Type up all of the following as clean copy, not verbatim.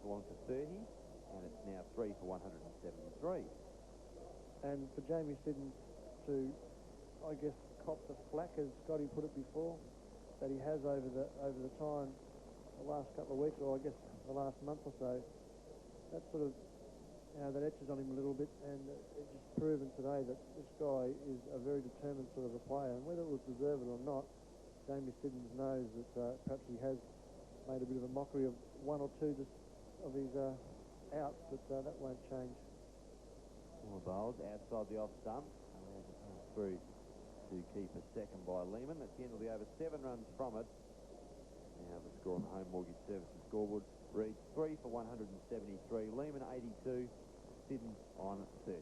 comes along to 30, and it's now 3 for 173. And for Jamie Siddons to, I guess, cop the flack, as Scotty put it before, that he has over the time, the last couple of weeks, or I guess the last month or so, that sort of, that etches on him a little bit, and it's just proven today that this guy is a very determined sort of a player, and whether it was deserved or not, Jamie Siddons knows that perhaps he has made a bit of a mockery of one or two of his outs, but that won't change. More bowls outside the off stump, allowed to pass through to keep a second by Lehmann. That's the end of the over. 7 runs from it. Now the score on the Home Mortgage Services scoreboard reads 3 for 173. Lehmann 82, Siddons on 30.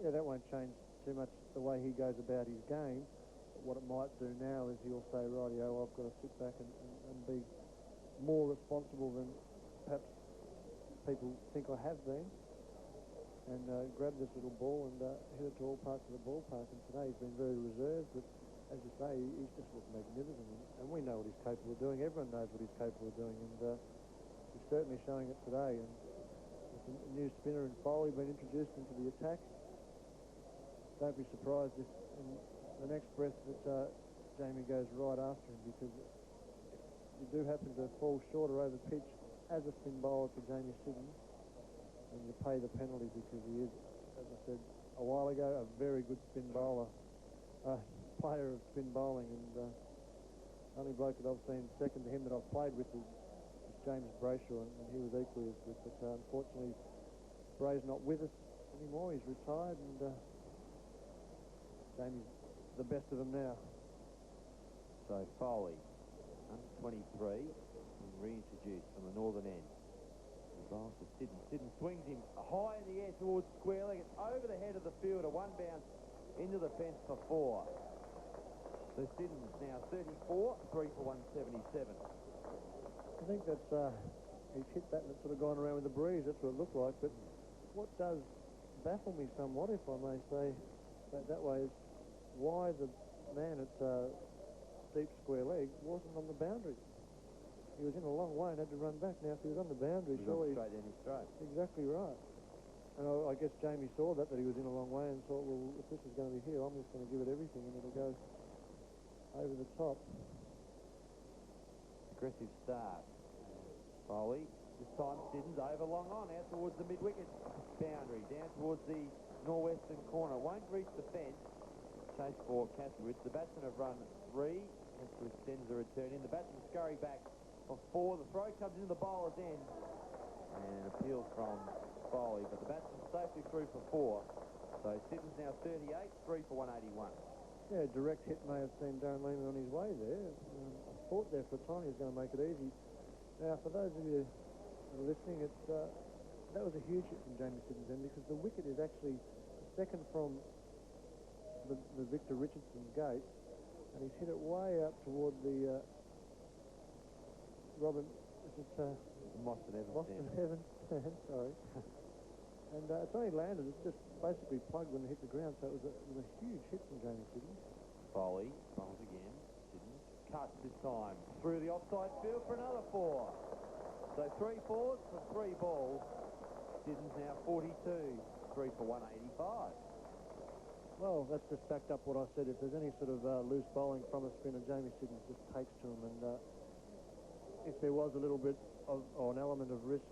Yeah, that won't change too much the way he goes about his game. But what it might do now is he'll say, rightio, I've got to sit back and be more responsible than perhaps people think I have been, and grab this little ball and hit it to all parts of the ballpark. And today he's been very reserved, but as you say, he's just looked magnificent, and we know what he's capable of doing. Everyone knows what he's capable of doing, and he's certainly showing it today. And with a new spinner in Foley being introduced into the attack, don't be surprised if in the next breath that Jamie goes right after him, because if you do happen to fall short or over pitch as a spin bowler to Jamie Siddons, and you pay the penalty, because he is, as I said a while ago, a very good spin bowler, player of spin bowling, and only bloke that I've seen second to him that I've played with is James Brayshaw, and he was equally as good, but unfortunately Bray's not with us anymore. He's retired, and Jamie's the best of them now. So Foley, under 23, being reintroduced from the northern end. Bowls to Siddons. Siddons swings him high in the air towards square leg. It's over the head of the fielder. One bounce into the fence for 4. So Siddons now 34, 3 for 177. I think that he's hit that and it's sort of gone around with the breeze. That's what it looked like. But what does baffle me somewhat, if I may say that way, is why the man at deep square leg wasn't on the boundary. He was in a long way and had to run back. Now, if he was on the boundary, surely... straight down his throat. Exactly right. And I guess Jamie saw that he was in a long way, and thought, well, if this is going to be here, I'm just going to give it everything, and it'll go over the top. Aggressive start. Foley. This time, Siddons over long on, out towards the mid-wicket boundary, down towards the northwestern corner. Won't reach the fence. Chase for Kasowitz. The batsmen have run 3. Has to extend the return in. The batsmen scurry back for 4. The throw comes into the bowler's end, and an appeal from Foley, but the batsman safely through for 4. So Siddons now 38, 3 for 181. Yeah, direct hit may have seen Darren Lehmann on his way there. I thought there for a time he was going to make it easy. Now, for those of you that are listening, that was a huge hit from Jamie Siddons end, because the wicket is actually second from the Victor Richardson gate, and he's hit it way out toward the Robin, Mostyn Evans stand, sorry. And it's only landed, it's just basically plugged when it hit the ground, so it was a huge hit from Jamie Siddons. Foley bowls again. Siddons cuts this time through the offside field for another 4. So 3 fours for 3 balls. Siddons now 42, 3 for 185. Well, that's just backed up what I said. If there's any sort of loose bowling from a spinner, Jamie Siddons just takes to him, and if there was a little bit of, or an element of risk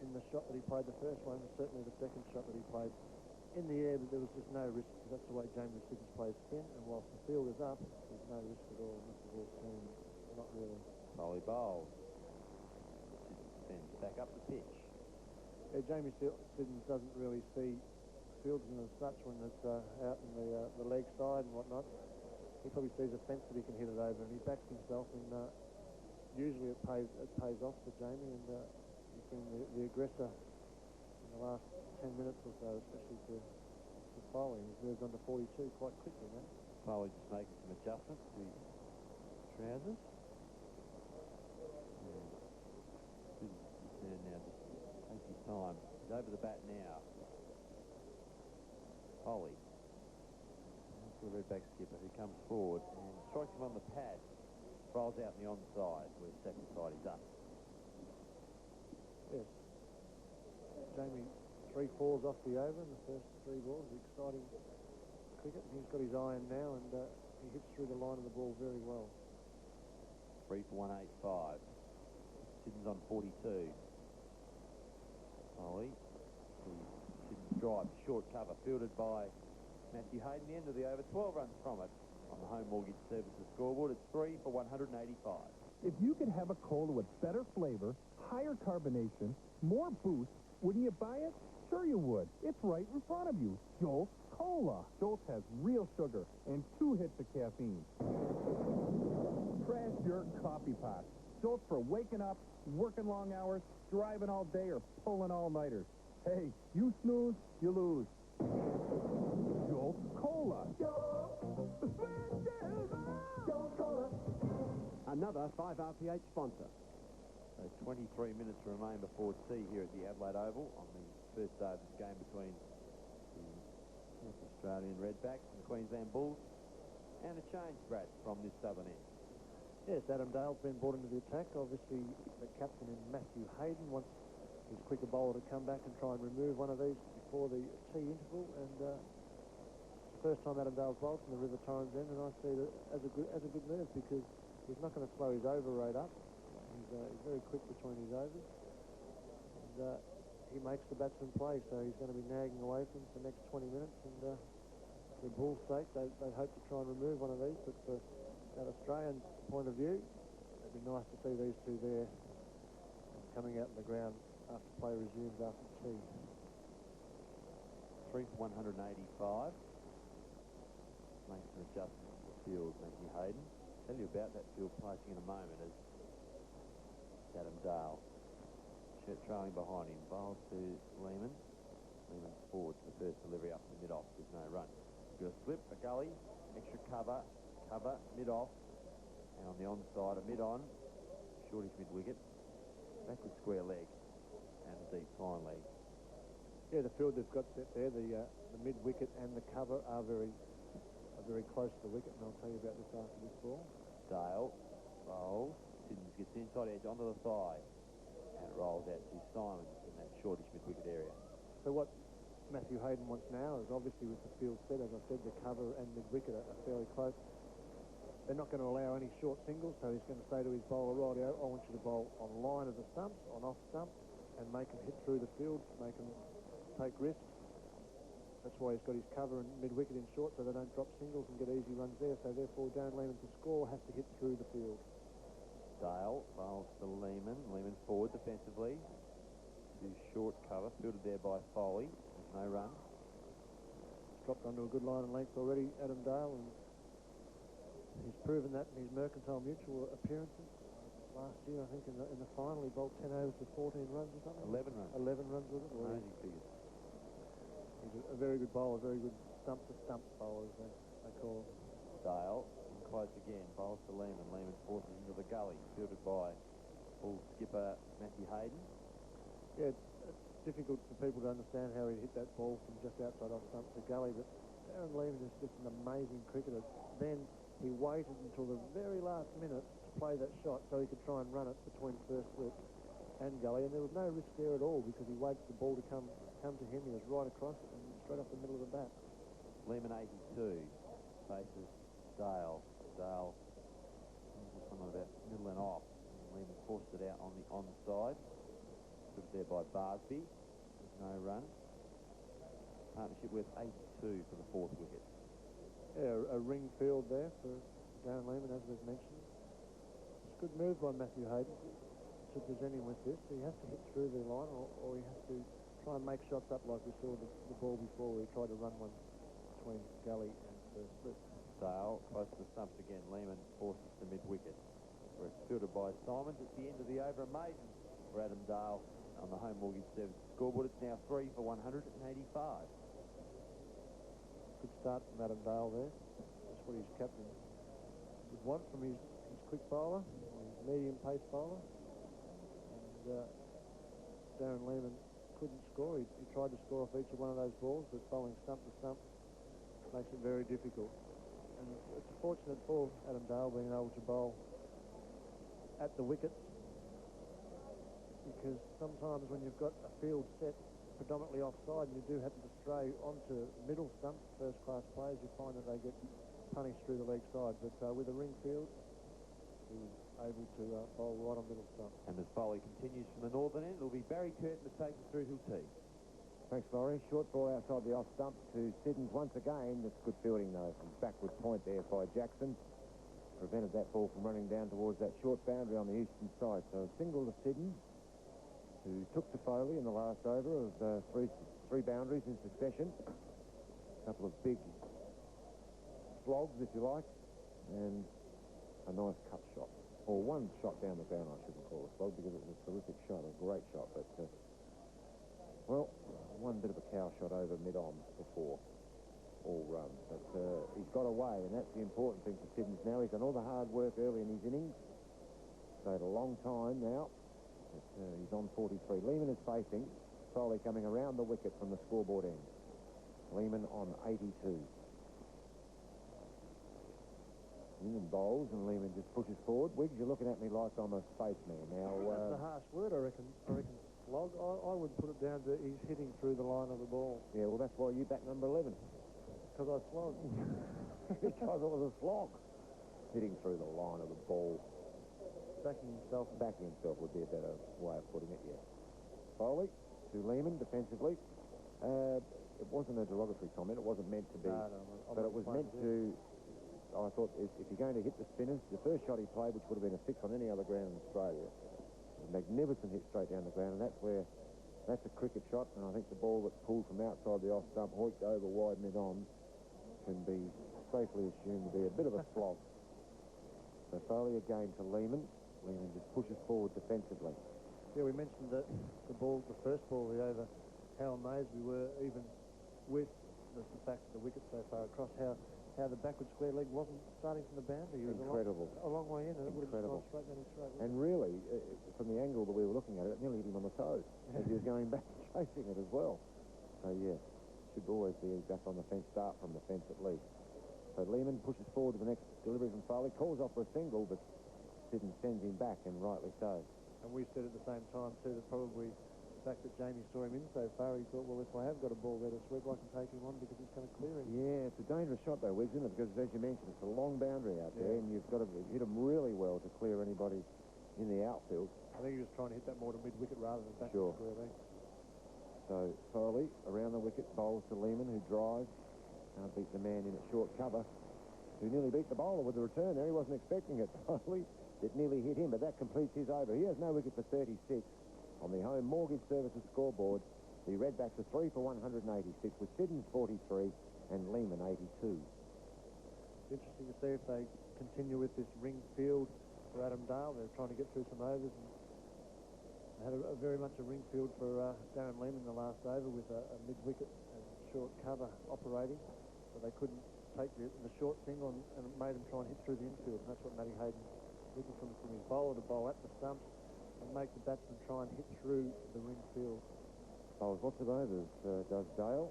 in the shot that he played the first one, certainly the second shot that he played in the air, but there was just no risk, because that's the way Jamie Siddons plays spin, and whilst the field is up, there's no risk at all. Mr. Ball team, not really. Foley bowls. Siddons back up the pitch. Yeah, Jamie Siddons doesn't really see fieldsmen as such when it's out in the leg side and whatnot. He probably sees a fence that he can hit it over, and he backs himself, and usually it pays off for Jamie, and he's been the aggressor in the last 10 minutes or so, especially to Foley. He's moved on to 42 quite quickly now. Foley just making some adjustments to his trousers. And now just take his time. He's over the bat now. Foley. That's the red-back skipper who comes forward and strikes him on the pad. Rolls out in the onside, where the second side is up. Jamie 3 fours off the over in the first 3 balls. Exciting cricket. He's got his iron now, and he hits through the line of the ball very well. 3 for 185. Simmons on 42. Ollie. Simmons drive, short cover, fielded by Matthew Hayden. The end of the over, 12 runs from it on the Home Mortgage Services scoreboard. It's 3 for 185. If you could have a cola with better flavor, higher carbonation, more boost, wouldn't you buy it? Sure you would. It's right in front of you. Jolt's Cola. Jolt's has real sugar and 2 hits of caffeine. Trash your coffee pot. Jolt's for waking up, working long hours, driving all day, or pulling all-nighters. Hey, you snooze, you lose. Jolt's Cola. Another 5 RPH sponsor. So 23 minutes remain before tea here at the Adelaide Oval on the first day of this game between the South Australian Redbacks and the Queensland Bulls. And a change, Brad, from this southern end. Yes, Adam Dale's been brought into the attack. Obviously, the captain in Matthew Hayden wants his quicker bowler to come back and try and remove one of these before the tea interval. And it's the first time Adam Dale's bowled from the River Torrens end, and I see it as a good move because he's not going to slow his over rate up. He's very quick between his overs. And he makes the batsman play, so he's going to be nagging away from the next 20 minutes. And for the Bulls' sake, they hope to try and remove one of these. But for that Australian point of view, it'd be nice to see these two there coming out in the ground after play resumes after tea. 3 for 185. Makes an adjustment to the field, Matthew Hayden. Tell you about that field placing in a moment as Adam Dale trailing behind him. Bowls to Lehmann. Lehmann forward to the first delivery up to mid-off with no run. Got a slip, a gully, extra cover, mid-off, and on the onside, a mid-on, shortish mid-wicket, backward square leg, and a deep fine leg. Yeah, the field they've got set there, the mid-wicket and the cover are very close to the wicket, and I'll tell you about this after this ball. Dale bowls. Simmons gets inside edge onto the thigh, and it rolls out to Simmons in that shortish mid-wicket area. So what Matthew Hayden wants now is obviously with the field set, as I said, the cover and mid-wicket are fairly close. They're not going to allow any short singles, so he's going to say to his bowler, rightio, I want you to bowl on line of the stumps, on off stump, and make him hit through the field, make him take risks. That's why he's got his cover and mid-wicket in short, so they don't drop singles and get easy runs there. So therefore, Darren Lehmann to score has to hit through the field. Dale bowls to Lehmann. Lehmann forward defensively. To short cover, fielded there by Foley. There's no run. Dropped onto a good line and length already, Adam Dale, and he's proven that in his Mercantile Mutual appearances. Last year, I think, in the final, he bowled 10 overs to 14 runs or something. 11 runs. 11 runs with it. Amazing figures. He's a very good bowler, very good stump-to-stump bowler, as they call him. Dale, in close again, bowls to Lehmann. Lehmann forces into the gully, fielded by Bull skipper Matthew Hayden. Yeah, it's difficult for people to understand how he hit that ball from just outside off stump to gully, but Darren Lehmann is just an amazing cricketer. Then he waited until the very last minute to play that shot so he could try and run it between first slip and gully, and there was no risk there at all because he waited for the ball to come to him. He was right across it and straight off the middle of the bat. Lehmann 82 faces Dale. Dale just on about middle and off. And Lehmann forced it out on the onside. Put it there by Barsby. There's no run. Partnership worth 82 for the fourth wicket. Yeah, a ring field there for Darren Lehmann, as we've mentioned. It's a good move by Matthew Hayden to present him with this. He has to hit through the line or he has to try and make shots up like we saw the ball before where he tried to run one between gully and first slip. Dale close to the stumps again. Lehmann forces the mid-wicket where it's fielded by Simmons at the end of the over. A maiden for Adam Dale on the Home Mortgage Services scoreboard. It's now 3 for 185. Good start from Adam Dale there. That's what his captain would want from his quick bowler, his medium pace bowler. And Darren Lehmann couldn't score. He tried to score off each of one of those balls, but bowling stump to stump makes it very difficult. And it's fortunate for Adam Dale being able to bowl at the wickets, because sometimes when you've got a field set predominantly offside and you do happen to stray onto middle stumps, first-class players, you find that they get punished through the leg side. But with a ring field, he was able to bowl right on middle stump. And as Foley continues from the northern end, it'll be Barry Curtin to take us through Hill Tee. Thanks, Laurie. Short ball outside the off stump to Siddons once again. That's good fielding, though, from backward point there by Jackson. Prevented that ball from running down towards that short boundary on the eastern side. So a single to Siddons, who took to Foley in the last over of three boundaries in succession. A couple of big slogs, if you like, and a nice cut shot. Or one shot down the ground, I shouldn't call it a slog, because it was a terrific shot, a great shot. But, well, one bit of a cow shot over mid-on before all run. But he's got away, and that's the important thing for Siddons now. He's done all the hard work early in his innings. Stayed a long time now. But, he's on 43. Lehmann is facing. Foley coming around the wicket from the scoreboard end. Lehmann on 82. Lehmann bowls and Lehmann just pushes forward. Wiggs, you're looking at me like I'm a spaceman. Now, that's a harsh word, I reckon. Slog. I would put it down to he's hitting through the line of the ball. Yeah, well, that's why you back number 11. Because I slogged. Because it was a slog. Hitting through the line of the ball. Backing himself would be a better way of putting it, yes. Foley to Lehmann defensively. It wasn't a derogatory comment. It wasn't meant to be. No, but it was meant to... I thought if you're going to hit the spinners, the first shot he played, which would have been a 6 on any other ground in Australia, a magnificent hit straight down the ground, and that's a cricket shot, and I think the ball that's pulled from outside the off stump, hoiked over wide mid-on, can be safely assumed to be a bit of a flog. So Foley again to Lehmann. Lehmann just pushes forward defensively. Yeah, we mentioned that the first ball, the over, how amazed we were, even with the fact that the wicket so far across, how the backward square leg wasn't starting from the boundary. It was incredible. A long way in, and it would have gone straight down his throat. And really, from the angle that we were looking at it nearly hit him on the toes as he was going back and chasing it as well. So, yeah, should always be back on the fence, start from the fence at least. So Lehmann pushes forward to the next delivery from Foley, calls off for a single, but Siddons sends him back, and rightly so. And we said at the same time, too, that probably the fact that Jamie saw him in so far, he thought, well, if I have got a ball there to sweep, I can take him on because he's going to clear him. Yeah, it's a dangerous shot, though, Wiggs, isn't it? Because, as you mentioned, it's a long boundary out there, and you've got to hit him really well to clear anybody in the outfield. I think he was trying to hit that more to mid-wicket rather than back sure. to square leg. So, Foley, around the wicket, bowls to Lehmann, who drives. Can't beat the man in at short cover, who nearly beat the bowler with the return there. He wasn't expecting it. Foley, it nearly hit him, but that completes his over. He has no wicket for 36. On the Home Mortgage Services scoreboard, the Redbacks are 3 for 186, with Siddons 43 and Lehmann 82. Interesting to see if they continue with this ring field for Adam Dale. They're trying to get through some overs. And they had a very much a ring field for Darren Lehmann in the last over with a mid-wicket and short cover operating. So they couldn't take the short single, and it made him try and hit through the infield. And that's what Matty Hayden looking from his bowler to bowl at the stumps and make the batsman try and hit through the ring field. Bowls lots of overs, does Dale.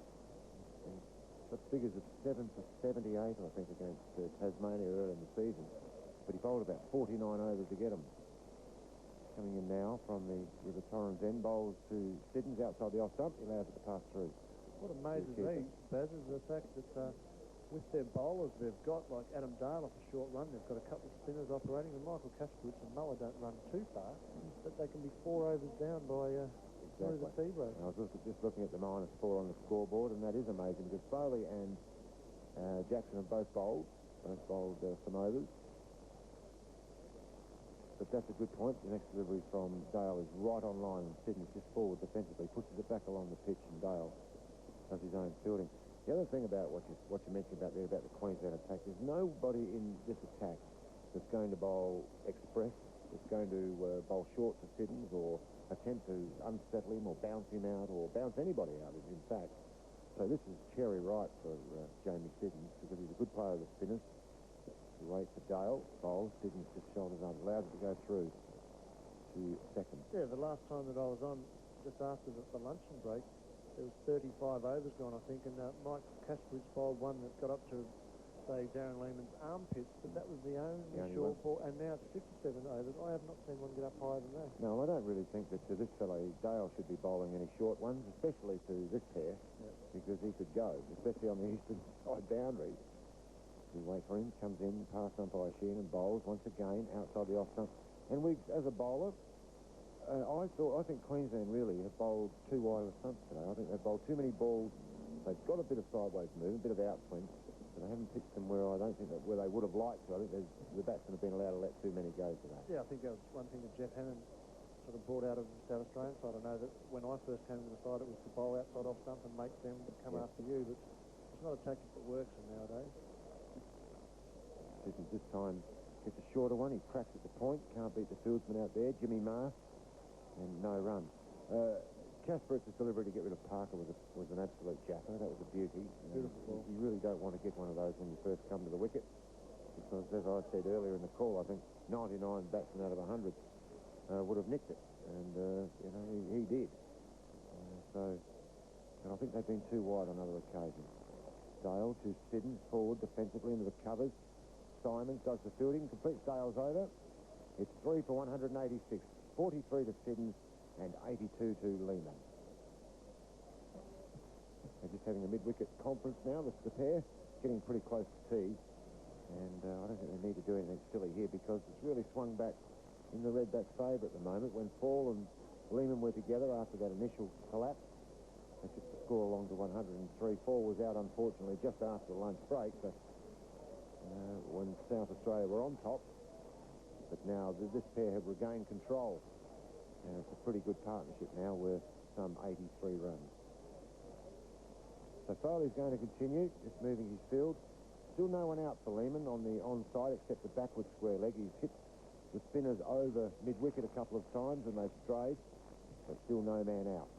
Got figures of 7 for 78, I think, against Tasmania early in the season. But he bowled about 49 overs to get them. Coming in now from the Torrens end, bowls to Siddons outside the off stump. He allows it to pass through. What amazes me, Baz, is the fact that with their bowlers, they've got, like Adam Dale off a short run, they've got a couple of spinners operating, and Michael Kasparov and Muller don't run too far, but they can be 4 overs down by the Seabrook. I was just looking at the -4 on the scoreboard, and that is amazing, because Foley and Jackson have both bowled some overs. But that's a good point. The next delivery from Dale is right on line, and Siddons just forward defensively, pushes it back along the pitch, and Dale does his own fielding. The other thing about what you mentioned about there about the Queensland attack, there's nobody in this attack that's going to bowl express, that's going to bowl short to Siddons or attempt to unsettle him or bounce him out or bounce anybody out, in fact. So this is cherry ripe for Jamie Siddons, because he's a good player of the spinners. He waits for Dale, bowls, Siddons just shoulders under, allows it to go through to second. Yeah, the last time that I was on, just after the luncheon break, there was 35 overs gone, I think, and Mike Kasparov bowled one that got up to say, Darren Lehmann's armpits, but that was the only only short one. ball, and now it's 57 overs. I have not seen one get up higher than that. No, I don't really think that this fellow, Dale, should be bowling any short ones, especially to this pair, because he could go, especially on the eastern side boundary. We wait for him, comes in, past umpire Sheehan and bowls once again outside the off stump. And we, as a bowler, I think Queensland really have bowled too wide of stumps today. I think they've bowled too many balls. They've got a bit of sideways movement, a bit of outswing, but they haven't pitched them where I don't think that where they would have liked to. I think the batsmen have been allowed to let too many go today. Yeah, I think that was one thing that Jeff Hannon sort of brought out of the South Australian side. I know that when I first came to the side, it was to bowl outside off stump and make them come after you, but it's not a tactic that works nowadays. This time gets a shorter one. He cracks at the point. Can't beat the fieldsman out there. Jimmy Marr, and no run. Kasparov's delivery to get rid of Parker was an absolute japper. That was a beauty. Beautiful. You really don't want to get one of those when you first come to the wicket, because, as I said earlier in the call, I think 99 batsmen out of 100 would have nicked it, and he did. And I think they've been too wide on other occasions. Dale to Siddons, forward defensively into the covers. Simmons does the fielding, completes Dale's over. It's 3 for 186, 43 to Siddons and 82 to Lehmann. They're just having a mid-wicket conference now. This is the pair getting pretty close to tea, and I don't think they need to do anything silly here, because it's really swung back in the Redbacks' favour at the moment. When Fall and Lehmann were together after that initial collapse, they took the score along to 103. Fall was out, unfortunately, just after the lunch break, but when South Australia were on top. But now this pair have regained control, and it's a pretty good partnership now with some 83 runs. So Foley's going to continue, just moving his field. Still no one out for Lehmann on the onside except the backward square leg. He's hit the spinners over mid-wicket a couple of times and they've strayed, but still no man out.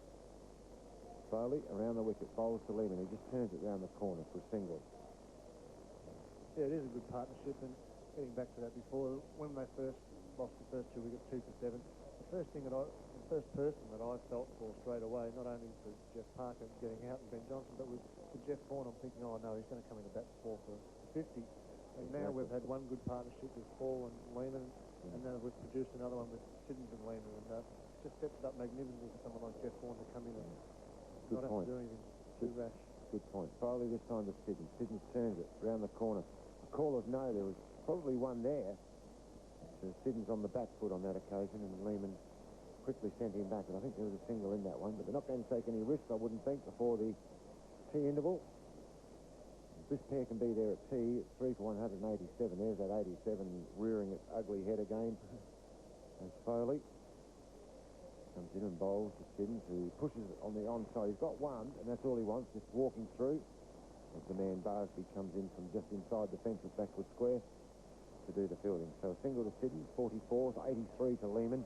Foley around the wicket, bowls to Lehmann. He just turns it round the corner for a single. Yeah, it is a good partnership, and getting back to that before, when they first lost the first two wickets, 2 for 7, the first person that I felt for straight away, not only for Jeff Parker getting out and Ben Johnson, but with Jeff Vaughan, I'm thinking, oh no, he's going to come in to bat 4 for 50. And now we've had one good partnership with Paul and Lehmann, and then we've produced another one with Simmons and Lehmann, and just steps it up magnificently for someone like Jeff Vaughan to come in and not have to do anything too rash. Good point. Foley this time to Siddons. Siddons turns it round the corner. A call of no, there was probably one there. So Siddons on the back foot on that occasion, and Lehmann quickly sent him back, and I think there was a single in that one, but they're not going to take any risks, I wouldn't think, before the tea interval. If this pair can be there at tea, it's 3 for 187. There's that 87 rearing its ugly head again. As Foley comes in and bowls to Siddons, who pushes it on the onside. He's got one, and that's all he wants, just walking through. As the man Barsby comes in from just inside the fence's backward square to do the fielding. So a single to Siddons, 44, 83 to Lehmann,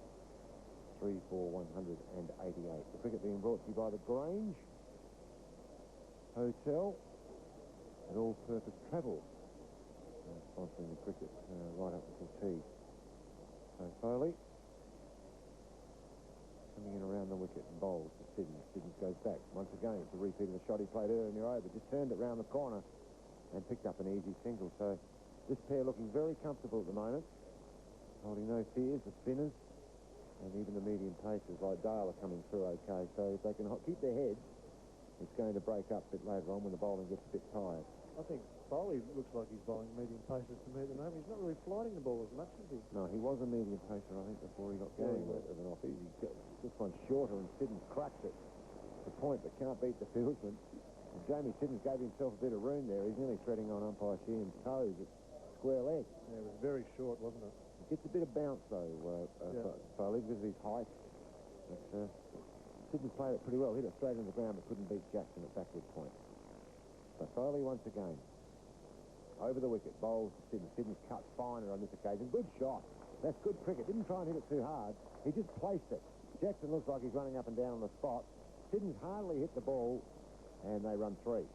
3 for 188. The cricket being brought to you by the Grange Hotel and All-Purpose Travel, sponsoring the cricket right up until tea. So Foley coming in around the wicket and bowls to Siddons. Siddons goes back once again. It's a repeat of the shot he played earlier in the over. Just turned it round the corner and picked up an easy single. So this pair looking very comfortable at the moment, holding no fears. The spinners and even the medium pacers like Dale are coming through okay. So if they can keep their heads, it's going to break up a bit later on when the bowling gets a bit tired. I think Foley looks like he's bowling medium paces to me at the moment. He's not really flighting the ball as much as he. No, he was a medium pacer, I think, before he got going with an off. This one's shorter, and Siddons cracks it to point, but can't beat the fieldsman. And Jamie Siddons gave himself a bit of room there. He's nearly treading on umpire Sheehan's toes at square leg. Yeah, it was very short, wasn't it? He gets a bit of bounce, though, Foley, because of his height. But Siddons played it pretty well. Hit it straight on the ground, but couldn't beat Jackson at backward point. So Foley once again over the wicket, bowls to Siddons. Siddons cut finer on this occasion. Good shot. That's good cricket. Didn't try and hit it too hard. He just placed it. Jackson looks like he's running up and down on the spot. Siddons hardly hit the ball, and they run 3.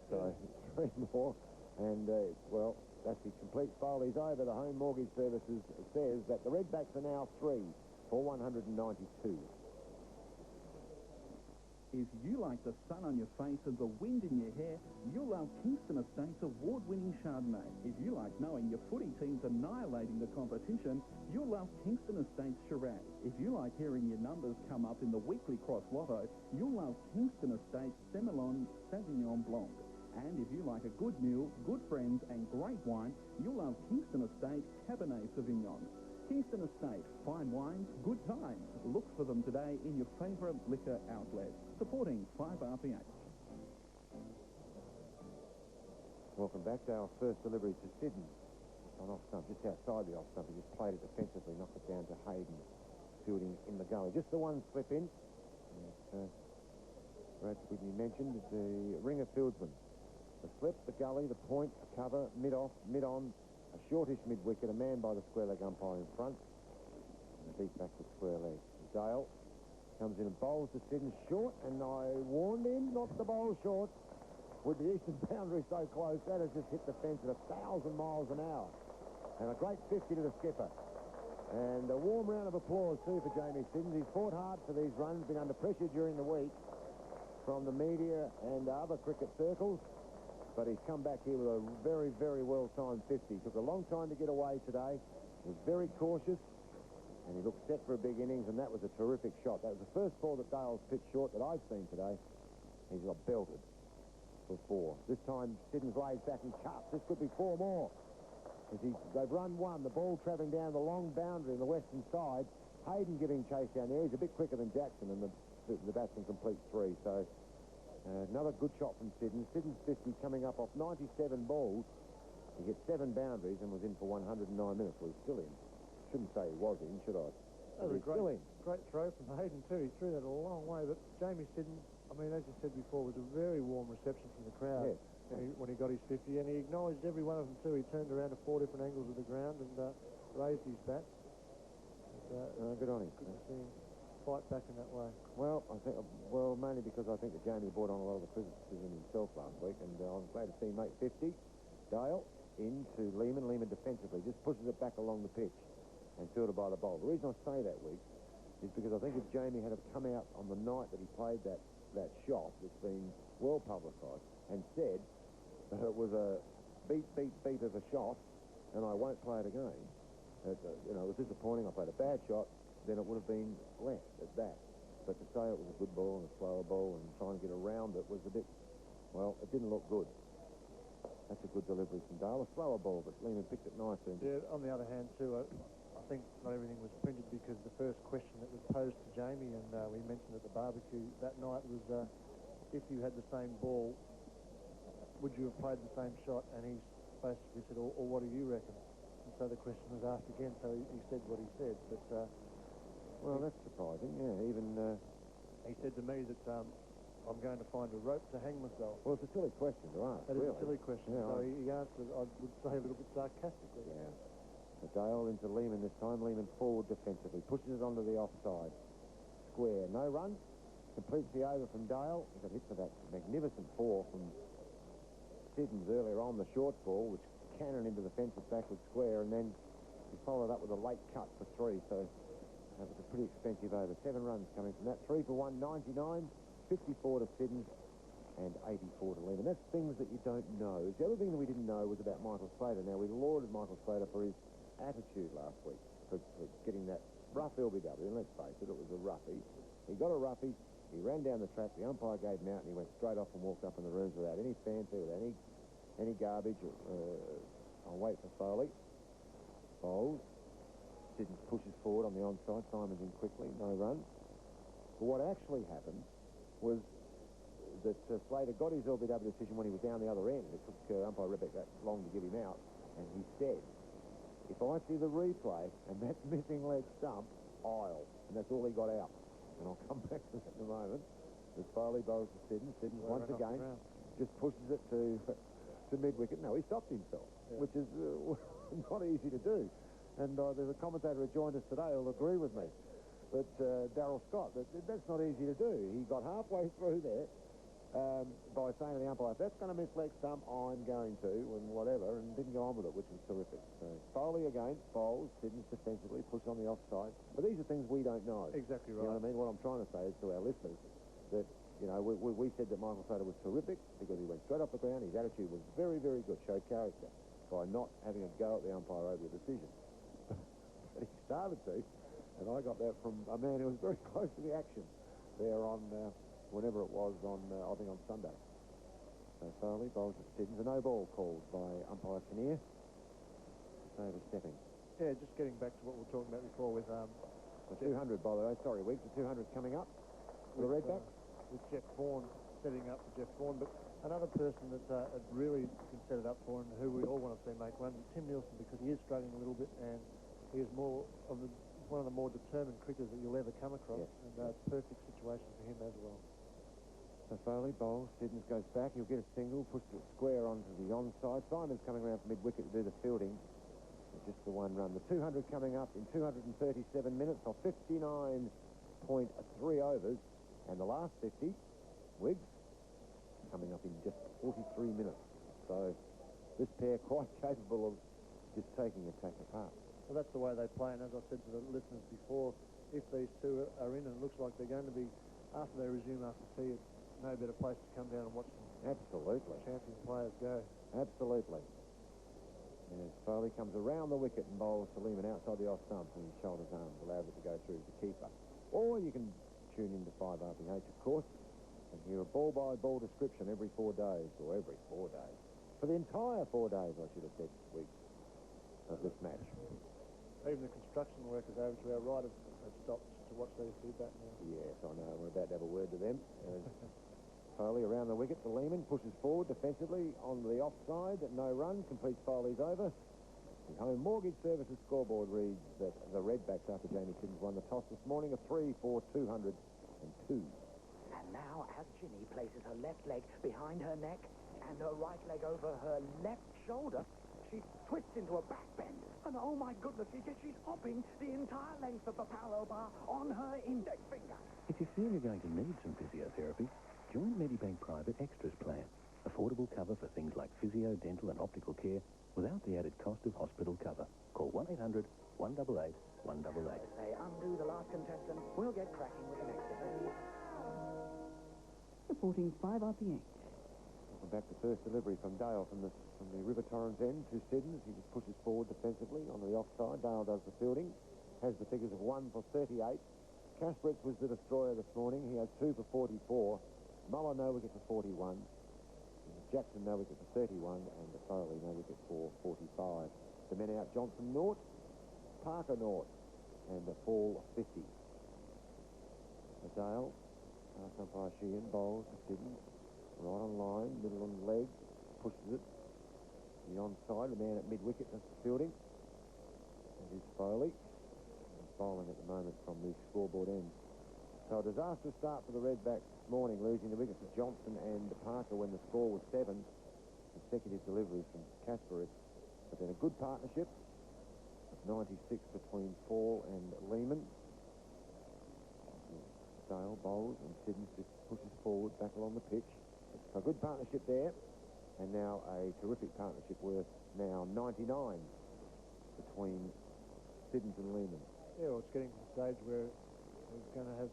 So 3 more, and well, that's the complete. Foley's over. The Home Mortgage Services says that the Redbacks are now 3 for 192. If you like the sun on your face and the wind in your hair, you'll love Kingston Estates' award-winning Chardonnay. If you like knowing your footy team's annihilating the competition, you'll love Kingston Estates Shiraz. If you like hearing your numbers come up in the weekly cross lotto, you'll love Kingston Estates Semillon Sauvignon Blanc. And if you like a good meal, good friends and great wine, you'll love Kingston Estate Cabernet Sauvignon. Kingston Estate, fine wines, good times. Look for them today in your favourite liquor outlet. Supporting 5RPH. Welcome back to our first delivery to Siddons. On off stump, just outside the off stump. He just played it defensively, knocked it down to Hayden, fielding in the gully. Just the one slip in. Brad Whitney mentioned the ringer fieldsman. The slip, the gully, the point, the cover, mid-off, mid-on, a shortish mid-wicket, a man by the square leg umpire in front, and a deep back with square leg. Dale comes in and bowls to Siddons short, and I warned him not to bowl short. With the eastern boundary so close, that has just hit the fence at 1,000 miles an hour. And a great 50 to the skipper. And a warm round of applause, too, for Jamie Siddons. He's fought hard for these runs, been under pressure during the week from the media and other cricket circles. But he's come back here with a very, very well-timed 50. Took a long time to get away today. Was very cautious, and he looked set for a big innings, and that was a terrific shot. That was the first ball that Dale's pitched short that I've seen today. He's got belted for 4. This time, Siddons lays back and cuts. This could be 4 more. They've run 1. The ball travelling down the long boundary on the western side. Hayden giving chase down there. He's a bit quicker than Jackson, and the batsman completes 3. So another good shot from Siddons. Siddons 50 coming up off 97 balls. He hit 7 boundaries and was in for 109 minutes. Well, he's still in. Shouldn't say he was in, should I? That was he's still in. Great throw from Hayden, too. He threw that a long way. But Jamie Siddons, I mean, as you said before, was a very warm reception from the crowd. Yes. When he got his 50, and he acknowledged every one of them, too. He turned around to 4 different angles of the ground and raised his bat. Good on him. Good to see him fight back in that way. Well, mainly because I think that Jamie brought on a lot of the criticism himself last week, and I'm glad to see him make 50. Dale into Lehmann. Lehmann defensively just pushes it back along the pitch and fielded by the bowl. The reason I say that, Week, is because I think if Jamie had come out on the night that he played that shot that's been well publicised and said that it was a beat of a shot and I won't play it again, it was disappointing. I played a bad shot, then it would have been left at that. But to say it was a good ball and a slower ball and trying to get around it was a bit, well, it didn't look good. That's a good delivery from Dale. A slower ball, but Lehmann picked it nicely. Yeah, on the other hand, too, I think not everything was printed because the first question that was posed to Jamie, and we mentioned at the barbecue that night, was if you had the same ball, would you have played the same shot? And he basically said, or what do you reckon? And so the question was asked again, so he said what he said. But well, that's surprising, yeah. Even he said to me that I'm going to find a rope to hang myself. Well, it's a silly question to ask, That really. is a silly question. Yeah, So he answered, I would say, a little bit sarcastically. Yeah. So Dale into Lehmann this time. Lehmann forward defensively. Pushes it onto the offside. Square. No run. Completes the over from Dale. He got hit for that magnificent 4 from Siddons earlier on, the short ball, which cannoned into the fence with backward square, and then he followed up with a late cut for 3. So that was a pretty expensive over. 7 runs coming from that. 3 for 1, 99. 54 to Siddons and 84 to Lehmann. That's things that you don't know. The other thing that we didn't know was about Michael Slater. Now, we lauded Michael Slater for his attitude last week, for getting that rough LBW, and let's face it, it was a roughie. He got a roughie, he ran down the track, the umpire gave him out, and he went straight off and walked up in the rooms without any fanfare, without any garbage. I'll wait for Foley. Bowls. Siddons pushes forward on the onside. Simon's in quickly, no run. But what actually happened was that Slater got his LBW decision when he was down the other end. It took umpire Rebek that long to get him out, and he said, if I see the replay and that's missing leg stump, I'll. And that's all he got out. And I'll come back to that in a moment. As Foley bowls to Siddons. Siddons once again just pushes it to mid-wicket. No, he stopped himself, which is not easy to do. And there's a commentator who joined us today who'll agree with me. But Darryl Scott, that's not easy to do. He got halfway through there by saying to the umpire, if that's going to miss leg stump, I'm going to, and whatever, and didn't go on with it, which was terrific. So Foley again, bowls, Siddons defensively, push on the offside. But these are things we don't know. Exactly right. You know what I mean? What I'm trying to say is to our listeners that You know, we said that Michael Slater was terrific because he went straight off the ground. His attitude was very, very good, showed character by not having a go at the umpire over the decision. But he started to, and I got that from a man who was very close to the action there on, whenever it was on, I think on Sunday. So Foley bowls at Siddons, a no ball called by umpire Kinnear. Overstepping. Yeah, just getting back to what we were talking about before with... the 200, by the way, sorry, Wiggs, the 200's coming up. The redback. With Jeff Vaughan, setting up for Jeff Vaughan. But another person that really can set it up for and who we all want to see make runs is Tim Nielsen, because he is struggling a little bit and he is more of the, one of the more determined cricketers that you'll ever come across. Yes. And perfect situation for him as well. So Foley bowls, Siddons goes back, he'll get a single, pushes it square onto the onside. Simon's coming around from mid-wicket to do the fielding. Just the one run. The 200 coming up in 237 minutes of 59.3 overs. And the last 50, Wiggs, coming up in just 43 minutes. So this pair quite capable of just taking attack apart. Well, that's the way they play, and as I said to the listeners before, if these two are in and it looks like they're going to be, after they resume after tea, it's no better place to come down and watch them. Absolutely. Champion players go. Absolutely. As Foley comes around the wicket and bowls to Lehmann outside the off stump, and his shoulders arms allows it to go through the keeper. Or you can tune into 5 RPH, of course, and hear a ball-by-ball description every 4 days, or every 4 days. For the entire 4 days, I should have said this week, of this match. Even the construction workers over to our right have stopped to watch these two bat now. Yes, I know. We're about to have a word to them. Foley around the wicket to Lehmann, pushes forward defensively on the offside, no run, completes Foley's over. The Home Mortgage Services scoreboard reads that the Redbacks, after Jamie Siddons won the toss this morning, are 3 for 202. And now, as Ginny places her left leg behind her neck and her right leg over her left shoulder, she twists into a back bend. And oh my goodness, she's hopping the entire length of the parallel bar on her index finger. If you feel you're going to need some physiotherapy, join Medibank Private Extras Plan. Affordable cover for things like physio, dental and optical care without the added cost of hospital cover. Call 1-800-188-188. They undo the last contestant. We'll get cracking with the next event. Reporting 5 RPH. Welcome back to first delivery from Dale from the River Torrens end to Siddons. He just pushes forward defensively on the offside. Dale does the fielding. Has the figures of 1 for 38. Kasparitz was the destroyer this morning. He has 2 for 44. Muller no wicket for 41. Jackson no wicket for 31, and Foley no wicket for 45. The men out: Johnson naught, Parker naught, and a fall 50. Dale, pass umpire Sheehan, bowls to Siddons, right on line, middle on leg, pushes it. The onside, the man at mid wicket does the fielding. That is Foley. He's bowling at the moment from the scoreboard end. So a disastrous start for the Redbacks this morning, losing the wickets to Johnson and Parker when the score was 7. Consecutive deliveries from Kasparitz. But then a good partnership of 96 between Paul and Lehmann. Dale bowls and Siddons just pushes forward back along the pitch. So a good partnership there. And now a terrific partnership worth now 99 between Siddons and Lehmann. Yeah, well, it's getting to the stage where we're going to have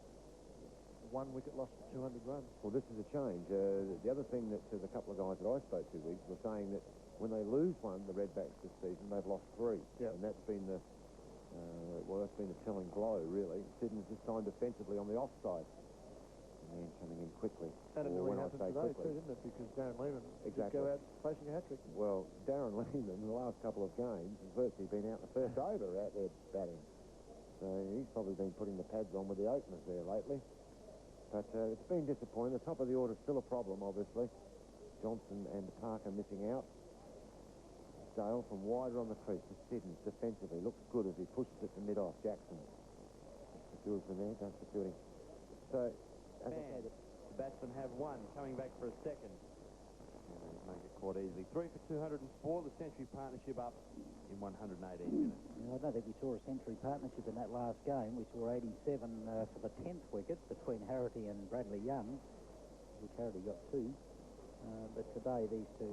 1 wicket lost for 200 runs. Well, this is a change. The other thing that a couple of guys that I spoke to, Wiggs, were saying that when they lose one, the Redbacks this season, they've lost 3. Yeah. And that's been the that's been a telling blow, really. Siddons this time defensively on the offside. And then coming in quickly. And it nearly happened today too, didn't it? Because Darren Lehmann did go out facing a hat-trick. Well, Darren Lehmann in the last couple of games has virtually been out the first over out there batting. So he's probably been putting the pads on with the openers there lately. But it's been disappointing. The top of the order is still a problem, obviously. Johnson and Parker missing out. Dale from wider on the crease to Siddons defensively. Looks good as he pushes it to mid-off. Jackson. The fieldsman there does the fielding. So, as I say, the batsmen have 1, coming back for a second. Make it quite easily. 3 for 204. The century partnership up in 118 minutes. I don't think we saw a century partnership in that last game. We saw 87 for the 10th wicket between Harity and Bradley Young, which Harity got 2. But today these two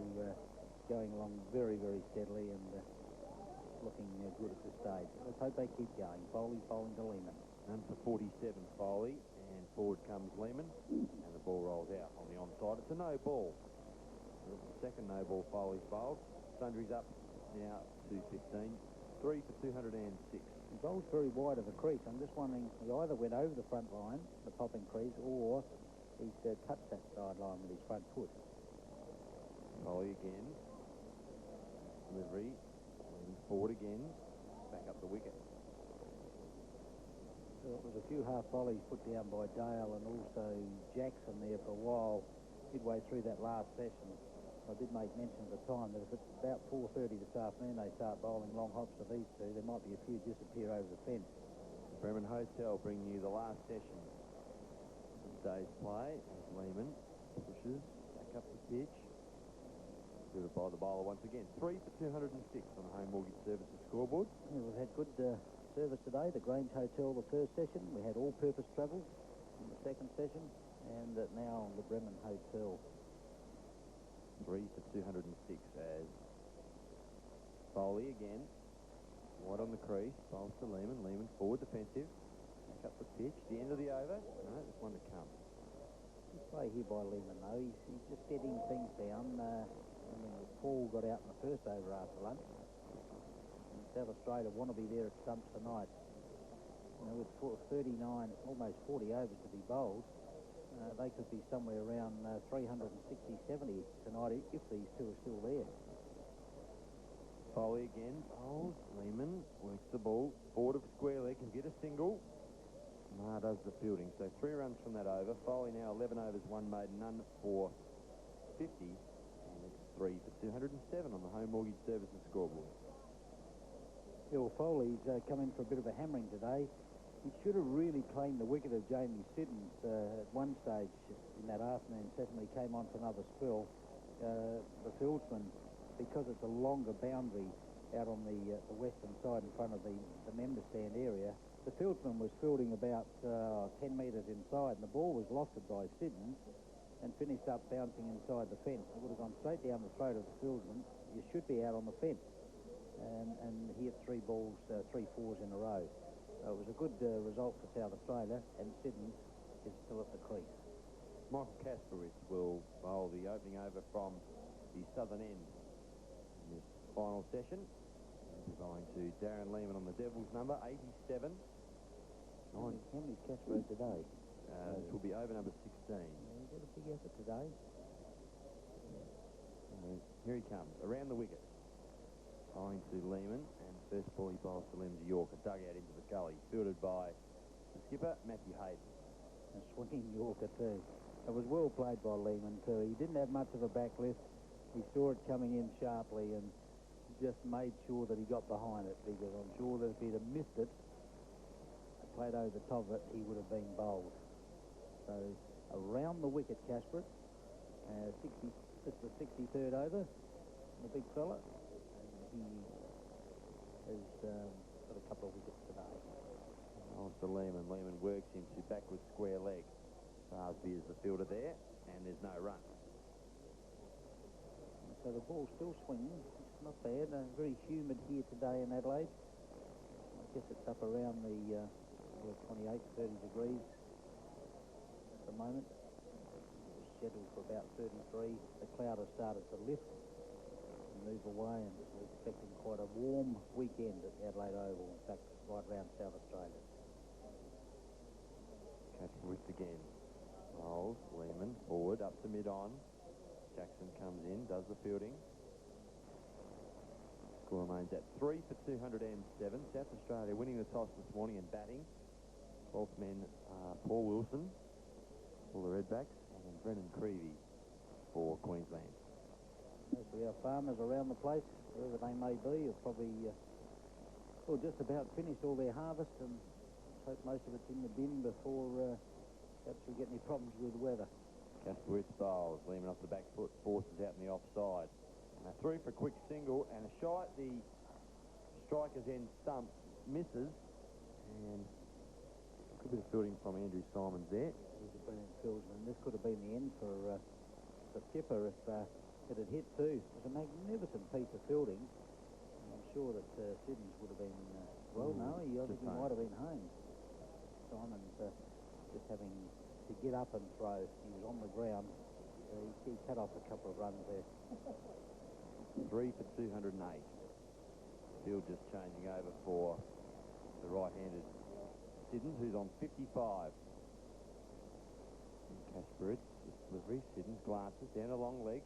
going along very, very steadily and looking good at this stage. Let's hope they keep going. Foley's bowling to Lehmann. And for 47, Foley, and Forward comes Lehmann, and the ball rolls out on the onside. It's a no ball. It's the second no ball Foley's bowled. Sundry's up now to 15. 3 for 206. He bowls very wide of the crease. I'm just wondering, he either went over the front line, the popping crease, or he's touched that sideline with his front foot. Foley again. Delivery. And forward again. Back up the wicket. There was a few half volleys put down by Dale and also Jackson there for a while, midway through that last session. I did make mention at the time that if it's about 4:30 this afternoon they start bowling long hops of these two, there might be a few disappear over the fence. Bremen Hotel bringing you the last session of today's play as Lehmann pushes back up the pitch. Delivered by the bowler once again. 3 for 206 on the Home Mortgage Services scoreboard. Yeah, we've had good service today. The Grange Hotel the first session. We had all-purpose travel in the second session, and now the Bremen Hotel. 3 for 206 as Foley again. Wide on the crease. Bowls to Lehmann. Lehmann forward defensive. Back up the pitch. The end of the over. No, there's one to come. Good play here by Lehmann, though. He's just steadying things down. I mean, Paul got out in the first over after lunch. And South Australia want to be there at stumps tonight. You know, with 39, almost 40 overs to be bowled, they could be somewhere around 360, 70 tonight if these two are still there. Foley again. Bowls. Lehmann works the ball. Forward of square leg. Can get a single. Ma does the fielding. So 3 runs from that over. Foley now 11 overs, 1 made, none for 50. And it's 3 for 207 on the Home Mortgage Services scoreboard. Bill Foley's come in for a bit of a hammering today. He should have really claimed the wicket of Jamie Simmons at one stage in that afternoon session. He came on for another spell. The fieldsman, because it's a longer boundary out on the western side in front of the member stand area, the fieldsman was fielding about 10 metres inside, and the ball was lofted by Simmons and finished up bouncing inside the fence. It would have gone straight down the throat of the fieldsman. You should be out on the fence. And he hit 3 balls, 3 fours in a row. It was a good result for South Australia, and Simmons is still at the crease. Michael Kasparowicz will bowl the opening over from the southern end in this final session. He'll be bowling to Darren Lehmann on the Devils number, 87. How many's Kasparov today? This will be over number 16. He's got a big effort today. Here he comes, around the wicket. Bowling to Lehmann, and first ball he bowls to Lindsay Yorker, dug out into the gully, fielded by the skipper, Matthew Hayden. A swinging Yorker too. It was well played by Lehmann too. He didn't have much of a back lift. He saw it coming in sharply and just made sure that he got behind it, because I'm sure that if he'd have missed it, played over the top of it, he would have been bowled. So around the wicket, Kasparov. It's the 63rd over, the big fella. He has got a couple of wickets today. On to Lehmann. Lehmann works into backward square leg. Barsby is the fielder there, and there's no run. So the ball's still swinging. It's not bad. Very humid here today in Adelaide. I guess it's up around the 28, 30 degrees at the moment. It's scheduled for about 33. The cloud has started to lift and move away, and we're expecting quite a warm weekend at Adelaide Oval. In fact, right around South Australia. Kasparowicz again. Bowls. Lehmann forward up to mid-on. Jackson comes in, does the fielding. Score remains at 3 for 207. South Australia winning the toss this morning and batting. 12th men Paul Wilson for the Redbacks, and Brennan Creevy for Queensland. Most of our farmers around the place, wherever they may be, have probably just about finished all their harvest, and hope most of it's in the bin before perhaps we get any problems with weather. Kasparowicz bowls. Lehmann off the back foot, forces out in the offside. Through for a quick single, and a shot at the striker's end stump, misses, and a bit of fielding from Andrew Simons there. He's a brilliant fieldsman. This could have been the end for the skipper if it had hit too. It was a magnificent piece of fielding. I'm sure that Simmons would have been, I think he might have been home. Simons just having to get up and throw. He was on the ground. He cut off a couple of runs there. 3 for 208. Field just changing over for the right-handed Siddons, who's on 55. Kasparitz, delivery. Siddons glances down a long leg.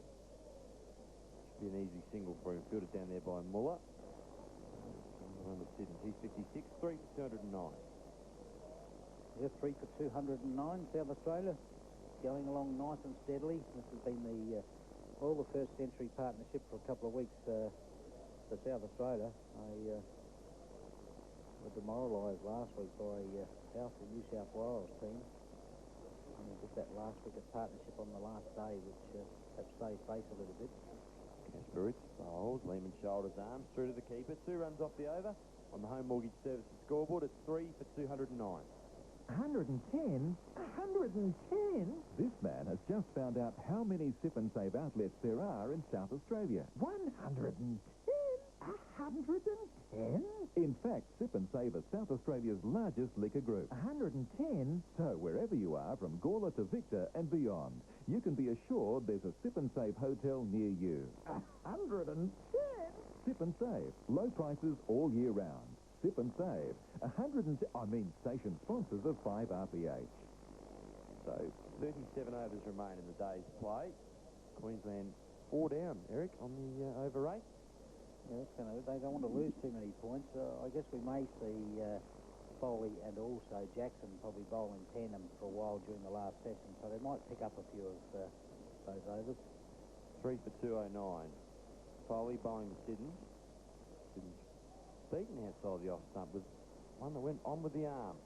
Should be an easy single for him. Fielded down there by Muller. On the Siddons, he's 56. 3 for 209. Yeah, 3 for 209. South Australia going along nice and steadily. This has been the all the first century partnership for a couple of weeks for South Australia. They were demoralised last week by powerful New South Wales team. And just that last wicket partnership on the last day, which perhaps saved face a little bit. Kasparitz bowls. Lehmann shoulders arms through to the keeper. 2 runs off the over on the Home Mortgage Services scoreboard. It's 3 for 209. 110? 110? This man has just found out how many Sip and Save outlets there are in South Australia. 110? 110? In fact, Sip and Save is South Australia's largest liquor group. 110? So wherever you are, from Gawler to Victor and beyond, you can be assured there's a Sip and Save hotel near you. 110? Sip and Save. Low prices all year round. Sip and Save. Station sponsors of 5 RPH. So 37 overs remain in the day's play. Queensland 4 down, Eric, on the over rate. Yeah, they don't want to lose too many points. I guess we may see Foley and also Jackson probably bowling tandem for a while during the last session, so they might pick up a few of those overs. 3 for 209. Foley bowling to Siddons. Siddons beaten outside the off stump with one that went on with the arm.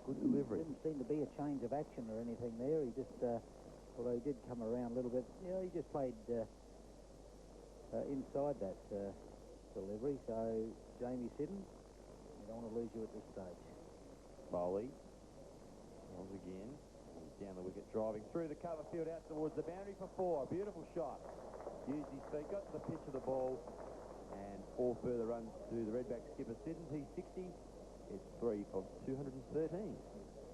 Good delivery. Didn't seem to be a change of action or anything there. He just, although he did come around a little bit, he just played inside that delivery. So, Jamie Siddons, we don't want to lose you at this stage. Foley. Once again. He's down the wicket, driving through the cover field out towards the boundary for 4. Beautiful shot. Used his feet, got to the pitch of the ball, and 4 further runs to the Redback skipper Siddons. He's 60. It's 3 for 213.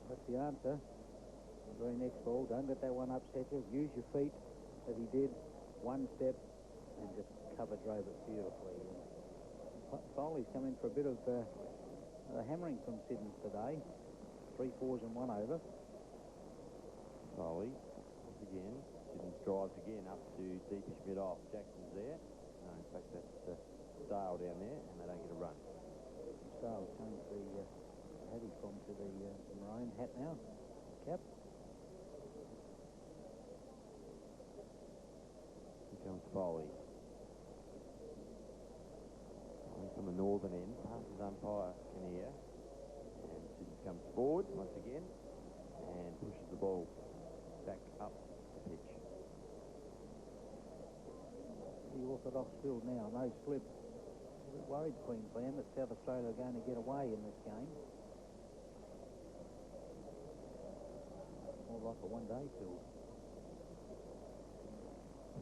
That's the answer. The very next ball, don't let that one upset you. Use your feet, as he did. One step, and just cover drove it beautifully. Foley's come in for a bit of hammering from Siddons today. 3 fours and 1 over. Foley, once again. Siddons drives again up to deepish mid-off. Jackson's there. No, in fact, that's Dale down there, and they don't get a run. Dale changed the hat he's from to the maroon hat now. Cap. Here comes Foley. From the northern end, passes umpire Kinnear, and Siddons comes forward once again and pushes the ball back up the pitch. The orthodox field now, no slip. A bit worried Queensland that South Australia are going to get away in this game. More like a one-day field.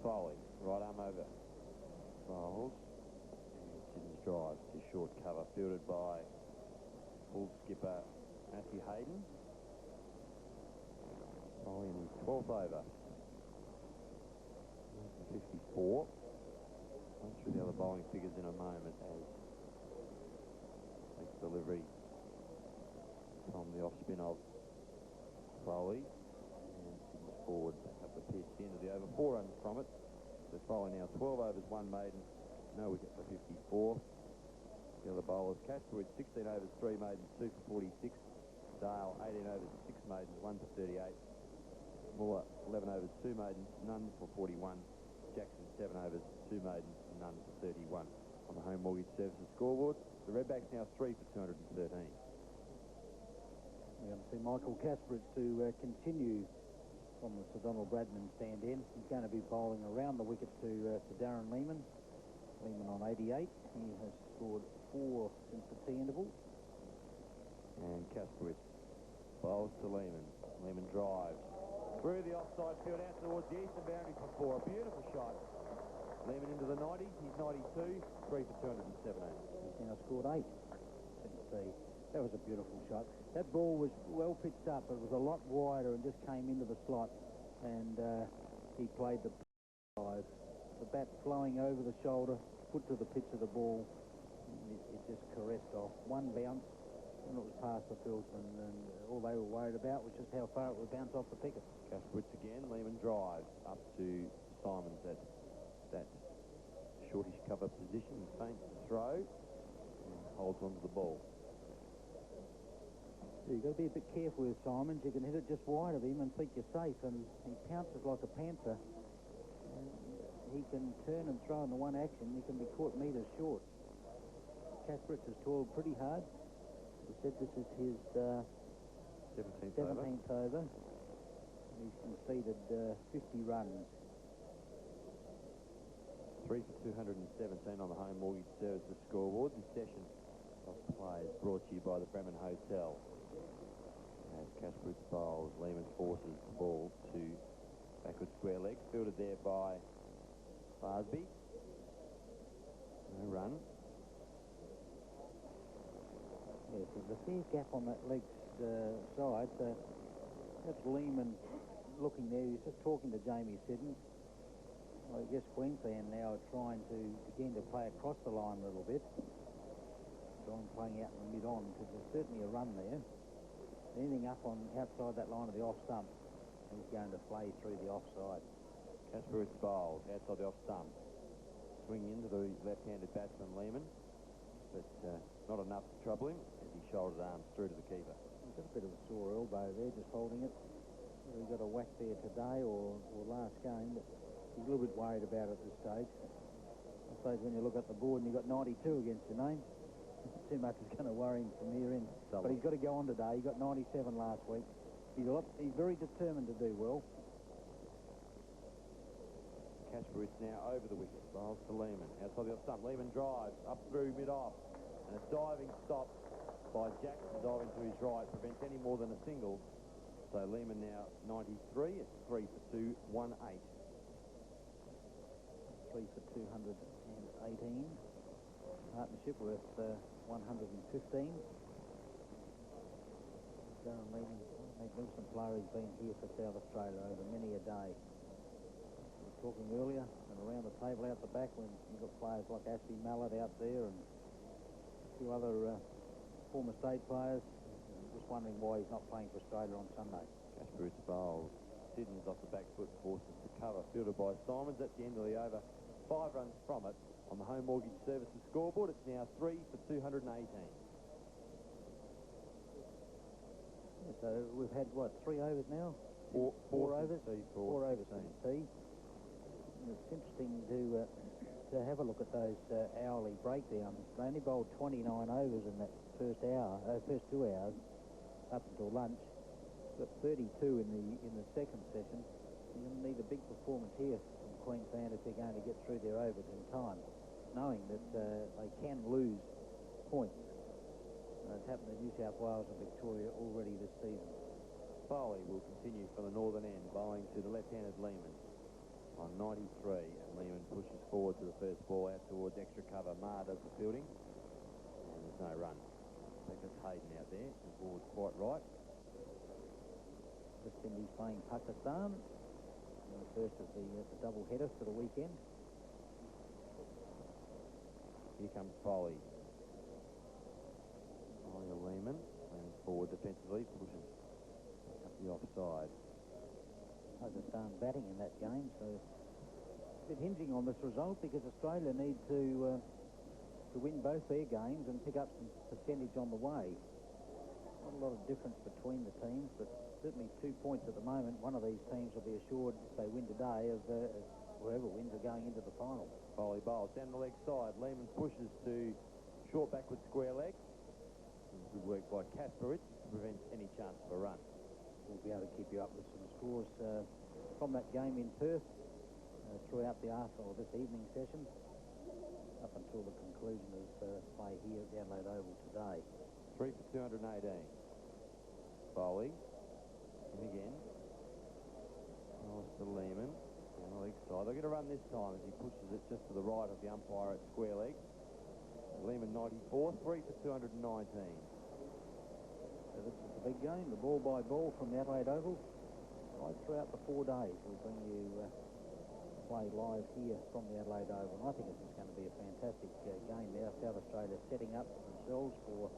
Foley, right arm over. Bowls. Siddons drives to short cover, fielded by full skipper Matthew Hayden. Foley in his 12th over. 54. Run through the other bowling figures in a moment as takes delivery from the off spin of Foley. And Siddons forward back up the pitch, the end of the over. 4 runs from it. So Foley now 12 overs, 1 maiden. No wicket for 54. The other bowlers, Kasparitz, 16 overs, 3 maidens, 2 for 46. Dale, 18 overs, 6 maidens, 1 for 38. Muller, 11 overs, 2 maidens, none for 41. Jackson, 7 overs, 2 maidens, none for 31. On the Home Mortgage Services scoreboard, the Redbacks now 3 for 213. We're going to see Michael Kasparitz to continue from the Sir Donald Bradman stand in. He's going to be bowling around the wicket to Darren Lehmann. Lehmann on 88. He has scored 4 since the tea interval. And Kasparitz bowls to Lehmann. Lehmann drives through the offside field out towards the eastern boundary for 4. A beautiful shot. Lehmann into the 90s. He's 92. 3 for 217. He's now scored 8 since the That was a beautiful shot. That ball was well pitched up. It was a lot wider and just came into the slot. And he played the drive. The bat flowing over the shoulder, put to the pitch of the ball. It just caressed off. One bounce, and it was past the fieldsman. And all they were worried about was just how far it would bounce off the picket. Kasparits again. Lehmann drives up to Simmons at that shortish cover position. Feints the throw and holds onto the ball. You've got to be a bit careful with Simmons. You can hit it just wide of him and think you're safe, and he pounces like a panther. And he can turn and throw in the one action. He can be caught metres short. Kasparits has toiled pretty hard. He said this is his 17th over. And he's conceded 50 runs. 3 for 217 on the home mortgage services scoreboard. This session of play is brought to you by the Bremen Hotel. As Kasparits bowls, Lehmann forces the ball to backward square leg, fielded there by Barsby. No run. Yes, there's a fair gap on that leg side, so that's Lehmann looking there. He's just talking to Jamie Siddons. I guess Queensland now are trying to begin to play across the line a little bit. John playing out in the mid-on, because there's certainly a run there. Anything up on outside that line of the off stump, he's going to play through the offside. Kasparits bowls outside the off stump. Swinging into the left-handed batsman Lehmann, but not enough to trouble him as he shouldered arms through to the keeper. He's got a bit of a sore elbow there, just holding it. Whether he got a whack there today or last game, but he's a little bit worried about it at this stage. I suppose when you look at the board and you've got 92 against your name, too much is going to worry him from here in. But he's got to go on today. He got 97 last week. He's very determined to do well. Kasparits now over the wicket. Bowls to Lehmann. Outside the off stump. Lehmann drives up through mid-off. And a diving stop by Jackson diving to his right prevents any more than a single. So Lehmann now 93. It's 3 for 218. 3 for 218. Partnership worth 115. Darren Lehmann, magnificent player, has been here for South Australia over many a day. We were talking earlier and around the table out the back when you've got players like Ashley Mallett out there and a few other former state players. Just wondering why he's not playing for Australia on Sunday. Kasparits bowls. Siddons off the back foot forces the cover, fielded by Simmons. At the end of the over, 5 runs from it. On the home mortgage services scoreboard, it's now 3 for 218. Yeah, so we've had, what, 3 overs now? Four overs? Four overs since tea. It's interesting to have a look at those hourly breakdowns. They only bowled 29 overs in that first 2 hours up until lunch. Got 32 in the second session. You're going to need a big performance here from Queensland if they're going to get through their overs in time, knowing that they can lose points. It's happened in New South Wales and Victoria already this season. Foley will continue from the northern end, bowling to the left-handed Lehmann on 93, and Lehmann pushes forward to the first ball out towards extra cover. Maher does the fielding, and there's no run. I think that's Hayden out there. The ball's quite right. West Indies playing Pakistan in the first of the double header for the weekend. Here comes Foley. Lehmann forward defensively, pushes up the offside. Pakistan batting in that game, so a bit hinging on this result because Australia need to win both their games and pick up some percentage on the way. Not a lot of difference between the teams, but certainly 2 points at the moment. One of these teams will be assured, if they win today, of whoever wins are going into the final. Foley bowls down the leg side. Lehmann pushes to short backward square leg. Good work by Kasparits to prevent any chance of a run. We'll be able to keep you up with some scores from that game in Perth throughout the this evening session up until the conclusion of play here at the Adelaide Oval today. 3 for 218. Foley. And again. To Lehmann. Down the leg side. They're going to run this time as he pushes it just to the right of the umpire at square leg. Lehmann 94. 3 for 219. the big game, the ball by ball from the Adelaide Oval. Right throughout the 4 days, we'll bring you play live here from the Adelaide Oval. And I think it's going to be a fantastic game now. South Australia setting up themselves for a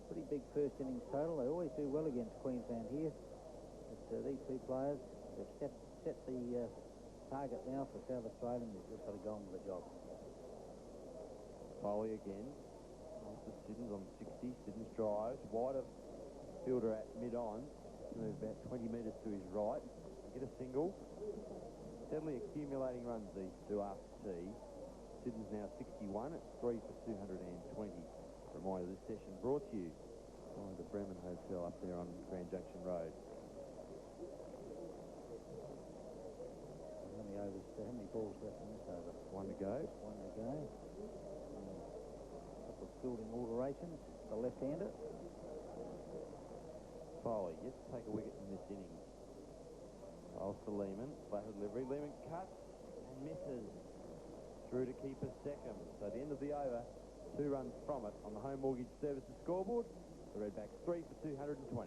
pretty big first innings total. They always do well against Queensland here. But these two players, they've set the target now for South Australia, and they've just got to go on with the job. Foley again. To Simmons on 60. Simmons drives. Wider fielder at mid-on. Move about 20 metres to his right. Get a single. Steadily accumulating runs, these two after tea. Simmons now 61 at 3 for 220. Reminder, this session brought to you by the Bremen Hotel up there on Grand Junction Road. How many balls left in this over? One to go. Just one to go. Couple of fielding alterations. The left-hander. Foley yet to take a wicket in this innings. Bowls to Lehmann. Flat delivery. Lehmann cuts and misses. Through to keeper second. So at the end of the over, 2 runs from it on the Home Mortgage Services scoreboard. The Redbacks 3 for 220.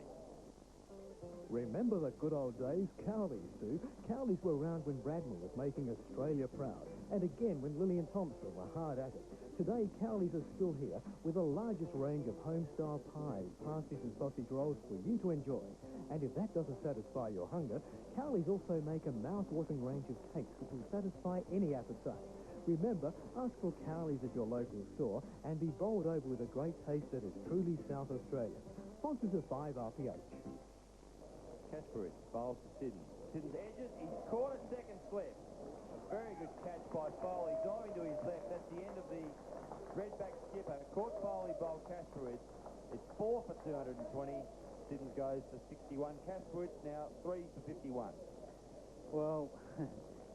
Remember the good old days? Cowleys do. Cowleys were around when Bradman was making Australia proud. And again when Lilly and Thompson were hard at it. Today, Cowleys are still here with the largest range of home-style pies, pasties and sausage rolls for you to enjoy. And if that doesn't satisfy your hunger, Cowleys also make a mouth-watering range of cakes which will satisfy any appetite. Remember, ask for Cowleys at your local store and be bowled over with a great taste that is truly South Australian. Sponsors of 5RPH. Kasparov bowls to Siddons. Siddons edges. He's caught a second slip. A very good catch by Foley. Diving to his left. That's the end of the Redback skipper. Caught Foley, bowled Kasparov. It's 4 for 220. Siddons goes for 61. Kasparov now 3 for 51. Well,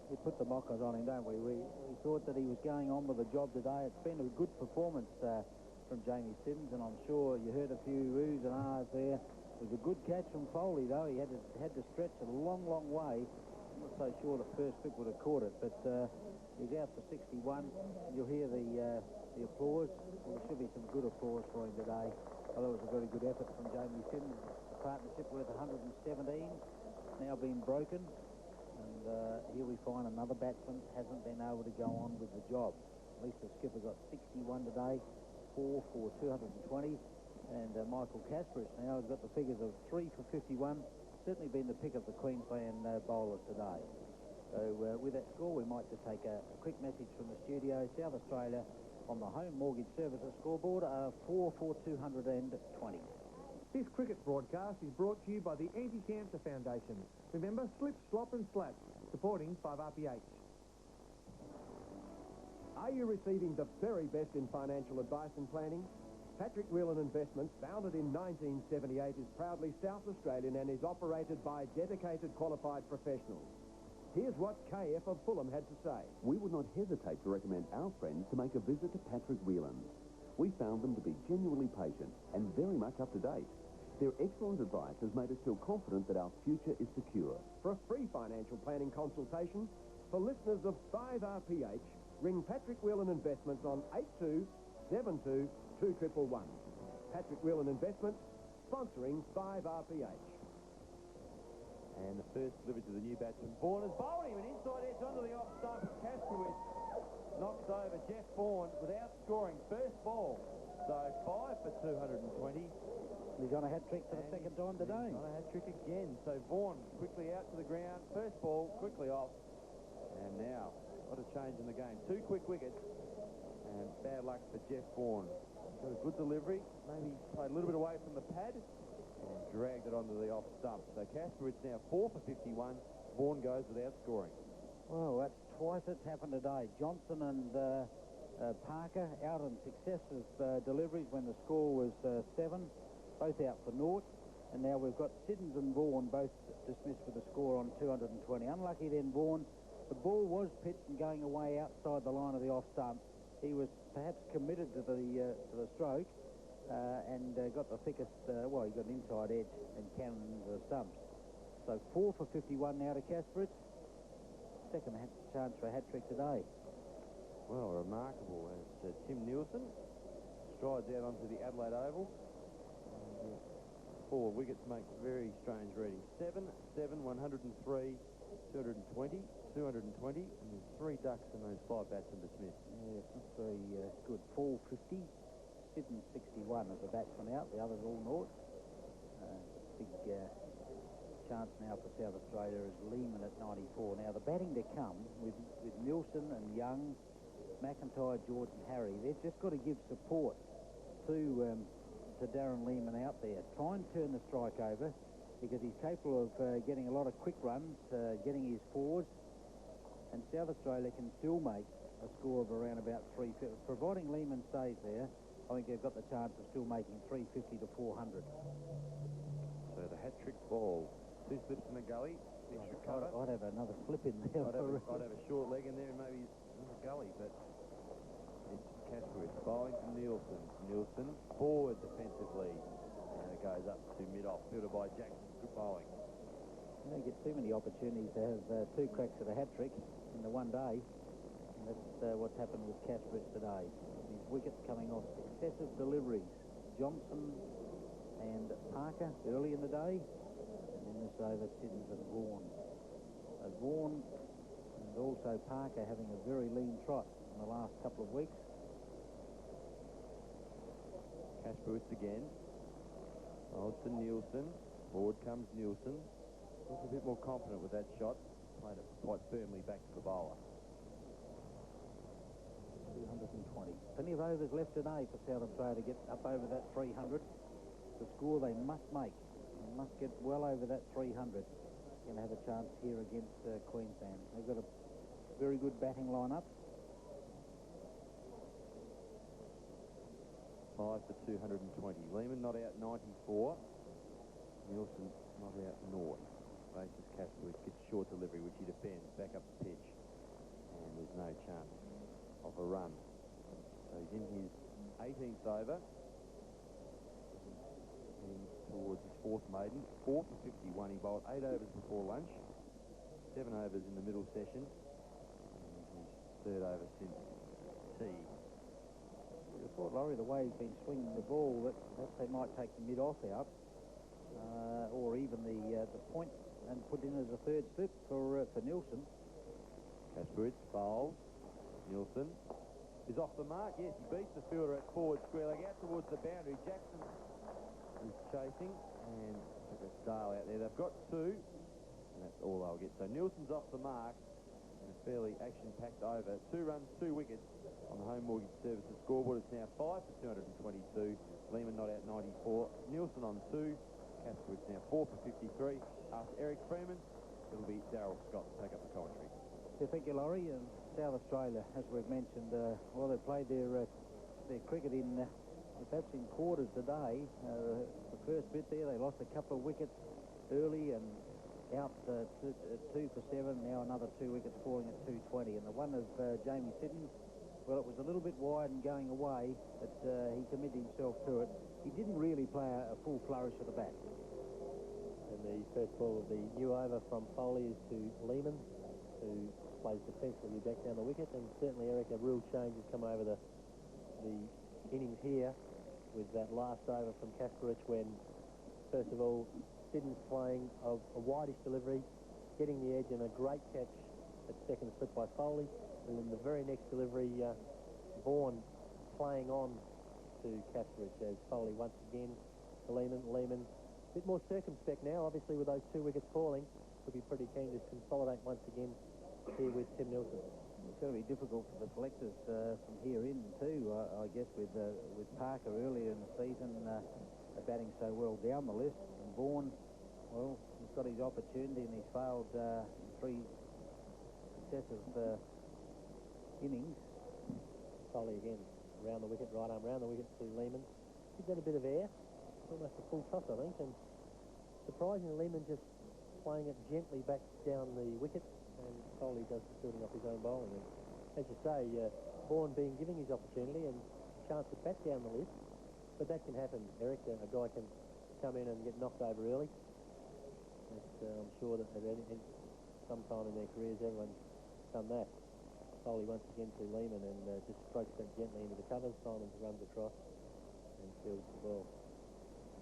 we put the mockers on him, don't we? We thought that he was going on with the job today. It's been a good performance from Jamie Simmons, and I'm sure you heard a few oohs and ahs there. It was a good catch from Foley, though. He had to stretch a long, long way. I'm not so sure the first pick would have caught it, but he's out for 61. You'll hear the applause. There should be some good applause for him today. Although it was a very good effort from Jamie Simmons. The partnership worth 117, now been broken. And here we find another batsman hasn't been able to go on with the job. At least the skipper got 61 today, 4 for 220. And Michael Kasparov now has got the figures of 3 for 51. Certainly been the pick of the Queensland bowlers today. So with that score, we might just take a quick message from the studio. South Australia on the Home Mortgage Services scoreboard are 4 for 220. This cricket broadcast is brought to you by the Anti-Cancer Foundation. Remember, slip, slop and slap, supporting 5RPH. Are you receiving the very best in financial advice and planning? Patrick Whelan Investments, founded in 1978, is proudly South Australian and is operated by dedicated qualified professionals. Here's what KF of Fulham had to say. We would not hesitate to recommend our friends to make a visit to Patrick Whelan. We found them to be genuinely patient and very much up to date. Their excellent advice has made us feel confident that our future is secure. For a free financial planning consultation, for listeners of 5RPH, ring Patrick Whelan Investments on 8272 2111. Patrick Whelan Investments, sponsoring 5RPH. And the first delivery to the new batsman. Vaughan has bowled him an inside edge onto the off stump. Kasparov knocks over Jeff Vaughan without scoring. First ball. So 5 for 220. He's on a hat-trick for the second time today. He's on a hat-trick again. So Vaughan quickly out to the ground. First ball, quickly off. And now, what a change in the game. 2 quick wickets. And bad luck for Jeff Vaughan. Got a good delivery, maybe played a little bit away from the pad and dragged it onto the off stump. So Kasparov's now 4 for 51. Vaughan goes without scoring. Well, that's twice it's happened today. Johnson and Parker out on successive deliveries when the score was 7, both out for naught. And now we've got Siddons and Vaughan both dismissed with a score on 220. Unlucky then Vaughan. The ball was pitched and going away outside the line of the off stump. He was perhaps committed to the stroke and got the thickest, he got an inside edge and cannoned into the stumps. So 4 for 51 now to Kasparov. Second chance for a hat-trick today. Well, remarkable as Tim Nielsen strides out onto the Adelaide Oval. 4 wickets make very strange readings. 7, 103, 220, 220, and there's 3 ducks and those 5 batsmen dismissed. Yeah, it's not very good. 450, Simmons 61 as a batsman out, the others all naught. Big chance now for South Australia is Lehmann at 94. Now the batting to come with Nilsson and Young, McIntyre, George and Harry, they've just got to give support to Darren Lehmann out there. Try and turn the strike over because he's capable of getting a lot of quick runs, getting his fours, and South Australia can still make a score of around about 350. Providing Lehmann stays there, I think they've got the chance of still making 350 to 400. So the hat-trick ball. 2 slips in the gully, extra cover. I'd have another slip in there. I'd have a short leg in there and maybe another gully, but it's Kasparov bowling to Nielsen. Nielsen forward defensively, and it goes up to mid-off, fielded by Jackson. Good bowling. You don't get too many opportunities to have 2 cracks at a hat-trick in the one day. And that's what's happened with Kasparov today. These wickets coming off successive deliveries. Johnson and Parker early in the day. In this over, Simmons and Vaughan. Vaughan and also Parker having a very lean trot in the last couple of weeks. Kasparov again. Holds to Nielsen. Forward comes Nielsen. Looks a bit more confident with that shot. Played it quite firmly back to the bowler. 220. Plenty of overs left today for South Australia to get up over that 300. The score they must make. They must get well over that 300. Going to have a chance here against Queensland. They've got a very good batting lineup. 5 for 220. Lehmann not out 94. Nielsen not out naught. Bases Kasparov gets short delivery, which he defends back up the pitch, and there's no chance of a run. So he's in his 18th over. Towards his 4th maiden, 4 for 51. He bowled 8 overs before lunch, 7 overs in the middle session, and his 3rd over since tea. I thought, Laurie, the way he's been swinging the ball, that they might take the mid-off out, or even the point, and put in as a 3rd slip for Nielsen. Kasparov bowls. Nielsen is off the mark. Yes, he beats the fielder at forward square leg out towards the boundary. Jackson is chasing, and took a style out there. They've got 2, and that's all they'll get. So Nielsen's off the mark, and a fairly action-packed over. 2 runs, 2 wickets on the Home Mortgage Services scoreboard. It's now 5 for 222. Lehmann not out 94. Nielsen on 2. Kasparov's now 4 for 53. After Eric Freeman, it'll be Darryl Scott to take up the commentary. Yeah, thank you, Laurie. And South Australia, as we've mentioned, well, they played their cricket in perhaps in quarters today. The first bit there, they lost a couple of wickets early and out 2 for 7. Now another 2 wickets falling at 220. And the one of Jamie Simmons, well, it was a little bit wide and going away, but he committed himself to it. He didn't really play a full flourish of the bat. And the first ball of the new over from Foley is to Lehmann, who plays defensively back down the wicket. And certainly, Eric, a real change has come over the innings here with that last over from Kasparov, when, first of all, Siddons playing a wideish delivery, getting the edge, and a great catch at second slip by Foley. And in the very next delivery, Vaughan playing on to Kasparov as Foley once again to Lehmann. Lehmann a bit more circumspect now, obviously, with those 2 wickets falling. Could be pretty keen to consolidate once again here with Tim Nielsen. It's going to be difficult for the selectors from here in too, I guess, with Parker earlier in the season batting so well down the list. And Vaughan, well, he's got his opportunity and he's failed in 3 successive innings. Foley again, round the wicket, right arm round the wicket to Lehmann. Gives that a bit of air, almost a full toss, I think. And surprisingly, Lehmann just playing it gently back down the wicket, and Foley does the fielding off his own bowling. And as you say, Vaughan being given his opportunity and chance to bat down the list, but that can happen, Eric. A guy can come in and get knocked over early. I'm sure that at some time in their careers, everyone's done that. Foley once again to Lehmann, and just strokes that gently into the covers. Simons runs across and fields the ball.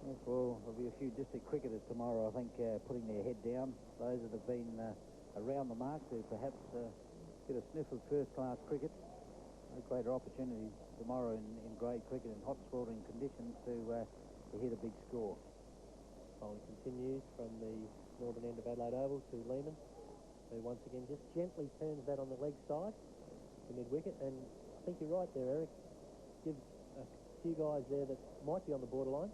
Yes, well, there'll be a few district cricketers tomorrow, I think, putting their head down. Those that have been around the mark to perhaps get a sniff of first-class cricket. No greater opportunity tomorrow in grade cricket in hot sweltering conditions to hit a big score. Bowling continues from the northern end of Adelaide Oval to Lehmann, who once again just gently turns that on the leg side to mid-wicket. And I think you're right there, Eric. Gives a few guys there that might be on the borderline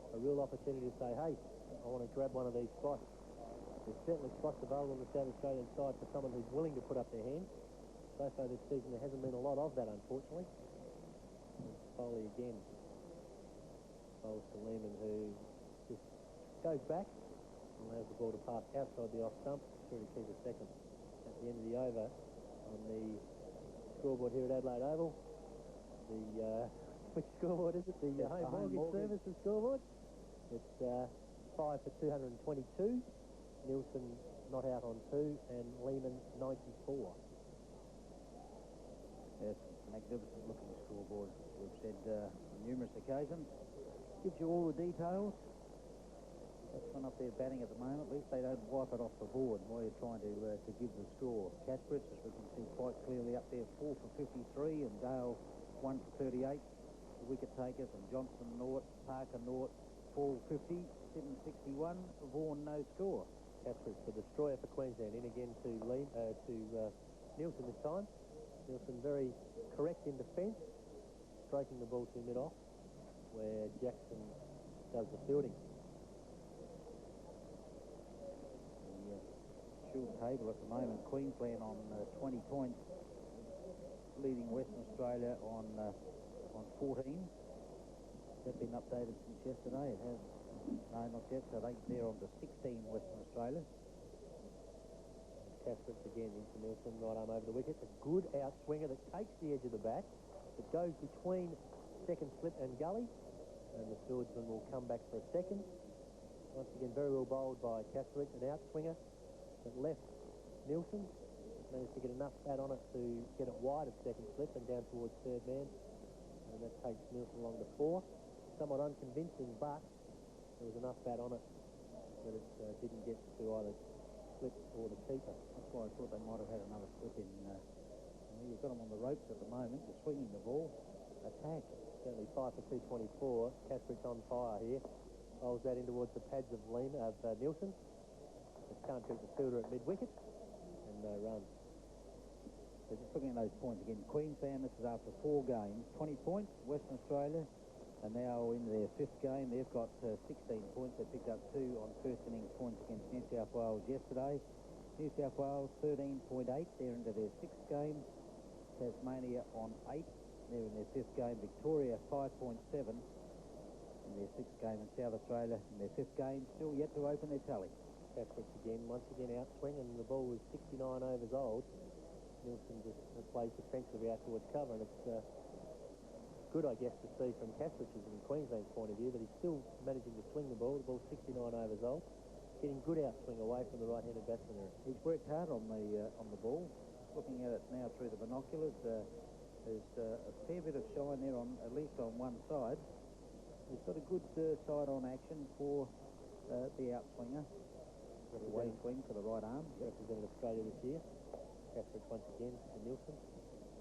a real opportunity to say, hey, I want to grab one of these spots. There's certainly spots available on the South Australian side for someone who's willing to put up their hand. So far this season, there hasn't been a lot of that, unfortunately. Foley again bowls to Lehmann, who just goes back and allows the ball to pass outside the off stump through to keep a second. At the end of the over, on the scoreboard here at Adelaide Oval, the which scoreboard is it? The Home Mortgage Services scoreboard. It's 5 for 222. Nielsen not out on 2, and Lehmann 94. Yes, magnificent looking scoreboard. We've said on numerous occasions. Gives you all the details. That's one up there batting at the moment. At least they don't wipe it off the board while you're trying to give the score. Casperich, as we can see quite clearly up there, 4 for 53, and Dale 1 for 38. The wicket takers, and Johnson naught, Parker naught, Paul 50, Simmons 61, Vaughan no score. Casperich, the destroyer for Queensland, in again to Nielsen this time. Nielsen very correct in defence, striking the ball to mid-off, where Jackson does the fielding. The Shield table at the moment, Queensland on 20 points, leading Western Australia on 14. That's been updated since yesterday. It has. No, not yet. So they're on to 16 Western Australia. Casperich again into Nielsen, right arm over the wicket. A good outswinger that takes the edge of the bat. It goes between second slip and gully, and the swordsman will come back for a second. Once again, very well bowled by Casperich, an outswinger that left Nielsen. Managed to get enough bat on it to get it wide of second slip and down towards third man. And that takes Nielsen along to 4. Somewhat unconvincing, but there was enough bat on it that it didn't get to either slip or the keeper. That's why I thought they might have had another slip in. You've got them on the ropes at the moment. They're swinging the ball. Attack. Certainly 5 for 224. Casperich on fire here. Bowls that in towards the pads of Nielsen. Just can't keep the fielder at mid-wicket. And no run. So just looking at those points again. Queensland, this is after 4 games. 20 points. Western Australia are now in their 5th game. They've got 16 points. They picked up 2 on first innings points against New South Wales yesterday. New South Wales 13.8. They're into their 6th game. Tasmania on 8. They're in their 5th game. Victoria 5.7 in their 6th game. And South Australia in their 5th game. Still yet to open their tally. Casperich again, once again outswing, and the ball was 69 overs old. Nielsen just plays defensively out towards cover, and it's good, I guess, to see from Casperich's and Queensland's point of view, but he's still managing to swing the ball. The ball's 69 overs old, getting good outswing away from the right-handed batsman there. He's worked hard on the ball. Looking at it now through the binoculars, there's a fair bit of shine there on at least on one side. He's got a good side-on action for the outswinger. Got a way swing for the right arm. Represented Australia this year. Casperich once again to Nielsen.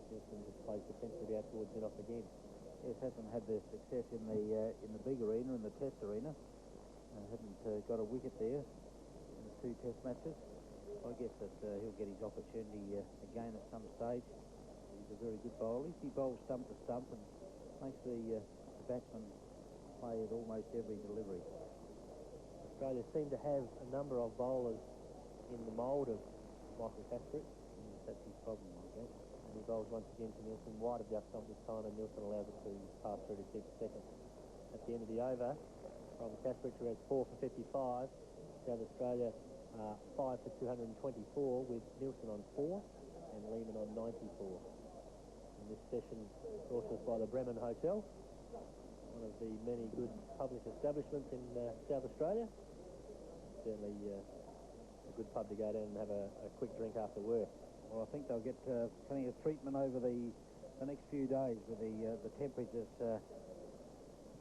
Nielsen just plays defensively out towards mid-off again. Yes, hasn't had the success in the big arena, in the test arena. Hasn't got a wicket there in the 2 test matches. I guess that he'll get his opportunity again at some stage. He's a very good bowler. He bowls stump to stump and makes the batsman play at almost every delivery. Australia seem to have a number of bowlers in the mould of Michael Casperich. That's his problem, I guess. And he bowls once again to Nielsen, wide of the up stump this time, and Nielsen allows it to pass through to keep a second. At the end of the over, from Casperich, who has 4 for 55, South Australia 5 for 224, with Nielsen on 4 and Lehmann on 94. And this session brought to us by the Bremen Hotel, one of the many good public establishments in South Australia. Certainly a good pub to go down and have a quick drink after work. Well, I think they'll get plenty of treatment over the next few days with the temperatures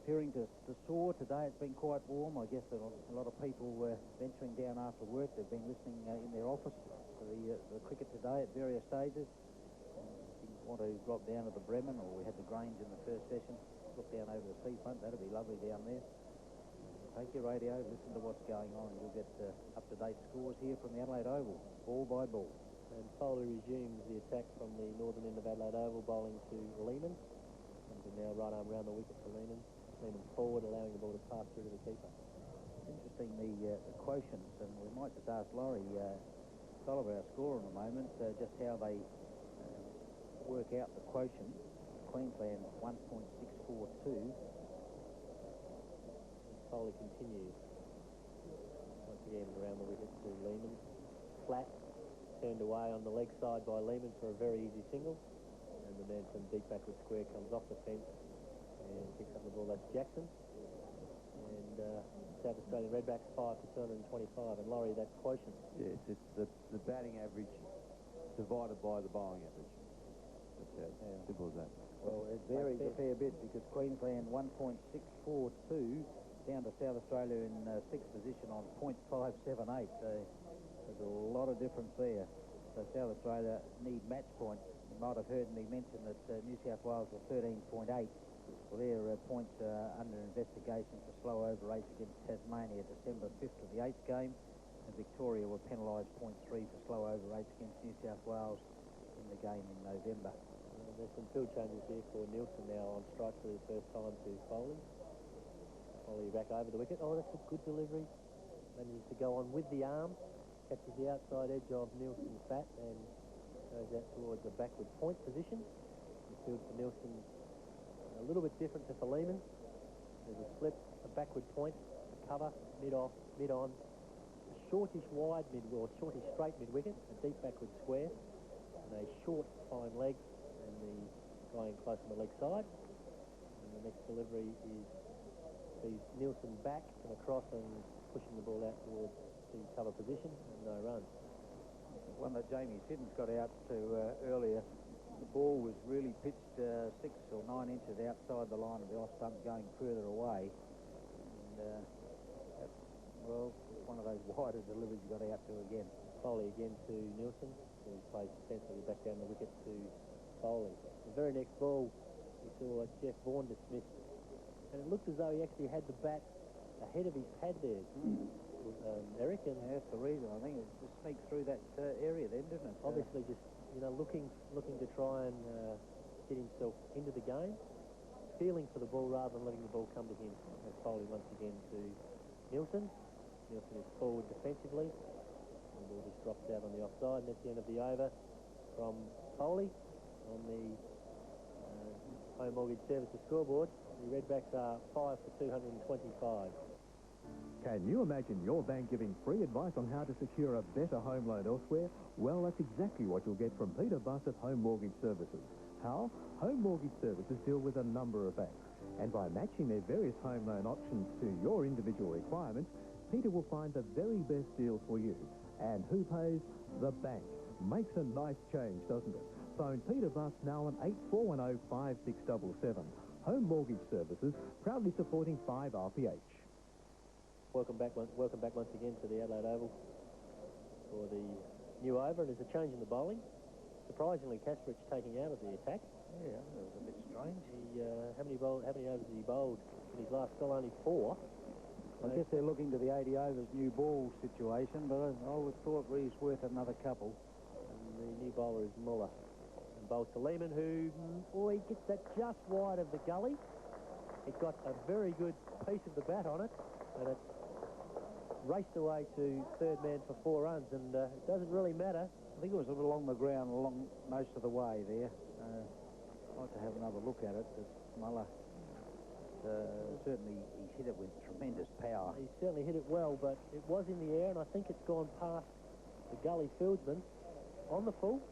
appearing to soar today. It's been quite warm. I guess a lot of people were venturing down after work. They've been listening in their office to the cricket today at various stages. Didn't want to drop down to the Bremen, or we had the Grange in the first session. Look down over the seafront. That'd be lovely down there. Take your radio, listen to what's going on, and you'll get up-to-date scores here from the Adelaide Oval, ball by ball. And Foley resumes the attack from the northern end of Adelaide Oval, bowling to Lehmann. And now right arm round the wicket for Lehmann. Lehmann forward, allowing the ball to pass through to the keeper. Interesting, the quotients, and we might just ask Laurie Oliver, our scorer, in a moment, just how they work out the quotient. Queensland 1.642. Foley continues. Once again around the wicket to Lehmann. Flat, turned away on the leg side by Lehmann for a very easy single. And the man from deep backward square comes off the fence and picks up the ball. That's Jackson. And South Australian Redbacks 5 for 225. And Laurie, that quotient. Yes, it's the batting average divided by the bowling average. That's simple as that. Well, it varies a fair bit, because Queensland 1.642 down to South Australia in 6th position on 0.578. So there's a lot of difference there. So South Australia need match point. You might have heard me mention that New South Wales were 13.8. Well, their points are under investigation for slow over rates against Tasmania December 5th of the 8th game. And Victoria were penalised 0.3 for slow over rates against New South Wales in the game in November. There's some field changes here for Nielsen now on strike for the first time to Foley. Foley back over the wicket. Oh, that's a good delivery. Manages to go on with the arm. Catches the outside edge of Nielsen's bat and goes out towards the backward point position. The field for Nielsen a little bit different to for Lehmann. There's a slip, a backward point, a cover, mid-off, mid-on, a shortish wide mid, or shortish straight mid-wicket, a deep backward square, and a short fine leg, and the guy in close on the leg side. And the next delivery is sees Nielsen back and across and pushing the ball out towards the cover position, and no run. One that Jamie Simmons got out to earlier. The ball was really pitched 6 or 9 inches outside the line of the off stump, going further away. And, well, it's one of those wider deliveries you got out to again. Foley again to Nielsen, who plays defensively back down the wicket to Foley. The very next ball, we saw Jeff Vaughan dismissed. And it looked as though he actually had the bat ahead of his pad there, Eric. And that's the reason. I think it just sneaked through that area then, didn't it? Obviously just, looking to try and get himself into the game, feeling for the ball rather than letting the ball come to him. And Foley once again to Nielsen. Nielsen is forward defensively. The ball just drops out on the offside, and that's the end of the over from Foley on the Home Mortgage Services scoreboard. The Redbacks are 5 for 225. Can you imagine your bank giving free advice on how to secure a better home loan elsewhere? Well, that's exactly what you'll get from Peter Buss at Home Mortgage Services. How? Home Mortgage Services deal with a number of banks, and by matching their various home loan options to your individual requirements, Peter will find the very best deal for you. And who pays? The bank. Makes a nice change, doesn't it? Phone Peter Buss now on 8410-5677. Home Mortgage Services, proudly supporting 5RPH. Welcome back once again to the Adelaide Oval for the new over, and there's a change in the bowling. Surprisingly, Kasparich taking out of the attack. Yeah, that was a bit strange. How many overs has he bowled in his last spell? Only 4. I guess they're looking to the 80 overs new ball situation, but I would have thought he's worth another couple. And the new bowler is Muller. And bowls to Lehmann, who, he gets that just wide of the gully. It got a very good piece of the bat on it, and it raced away to third man for 4 runs, and it doesn't really matter. I think it was along the ground along most of the way there. I'd like to have another look at it, but Muller, certainly he hit it with tremendous power. He certainly hit it well, but it was in the air, and I think it's gone past the gully fieldsman on the full.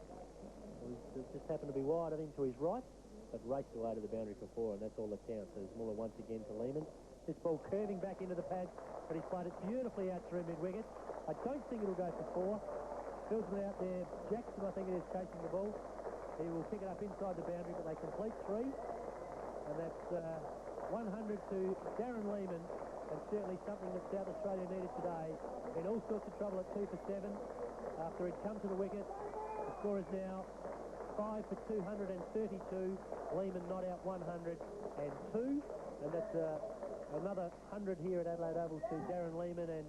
It just happened to be wide of him to his right, but raced away to the boundary for 4, and that's all that counts. There's Muller once again to Lehmann. This ball curving back into the pads, but he's played it beautifully out through mid-wicket. I don't think it'll go for 4. Fieldsman out there, Jackson, I think it is, chasing the ball. He will pick it up inside the boundary, but they complete 3. And that's 100 to Darren Lehmann, and certainly something that South Australia needed today. In all sorts of trouble at 2 for 7 after he'd come to the wicket. The score is now 5 for 232. Lehmann not out 102, and that's another 100 here at Adelaide Oval to Darren Lehmann, and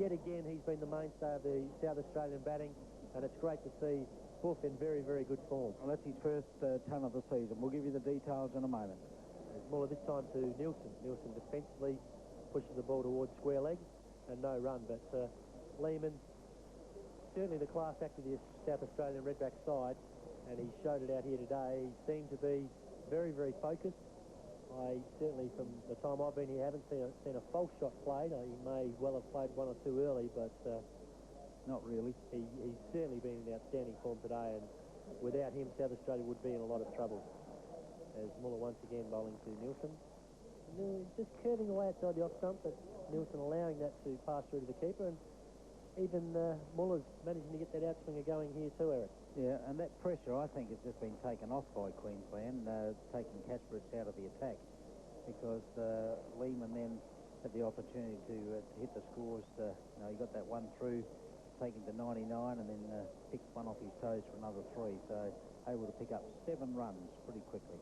yet again he's been the mainstay of the South Australian batting, and it's great to see Buff in very, very good form. Well, that's his first ton of the season. We'll give you the details in a moment. There's Muller this time to Nielsen. Nielsen defensively pushes the ball towards square leg, and no run, but Lehmann, certainly the class act of the South Australian Redback side, and he showed it out here today. He seemed to be very, very focused. I certainly, from the time I've been here, haven't seen a false shot played. He may well have played one or two early, but not really. He's certainly been in outstanding form today, and without him, South Australia would be in a lot of trouble. As Muller once again bowling to Nielsen. Just curving away outside the off stump, but Nielsen allowing that to pass through to the keeper, and even Muller's managing to get that outswinger going here too, Eric. Yeah, and that pressure, I think, has just been taken off by Queensland, taking Kasparov out of the attack, because Lehmann then had the opportunity to hit the scores. He got that one through, taking to 99, and then picked one off his toes for another 3, so able to pick up 7 runs pretty quickly.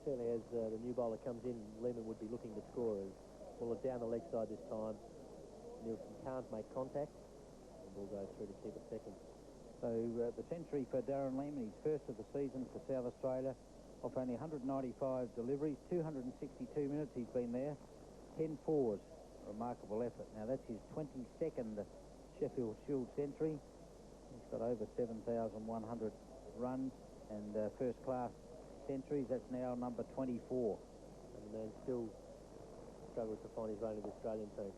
Certainly, as the new bowler comes in, Lehmann would be looking to score. As Muller down the leg side this time. Nielsen can't make contact, and will go through to keep a second. So the century for Darren Lehmann, his first of the season for South Australia, off only 195 deliveries, 262 minutes he's been there, 10 fours, remarkable effort. Now that's his 22nd Sheffield Shield century. He's got over 7,100 runs, and first class centuries, that's now number 24. And the man still struggles to find his way to the Australian team.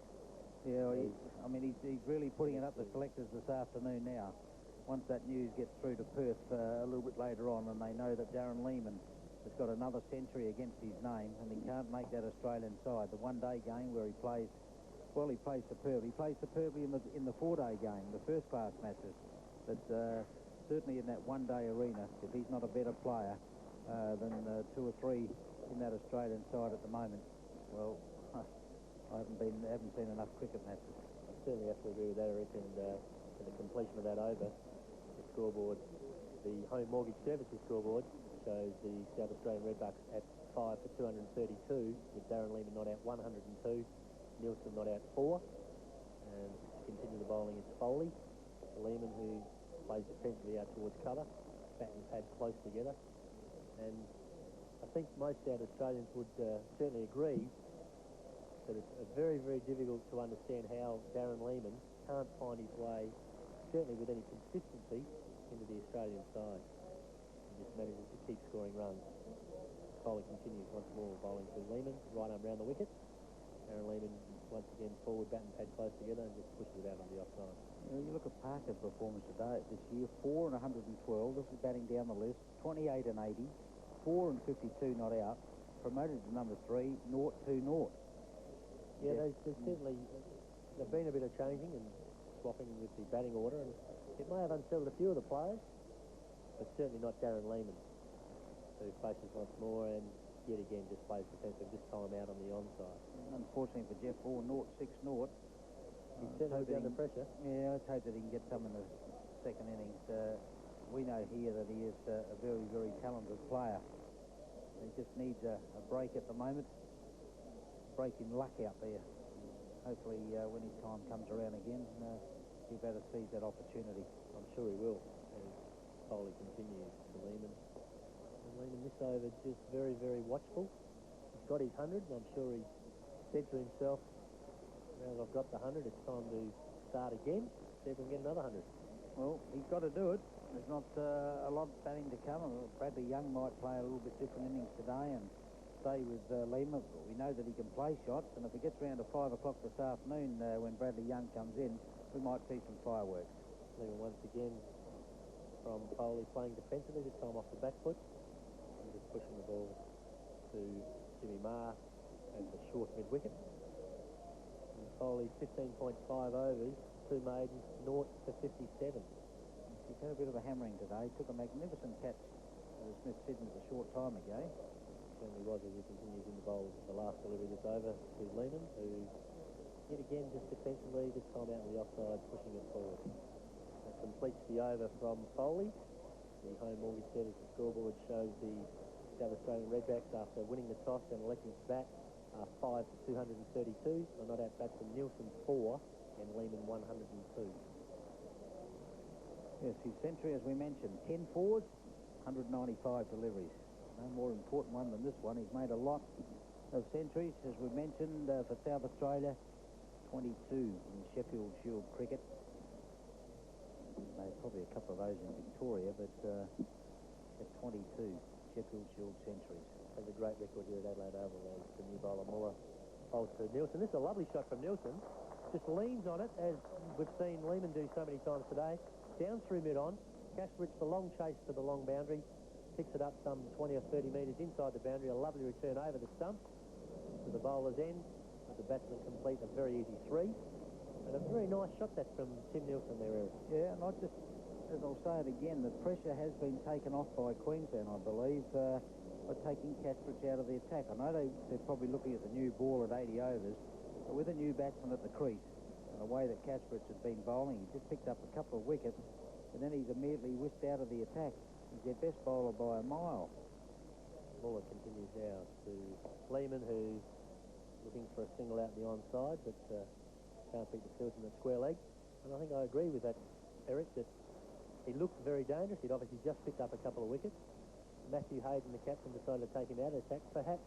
Yeah, he's really putting it up to selectors this afternoon now. Once that news gets through to Perth a little bit later on, and they know that Darren Lehmann has got another century against his name, and he can't make that Australian side. The one-day game where he plays, well, he plays superb. He plays superbly in the 4-day game, the first-class matches. But certainly in that one-day arena, if he's not a better player than 2 or 3 in that Australian side at the moment, well, I haven't seen enough cricket matches. I certainly have to agree with that, Eric, and for the completion of that over, the scoreboard, the Home Mortgage Services scoreboard, shows the South Australian Redbacks at 5 for 232, with Darren Lehmann not out 102, Nielsen not out 4, and to continue the bowling is Foley, Lehmann, who plays defensively out towards cover, bat and pad close together, and I think most South Australians would certainly agree that it's very, very difficult to understand how Darren Lehmann can't find his way, certainly with any consistency, into the Australian side. He just manages to keep scoring runs. Foley continues once more, bowling to Lehmann, right arm round the wicket. Darren Lehmann once again forward, bat and pad close together, and just pushes it out on the offside. You look at Parker's performance today this year, 4 and 112. This is batting down the list, 28 and 80, 4 and 52 not out, promoted to number 3, 0-2-0. Yeah, there's certainly been a bit of changing and swapping with the batting order, and it may have unsettled a few of the players, but certainly not Darren Lehmann, who faces once more and yet again just plays defensive, this time out on the onside. Unfortunately for Jeff Moore, 0-6-0. He's certainly under pressure. Yeah, let's hope that he can get some in the second innings. We know here that he is a very, very talented player. He just needs a break at the moment. Break in luck out there. Hopefully, when his time comes around again, he'll better seize that opportunity. I'm sure he will. And Foley continues to Lehmann. And Lehmann this over just very, very watchful. He's got his 100, and I'm sure he said to himself, now that I've got the 100, it's time to start again, see if we can get another 100. Well, he's got to do it. There's not a lot of batting to come. Bradley Young might play a little bit different innings today and stay with Lehmann. We know that he can play shots, and if it gets around to 5 o'clock this afternoon when Bradley Young comes in, we might see some fireworks. Lehmann once again from Foley playing defensively, this time off the back foot, and just pushing the ball to Jimmy Marr at the short mid-wicket. And Foley 15.5 overs, 2 maidens, 0 for 57. He's had a bit of a hammering today. Took a magnificent catch with Smith Siddons a short time ago. Certainly was as he continues in the bowl. The last delivery this over to Lehmann, who yet again just defensively, this time out of the offside, pushing it forward. That completes the over from Foley. The home mortgage service scoreboard shows the South Australian Redbacks, after winning the toss and electing to bat, 5 for 232. A not out bat from Nielsen 4 and Lehmann 102. Yes, his century, as we mentioned, 10 fours, 195 deliveries. No more important one than this one. He's made a lot of centuries, as we mentioned, for South Australia. 22 in Sheffield Shield cricket. Made probably a couple of those in Victoria, but at 22 Sheffield Shield centuries. Has a great record here at Adelaide Oval as the new bowler Muller bowls to Nielsen. This is a lovely shot from Nielsen. Just leans on it, as we've seen Lehmann do so many times today. Down through mid-on. Casperich, the long chase to the long boundary. Picks it up some 20 or 30 metres inside the boundary. A lovely return over the stumps to the bowler's end. The batsman complete a very easy 3. And a very nice shot that from Tim Nielsen there, Eric. Yeah, and I just, as I'll say it again, the pressure has been taken off by Queensland, I believe, by taking Casperich out of the attack. I know they're probably looking at the new ball at 80 overs, but with a new batsman at the crease, and the way that Casperich has been bowling, he just picked up a couple of wickets, and then he's immediately whisked out of the attack. He's their best bowler by a mile. Muller continues now to Lehmann, who's looking for a single out the onside, but can't beat the field in the square leg. And I think I agree with that, Eric, that he looked very dangerous. He'd obviously just picked up a couple of wickets. Matthew Hayden, the captain, decided to take him out of attack. Perhaps,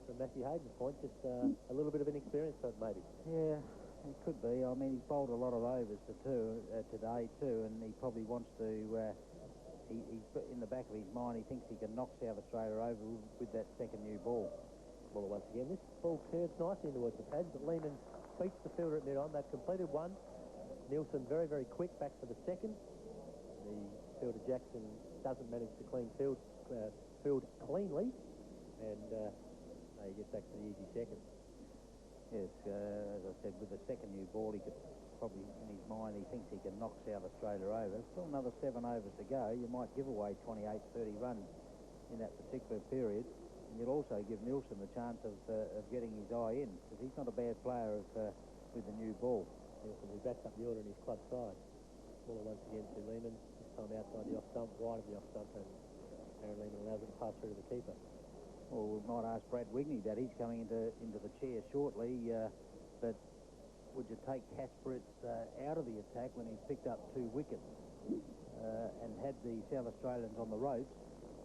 from Matthew Hayden's point, just a little bit of an experience, but maybe. Yeah, it could be. I mean, he's bowled a lot of overs today too, and he probably wants to... he's in the back of his mind, he thinks he can knock South Australia over with that second new ball. Muller once again. This ball curves nicely towards the pads, but Lehmann beats the fielder at mid-on. They've completed one. Nielsen very, very quick back for the second. The fielder Jackson doesn't manage to field cleanly, and he gets back to the easy second. Yes, as I said, with the second new ball, he could probably, in his mind, he thinks he can knock South Australia over. Still another 7 overs to go. You might give away 28, 30 runs in that particular period. And you'll also give Nielsen the chance of getting his eye in, because he's not a bad player with the new ball. Nielsen, who backs up the order in his club side. Muller once again to Lehmann, this time outside the off stump, wide of the off stump, and Aaron Lehmann allows it to pass through to the keeper. Well, we might ask Brad Wigney that. He's coming into the chair shortly, but would you take Casperich out of the attack when he's picked up 2 wickets and had the South Australians on the ropes?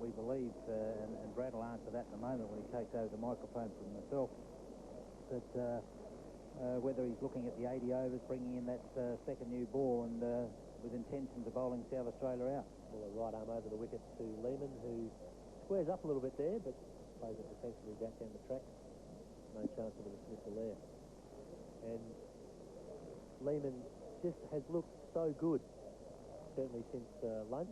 We believe, and Brad will answer that in a moment when he takes over the microphone from myself, that whether he's looking at the 80 overs, bringing in that second new ball, and with intentions of bowling South Australia out. Well, a right arm over the wicket to Lehmann, who squares up a little bit there, but plays it defensively back down the track. No chance of a dismissal there. And Lehmann just has looked so good, certainly since lunch.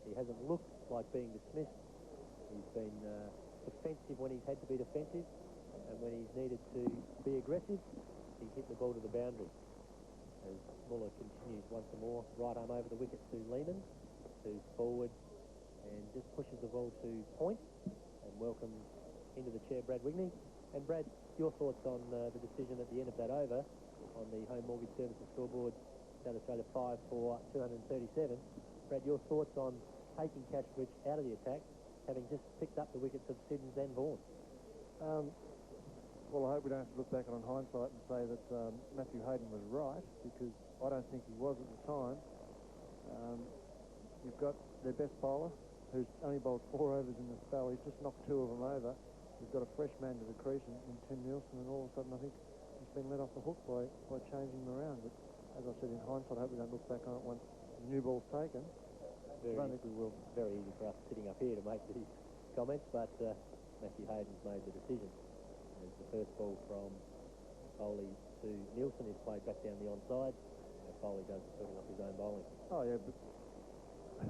He hasn't looked like being dismissed. He's been defensive when he's had to be defensive, and when he's needed to be aggressive, he's hit the ball to the boundary. As Muller continues once more, right arm over the wicket to Lehmann, who's forward and just pushes the ball to point, and welcomes into the chair Brad Wigney. And Brad, your thoughts on the decision at the end of that over on the Home Mortgage Services scoreboard, South Australia 5 for 237. Brad, your thoughts on taking Casperich out of the attack, having just picked up the wickets of Simmons and Vaughan? Well, I hope we don't have to look back on hindsight and say that Matthew Hayden was right, because I don't think he was at the time. You've got their best bowler, who's only bowled 4 overs in the spell. He's just knocked 2 of them over. You've got a fresh man to the crease in Tim Nielsen, and all of a sudden I think he's been let off the hook by changing him around. But as I said, in hindsight, I hope we don't look back on it once the new ball's taken. I don't think we will. Very easy for us sitting up here to make these comments, but Matthew Hayden's made the decision. As the first ball from Foley to Nielsen is played back down the onside, and Foley does the filling up his own bowling. Oh, yeah, but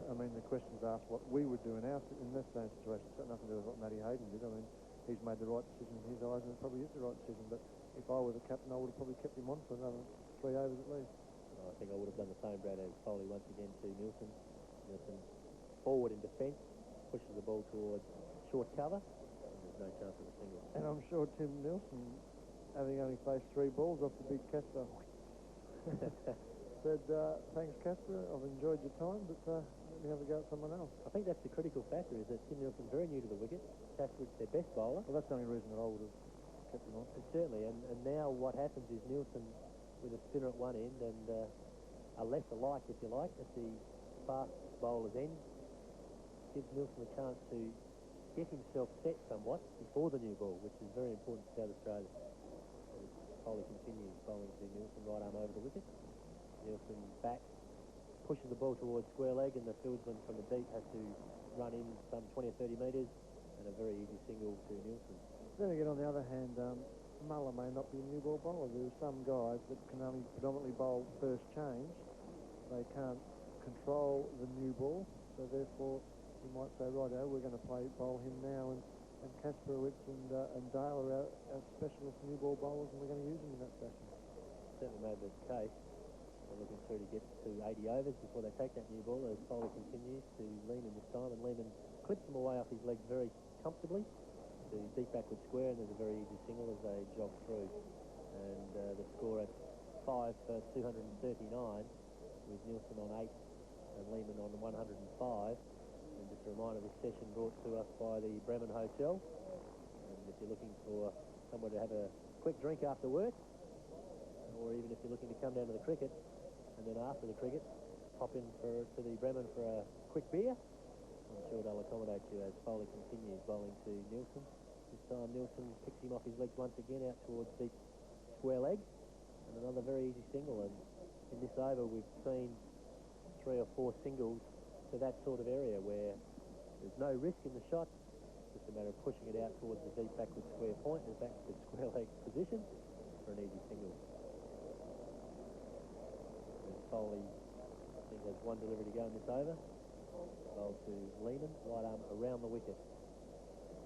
I mean, the question's asked what we would do in that same situation. It's got nothing to do with what Matty Hayden did. I mean, he's made the right decision in his eyes, and it probably is the right decision. But if I were the captain, I would have probably kept him on for another 3 overs at least. I think I would have done the same, Brad, as Foley once again to Nielsen. Nielsen forward in defence, pushes the ball towards short cover. There's no chance of a single. And I'm sure Tim Nielsen, having only faced 3 balls off the big Casper, said, thanks Casper, I've enjoyed your time, but let me have a go at someone else. I think that's the critical factor, is that Tim Nielsen's very new to the wicket. Casper is their best bowler. Well, that's the only reason that I would have kept him on. Certainly, and now what happens is Nielsen with a spinner at one end and a left alike, if you like, at the fast bowler's end, gives Nielsen a chance to get himself set somewhat before the new ball, which is very important for South Australia. Foley continues bowling to Nielsen, right arm over the wicket. Nielsen back, pushes the ball towards square leg, and the fieldsman from the deep has to run in some 20 or 30 metres, and a very easy single to Nielsen. Then again, on the other hand, Muller may not be a new ball bowler. There are some guys that can only predominantly bowl first change. They can't control the new ball, so therefore you might say, righto, we're going to bowl him now, and Kasperowicz and Dale are our specialist new ball bowlers, and we're going to use them in that fashion. Certainly made the case. They're looking through to get to 80 overs before they take that new ball, as Foley continues to Lehmann this time, and Lehmann clips him away off his legs very comfortably to deep backward square, and there's a very easy single as they jog through. And the score at 5 for 239, with Nielsen on 8 and Lehmann on 105. And just a reminder, this session brought to us by the Bremen Hotel. And if you're looking for somewhere to have a quick drink after work, or even if you're looking to come down to the cricket, and then after the cricket, pop in to the Bremen for a quick beer, I'm sure they'll accommodate you as Foley continues bowling to Nielsen. This time Nielsen picks him off his legs once again out towards deep square leg, and another very easy single. And in this over we've seen 3 or 4 singles to that sort of area where there's no risk in the shot, just a matter of pushing it out towards the deep backward square point and back to the square leg position for an easy single. And Foley, I think, has 1 delivery to go in this over. Bowl to Lehmann, right arm around the wicket,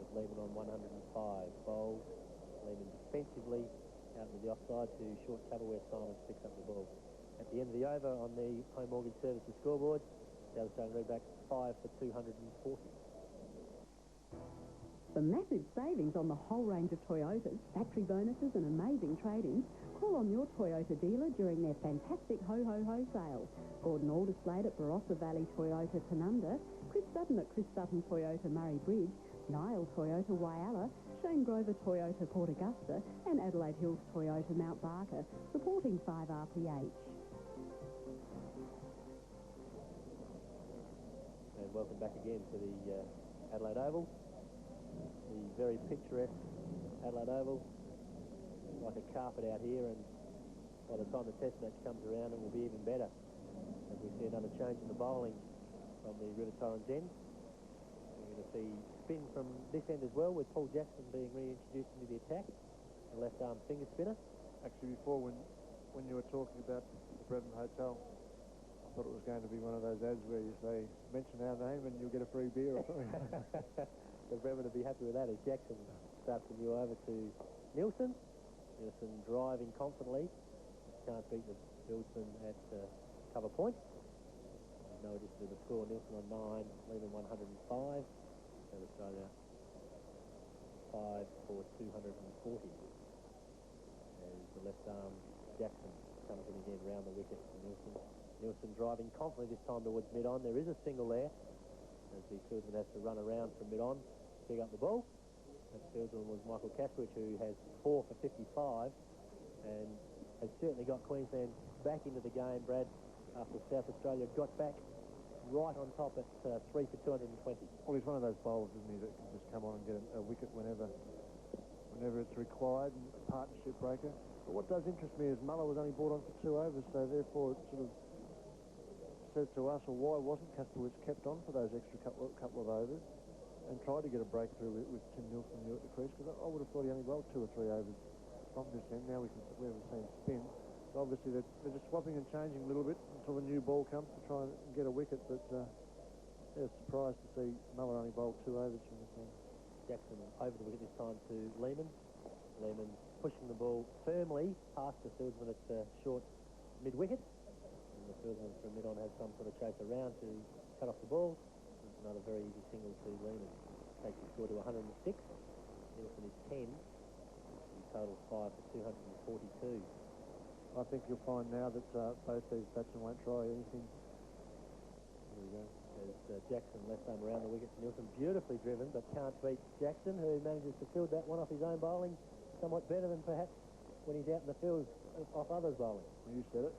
with Lehmann on 105. Bowl, Lehmann defensively out into the offside to short cover where Simmons picks up the ball. At the end of the over on the Home Mortgage Services scoreboard, South Australian read back 5 for 240. For massive savings on the whole range of Toyotas, factory bonuses and amazing trade-ins, call on your Toyota dealer during their fantastic ho-ho-ho sale. Gordon all displayed at Barossa Valley Toyota Tanunda, Chris Sutton at Chris Sutton Toyota Murray Bridge, Niall Toyota Whyalla, Shane Grover Toyota Port Augusta, and Adelaide Hills Toyota Mount Barker, supporting 5RPH. And welcome back again to the Adelaide Oval. The very picturesque Adelaide Oval, like a carpet out here, and by the time the test match comes around it will be even better, as we see another change in the bowling from the River Torrens end. We're going to see spin from this end as well, with Paul Jackson being reintroduced into the attack, the left arm finger spinner. Actually, before when you were talking about the Bremen Hotel, I thought it was going to be one of those ads where you say, mention our name and you'll get a free beer or something. The Bremen would be happy with that as Jackson starts the new over to Nielsen. Nielsen driving confidently. Can't beat the fieldsman at cover point. No addition to the score. Nielsen on 9, Lehmann 105. South Australia 5 for 240. As the left arm Jackson comes in again round the wicket for Nielsen. Nielsen driving confidently this time towards mid-on. There is a single there, as the fieldsman has to run around from mid-on, pick up the ball. That fieldsman was Michael Kasperowicz, who has 4 for 55 and has certainly got Queensland back into the game, Brad, after South Australia got back right on top at 3 for 220. Well, he's one of those bowlers, isn't he, that can just come on and get a wicket whenever it's required, and a partnership breaker. But what does interest me is Muller was only brought on for 2 overs, so therefore it sort of says to us, well, why wasn't Kasperowicz kept on for those extra couple of overs and tried to get a breakthrough with Tim Nielsen new at the crease? Because I would have thought he only bowled 2 or 3 overs from this end. Now we haven't seen spin. So obviously they're just swapping and changing a little bit until the new ball comes to try and get a wicket. But they're surprised to see Muller only bowled 2 overs from this end. Jackson over the wicket this time to Lehmann. Lehmann pushing the ball firmly past the fieldsman at short mid-wicket. And the fieldsman from mid-on has some sort of chase around to cut off the ball. It's another very easy single to Lehmann. takes the score to 106. Nielsen is 10. In total 5 for 242. I think you'll find now that both these batsmen won't try anything. There we go. There's Jackson left arm around the wickets. Nielsen beautifully driven, but can't beat Jackson, who manages to field that one off his own bowling somewhat better than perhaps when he's out in the field off others' bowling. You said it.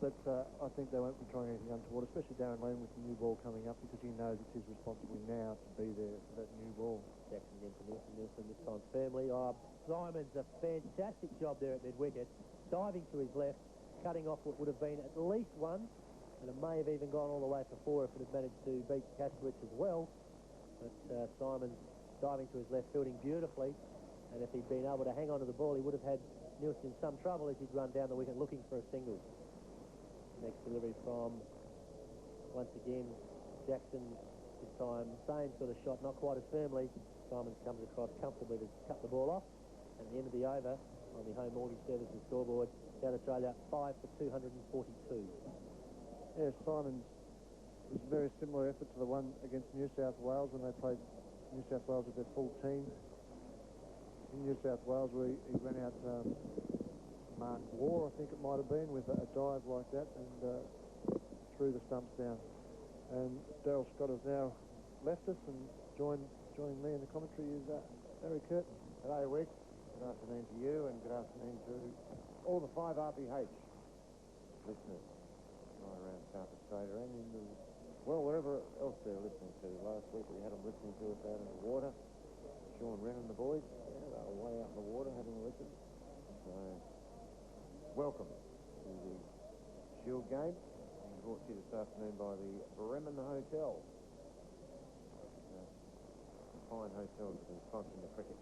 But I think they won't be trying anything untoward, especially Darren Lehmann with the new ball coming up, because he knows it's his responsibility now to be there for that new ball. Jackson again for Nielsen. Nielsen this time firmly. Oh, Simon's a fantastic job there at mid-wicket, diving to his left, cutting off what would have been at least one, and it may have even gone all the way for 4 if it had managed to beat Kasprowicz as well. But Simon's diving to his left, fielding beautifully, and if he'd been able to hang on to the ball, he would have had Nielsen in some trouble as he'd run down the wicket looking for a single. Next delivery from, once again, Jackson, this time same sort of shot, not quite as firmly. Simons comes across comfortably to cut the ball off, and at the end of the over on the Home Mortgage Services scoreboard, South Australia 5 for 242. Yeah, Simons was a very similar effort to the one against New South Wales when they played New South Wales with their full team. In New South Wales, where he ran out Mark Waugh, I think it might have been, with a dive like that and threw the stumps down. And Daryl Scott has now left us, and joining me in the commentary is Barry Curtin. Hello, Wick. Good afternoon to you, and good afternoon to all the 5 RPH listeners right around South Australia and in the, well, wherever else they're listening to. Last week we had them listening to us out in the water. Sean Wren and the boys, yeah, they were way out in the water having a listen. So, welcome to the Shield game, being brought to you this afternoon by the Bremen Hotel. Fine hotels that have been sponsoring the cricket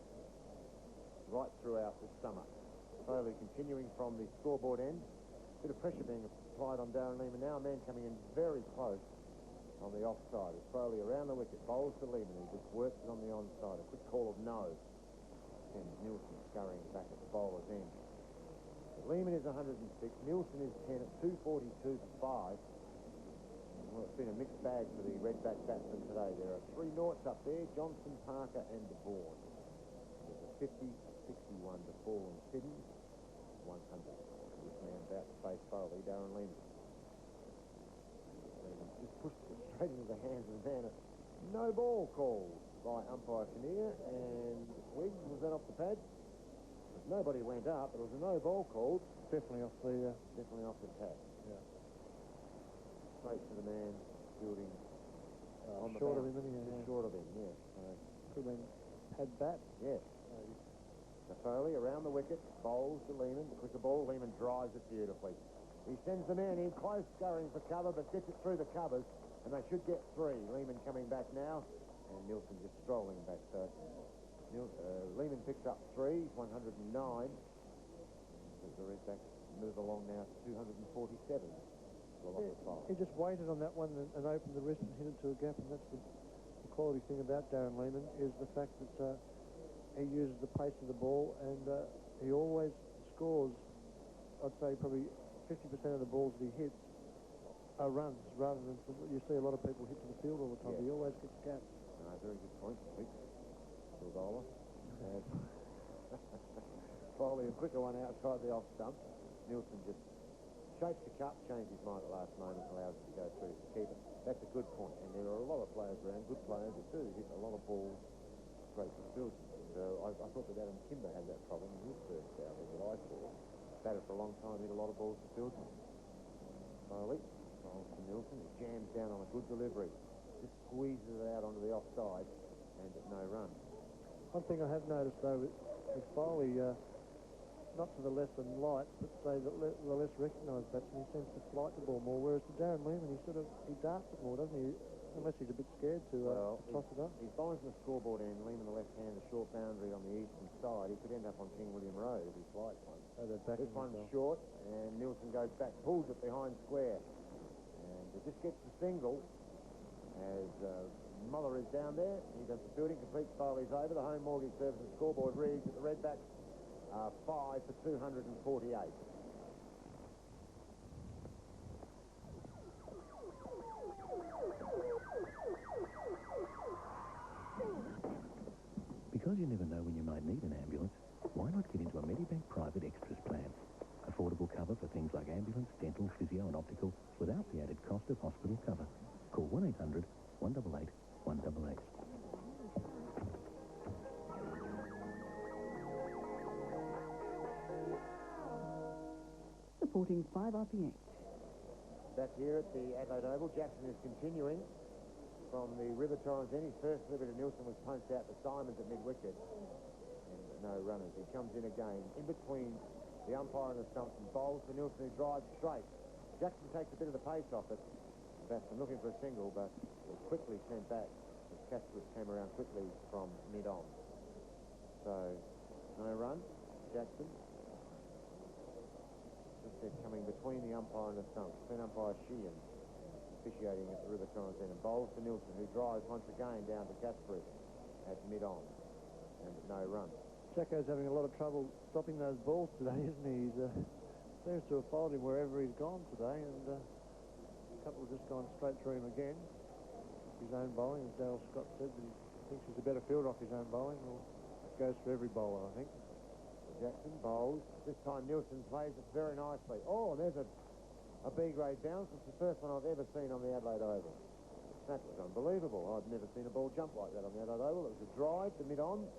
right throughout this summer. Slowly continuing from the scoreboard end. Bit of pressure being applied on Darren Lehmann now. A man coming in very close on the offside. He's slowly around the wicket, bowls to Lehmann. He just works it on the onside. A quick call of no. And Nielsen scurrying back at the bowler's end. But Lehmann is 106. Nielsen is 10 at 242 for 5. Well, it's been a mixed bag for the red-back batsmen today. There are 3 noughts up there, Johnson, Parker and DeVaughn. There's a 50, 61 to Paul and Simmons, 100. This man about to face Foley, Darren Lehmann. Just pushed it straight into the hands of the man. No ball called by umpire Kinnear, and Wiggs was that off the pad. Nobody went up. There was a no ball called. Definitely off the pad. Yeah. Straight to the man fielding on the short bounce. of him, isn't he? Just short of him, yes. Could have been pad bat. Yes. Foley around the wicket, bowls to Lehmann. The quicker ball, Lehmann drives it beautifully. He sends the man in close, scurrying for cover, but gets it through the covers, and they should get 3. Lehmann coming back now, and Nielsen just strolling back. So Lehmann picks up 3, 109. As the Redbacks move along now to 247. He just waited on that one and opened the wrist and hit it to a gap, and that's the quality thing about Darren Lehmann, is the fact that he uses the pace of the ball, and he always scores. I'd say probably 50% of the balls that he hits are runs, rather than you see a lot of people hit to the field all the time. Yes. He always gets gaps. No, very good point. Still bowler. Foley, a quicker one outside the off stump. Nielsen just shapes the cup, changed his mind at the last moment, allows it to go through to keep it. That's a good point. And there are a lot of players around, good players that do hit a lot of balls straight to the field. So I thought that Adam Kimber had that problem in his first outing that I saw. Batted for a long time, hit a lot of balls to field. Foley, bowls to Nielsen, he jams down on a good delivery. Just squeezes it out onto the offside, and at no run. One thing I have noticed, though, with Foley, not to the less than light, but say the less recognised batsman, he seems to flight the ball more, whereas to Darren Lehmann, he darts it more, doesn't he? Unless he's a bit scared to toss it up. He's bowling from the scoreboard end, Lehmann the left hand, a short boundary on the eastern side. He could end up on King William Road if he flights one. This one's short, and Nielsen goes back, pulls it behind square, and it just gets the single as Muller is down there. He does the fielding, completes. Foley's over. The Home Mortgage Services scoreboard reads that the Redbacks are 5 for 248. need an ambulance, why not get into a Medibank Private Extras plan? Affordable cover for things like ambulance, dental, physio and optical without the added cost of hospital cover. Call 1-800 188 188. Supporting 5RPH. Back here at the Adelaide Oval, Jackson is continuing from the River Torrens. Then his first delivery to Nielsen was punched out to Simmons at mid-wicket. And no runners. He comes in again, in between the umpire and the stumps, and bowls for Nielsen, who drives straight. Jackson takes a bit of the pace off it. Batsman looking for a single, but was quickly sent back as Casper came around quickly from mid-on. So, no run. Jackson. Just coming between the umpire and the stumps. Between umpire Sheehan officiating at the River Torrens and bowls to Nielsen, who drives once again down to Casper at mid-on. And no run. Jacko's having a lot of trouble stopping those balls today, isn't he? He seems to have followed him wherever he's gone today, and a couple have just gone straight through him again. His own bowling, as Darryl Scott said, that he thinks he's a better fielder off his own bowling, or it goes for every bowler, I think. Jackson bowls. This time Nielsen plays it very nicely. Oh, and there's a B-grade bounce. It's the first one I've ever seen on the Adelaide Oval. That was unbelievable. I've never seen a ball jump like that on the Adelaide Oval. It was a drive to mid-on,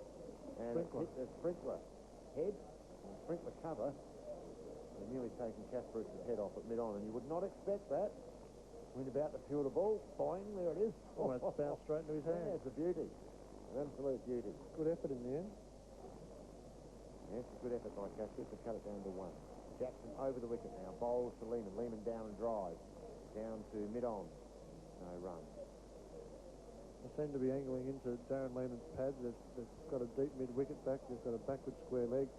and it hit the sprinkler head, and sprinkler cover, and nearly taking Casper's head off at mid-on, and you would not expect that. When about to field a ball, boing, there it is. Oh, it's bounced straight into his hand. Yeah, it's a beauty. An absolute beauty. Good effort in the end. Yes, a good effort by Casper to cut it down to one. Jackson over the wicket now. Bowls to Lehmann. Lehmann down and drives. Down to mid-on. No run. They seem to be angling into Darren Lehmann's pads. They've got a deep mid-wicket back. They've got a backward square leg.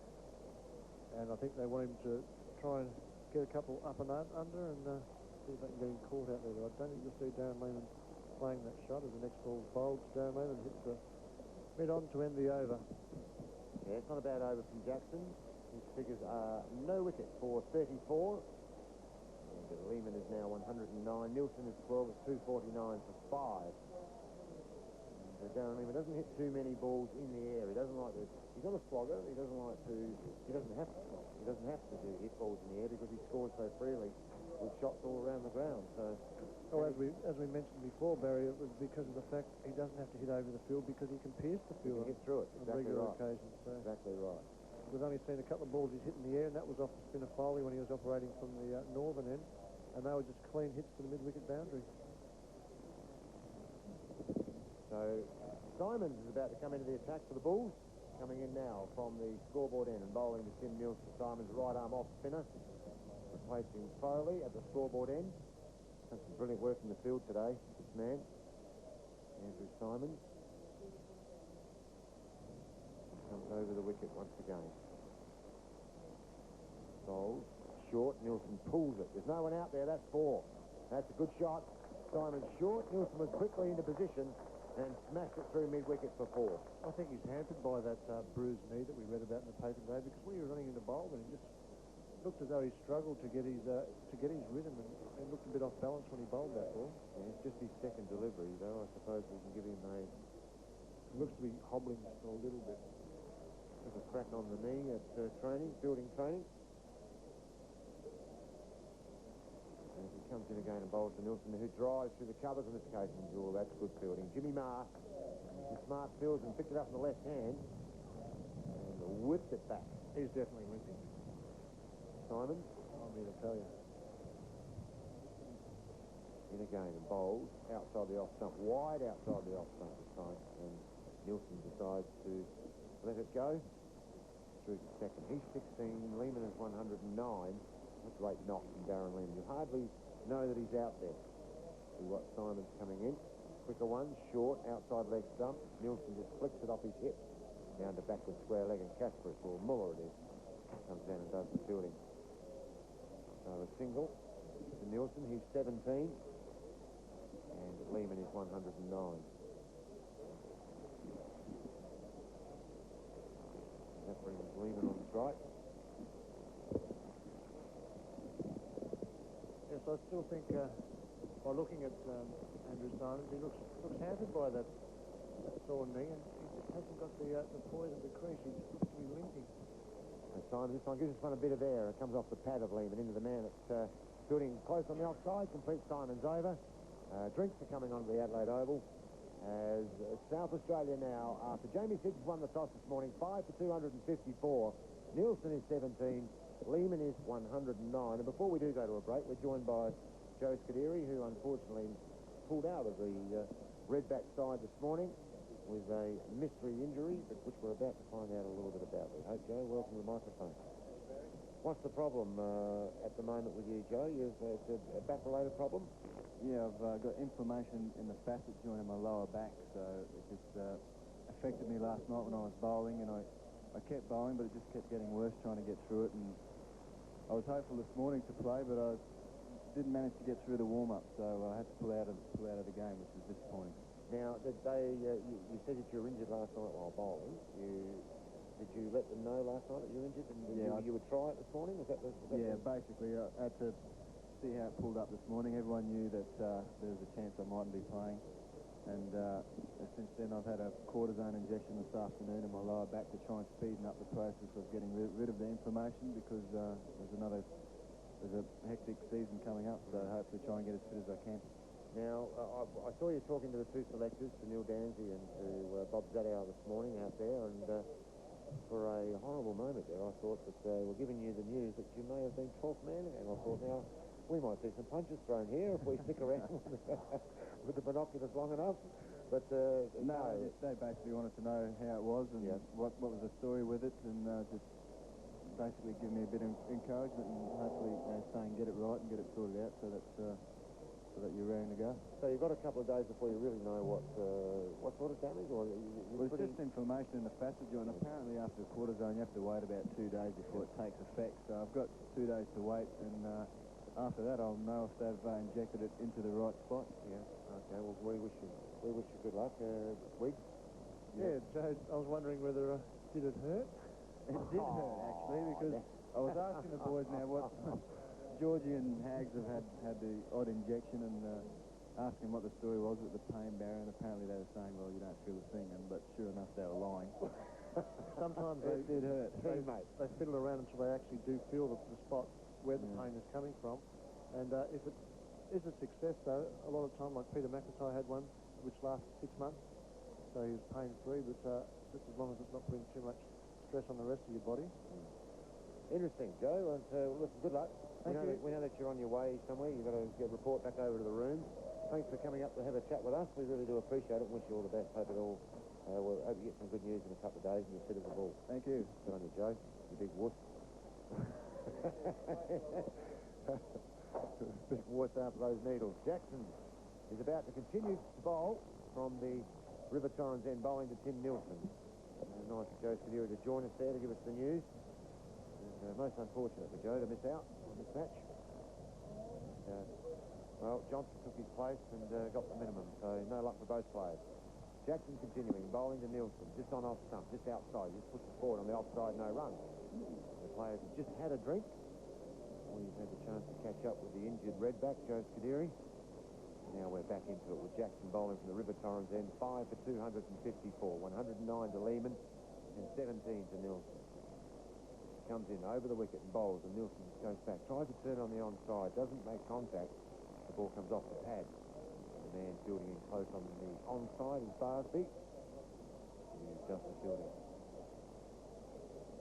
And I think they want him to try and get a couple up and under and see if they can get him caught out there. But I don't think you'll see Darren Lehmann playing that shot as the next ball bowled. Darren Lehmann hits the mid-on to end the over. Yeah, it's not a bad over from Jackson. His figures are no wicket for 34. And Lehmann is now 109. Nielsen is 12 with 249 for 5. And Darren Lehmann doesn't hit too many balls in the air. He doesn't like to. He's not a slogger. He doesn't like to. He doesn't have to. He doesn't have to hit balls in the air because he scores so freely with shots all around the ground. So. Oh, as we mentioned before, Barry, it was because of the fact he doesn't have to hit over the field because he can pierce the field. He can hit through it. On regular occasions. So exactly right. We've only seen a couple of balls he's hit in the air, and that was off the spinner Foley when he was operating from the northern end, and they were just clean hits to the mid-wicket boundary. So Simmons is about to come into the attack for the Bulls. Coming in now from the scoreboard end and bowling to Tim Nielsen. Simmons' right arm off spinner, replacing Foley at the scoreboard end. Done some brilliant work in the field today, this man, Andrew Simmons. Comes over the wicket once again. Bowls, short, Nielsen pulls it. There's no one out there, that's 4. That's a good shot. Simmons short, Nielsen was quickly into position and smashed it through mid-wicket for 4. I think he's hampered by that bruised knee that we read about in the paper today, because when he was running into bowl, he just looked as though he struggled to get his rhythm and looked a bit off balance when he bowled that ball. Yeah, it's just his second delivery, though. I suppose we can give him a... He looks to be hobbling a little bit. Took a crack on the knee at training, building training. And he comes in again and bowls to Nielsen, who drives through the covers in this case. And that's good fielding. Jimmy Marr, his smart fields and picked it up in the left hand and whipped it back. He's definitely limping. Simmons, I'm here to tell you. In again and bowls outside the off stump, wide outside the off stump this time, and Nielsen decides to let it go through to second. He's 16, Lehmann is 109. A great knock from Darren Lehmann. You hardly know that he's out there. See what Simmons coming in. Quicker one, short, outside leg stump. Nielsen just flicks it off his hip down to backward square leg, and Casper, or Muller it is, comes down and does the fielding. So a single to Nielsen, he's 17, and Lehmann is 109. That brings Lehmann on strike. Yes, I still think by looking at Andrew Simmons, he looks hampered by that sore knee, and he just hasn't got the poise of the crease. He just looks to be limping. And Simon, this one gives us one a bit of air. It comes off the pad of Lehmann into the man that's shooting close on the offside. Complete Simon's over. Drinks are coming onto the Adelaide Oval. As South Australia now, after Jamie Siddons won the toss this morning, 5 for 254. Nielsen is 17. Lehmann is 109. And before we do go to a break, we're joined by Joe Scuderi, who unfortunately pulled out of the Redback side this morning with a mystery injury, but which we're about to find out a little bit about. We hope, Joe. Welcome to the microphone. What's the problem at the moment with you, Joe? It's a back-related problem? Yeah, I've got inflammation in the facet joint in my lower back, so it just affected me last night when I was bowling, and I kept bowling, but it just kept getting worse trying to get through it, and I was hopeful this morning to play, but I didn't manage to get through the warm-up, so I had to pull out of the game, which was disappointing. Now, you said that you were injured last night while bowling. Did you let them know last night that you were injured, and you would try it this morning? Was that basically, I had to see how it pulled up this morning. Everyone knew that there was a chance I mightn't be playing, and since then I've had a cortisone injection this afternoon in my lower back to try and speeden up the process of getting rid of the inflammation, because there's a hectic season coming up, so hopefully try and get as fit as I can. Now, I saw you talking to the two selectors, to Neil Danzy and to Bob Zadow this morning out there, and for a horrible moment there, I thought that they were giving you the news that you may have been 12th man, and I thought, now, we might see some punches thrown here if we stick around with the binoculars long enough. But no, they basically wanted to know how it was and what was the story with it, and just basically give me a bit of encouragement and hopefully saying get it right and get it sorted out so that you're raring to go. So you've got a couple of days before you really know what sort of damage, or it's just inflammation in the facet joint. Apparently after cortisone you have to wait about 2 days before it takes effect, so I've got 2 days to wait, and after that I'll know if they've injected it into the right spot. Yeah. Okay. Well, we wish you good luck. Wiggs. Yeah, Joe, I was wondering whether did it hurt? It did hurt actually, because I was asking the boys now what Georgie and Hags have had the odd injection, and asking what the story was with the pain barrier, and apparently they were saying, well, you don't feel a thing, but sure enough they were lying. Sometimes it did hurt. They fiddle around until they actually do feel the spot where the pain is coming from, and if it is a success, though, a lot of time, like Peter McIntyre had one which lasted 6 months, so he was pain-free, but just as long as it's not putting too much stress on the rest of your body. Interesting, Joe, and listen, good luck. We know that you're on your way somewhere. You've got to report back over to the room. Thanks for coming up to have a chat with us. We really do appreciate it. Wish you all the best. Hope you get some good news in a couple of days and you're fit as a ball. Thank you. Good on you, Joe. You big wuss. Big wuss after those needles. Jackson is about to continue to bowl from the River Torrens end, bowling to Tim Nielsen. Nice for Joe Scuderi to join us there to give us the news. And, most unfortunate for Joe to miss out on this match. Well, Johnson took his place and got the minimum, so no luck for both players. Jackson continuing, bowling to Nielsen, just on off stump, just outside, just pushes forward on the offside, no run. The players have just had a drink. We've had the chance to catch up with the injured redback, Joe Scuderi. Now we're back into it with Jackson bowling from the River Torrens end, 5 for 254, 109 to Lehmann and 17 to Nielsen. Comes in over the wicket and bowls, and Nielsen goes back, tries to turn on the onside, doesn't make contact. The ball comes off the pad. The man fielding in close on the onside is Barsby. He's just the fielding.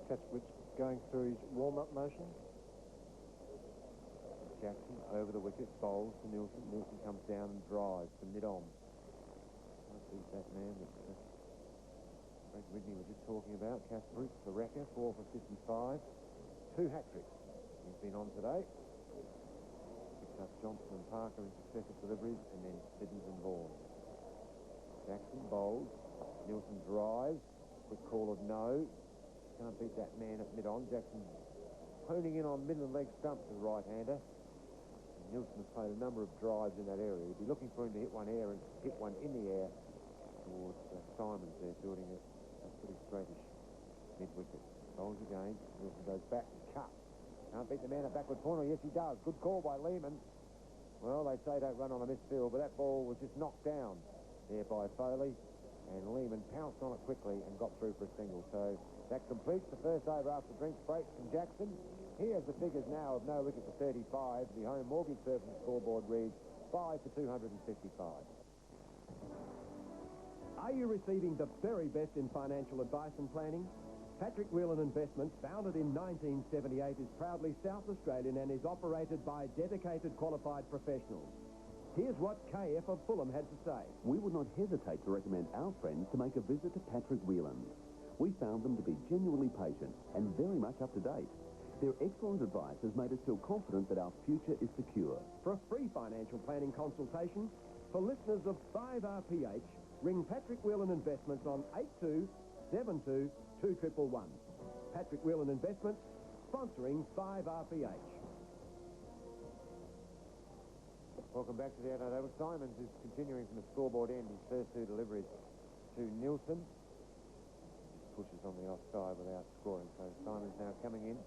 Catchwitch going through his warm-up motion. Jackson over the wicket, bowls to Nielsen. Nielsen comes down and drives to mid-on. I see that man that Frank Whitney was just talking about. Casper, the wrecker, 4 for 55. 2 hat-tricks he's been on today. Picks up Johnson and Parker in successive deliveries, and then Siddons and Vaughan. Jackson bowls. Nielsen drives. Quick call of no. Can't beat that man at mid-on. Jackson honing in on middle and leg stumps with the right-hander. Nielsen has played a number of drives in that area. He'd be looking for him to hit one in the air towards Simmons there, fielding a pretty straightish mid-wicket. Bowls again. Nielsen goes back and cut. Can't beat the man at backward corner. Yes, he does. Good call by Lehmann. Well, they say don't run on a missed field, but that ball was just knocked down there by Foley. and Lehmann pounced on it quickly and got through for a single. So that completes the first over after drinks break from Jackson. Here's the figures now of no wicket to 35. The home mortgage service scoreboard reads 5 for 255. Are you receiving the very best in financial advice and planning? Patrick Whelan Investments, founded in 1978, is proudly South Australian and is operated by dedicated qualified professionals. Here's what KF of Fulham had to say. We would not hesitate to recommend our friends to make a visit to Patrick Whelan. We found them to be genuinely patient and very much up to date. Their excellent advice has made us feel confident that our future is secure. For a free financial planning consultation, for listeners of 5RPH, ring Patrick Whelan Investments on 8272 2111. Patrick Whelan Investments, sponsoring 5RPH. Welcome back to the Adelaide Oval. Simmons is continuing from the scoreboard end. His first two deliveries to Nielsen. Pushes on the offside without scoring. So Simmons now coming in.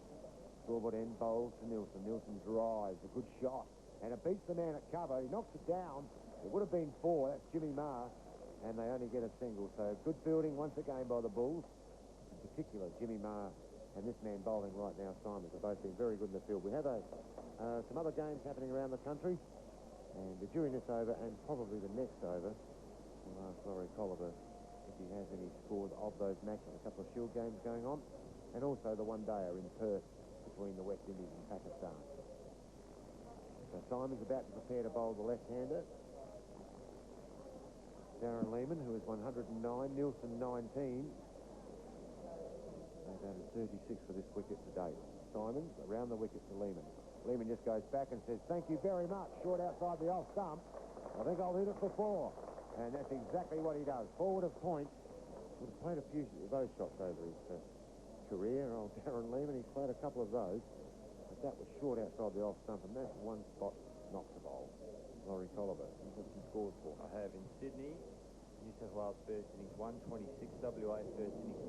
Scoreboard end, bowls to Nielsen. Nielsen drives, a good shot. And it beats the man at cover. He knocks it down. It would have been 4. That's Jimmy Marr. And they only get a single. So good fielding once again by the Bulls. In particular, Jimmy Marr and this man bowling right now, Simmons, have both been very good in the field. We have some other games happening around the country. And during this over, and probably the next over, we'll ask Laurie Colliver if he has any scores of those matches. A couple of Shield games going on. And also the one-dayer in Perth between the West Indies and Pakistan. So Simon's about to prepare to bowl the left-hander. Darren Lehmann, who is 109, Nielsen 19. They've added 36 for this wicket to date. Simmons around the wicket to Lehmann. Lehmann just goes back and says, thank you very much. Short outside the off stump. I think I'll hit it for 4. And that's exactly what he does. Forward of point. Would have played a few of those shots over his career. Old Darren Lehmann, he's played a couple of those. But that was short outside the off stump, and that's one spot not to bowl. Laurie Colliver, you've got some scores for. I have in Sydney, New South Wales first innings 126, WA first innings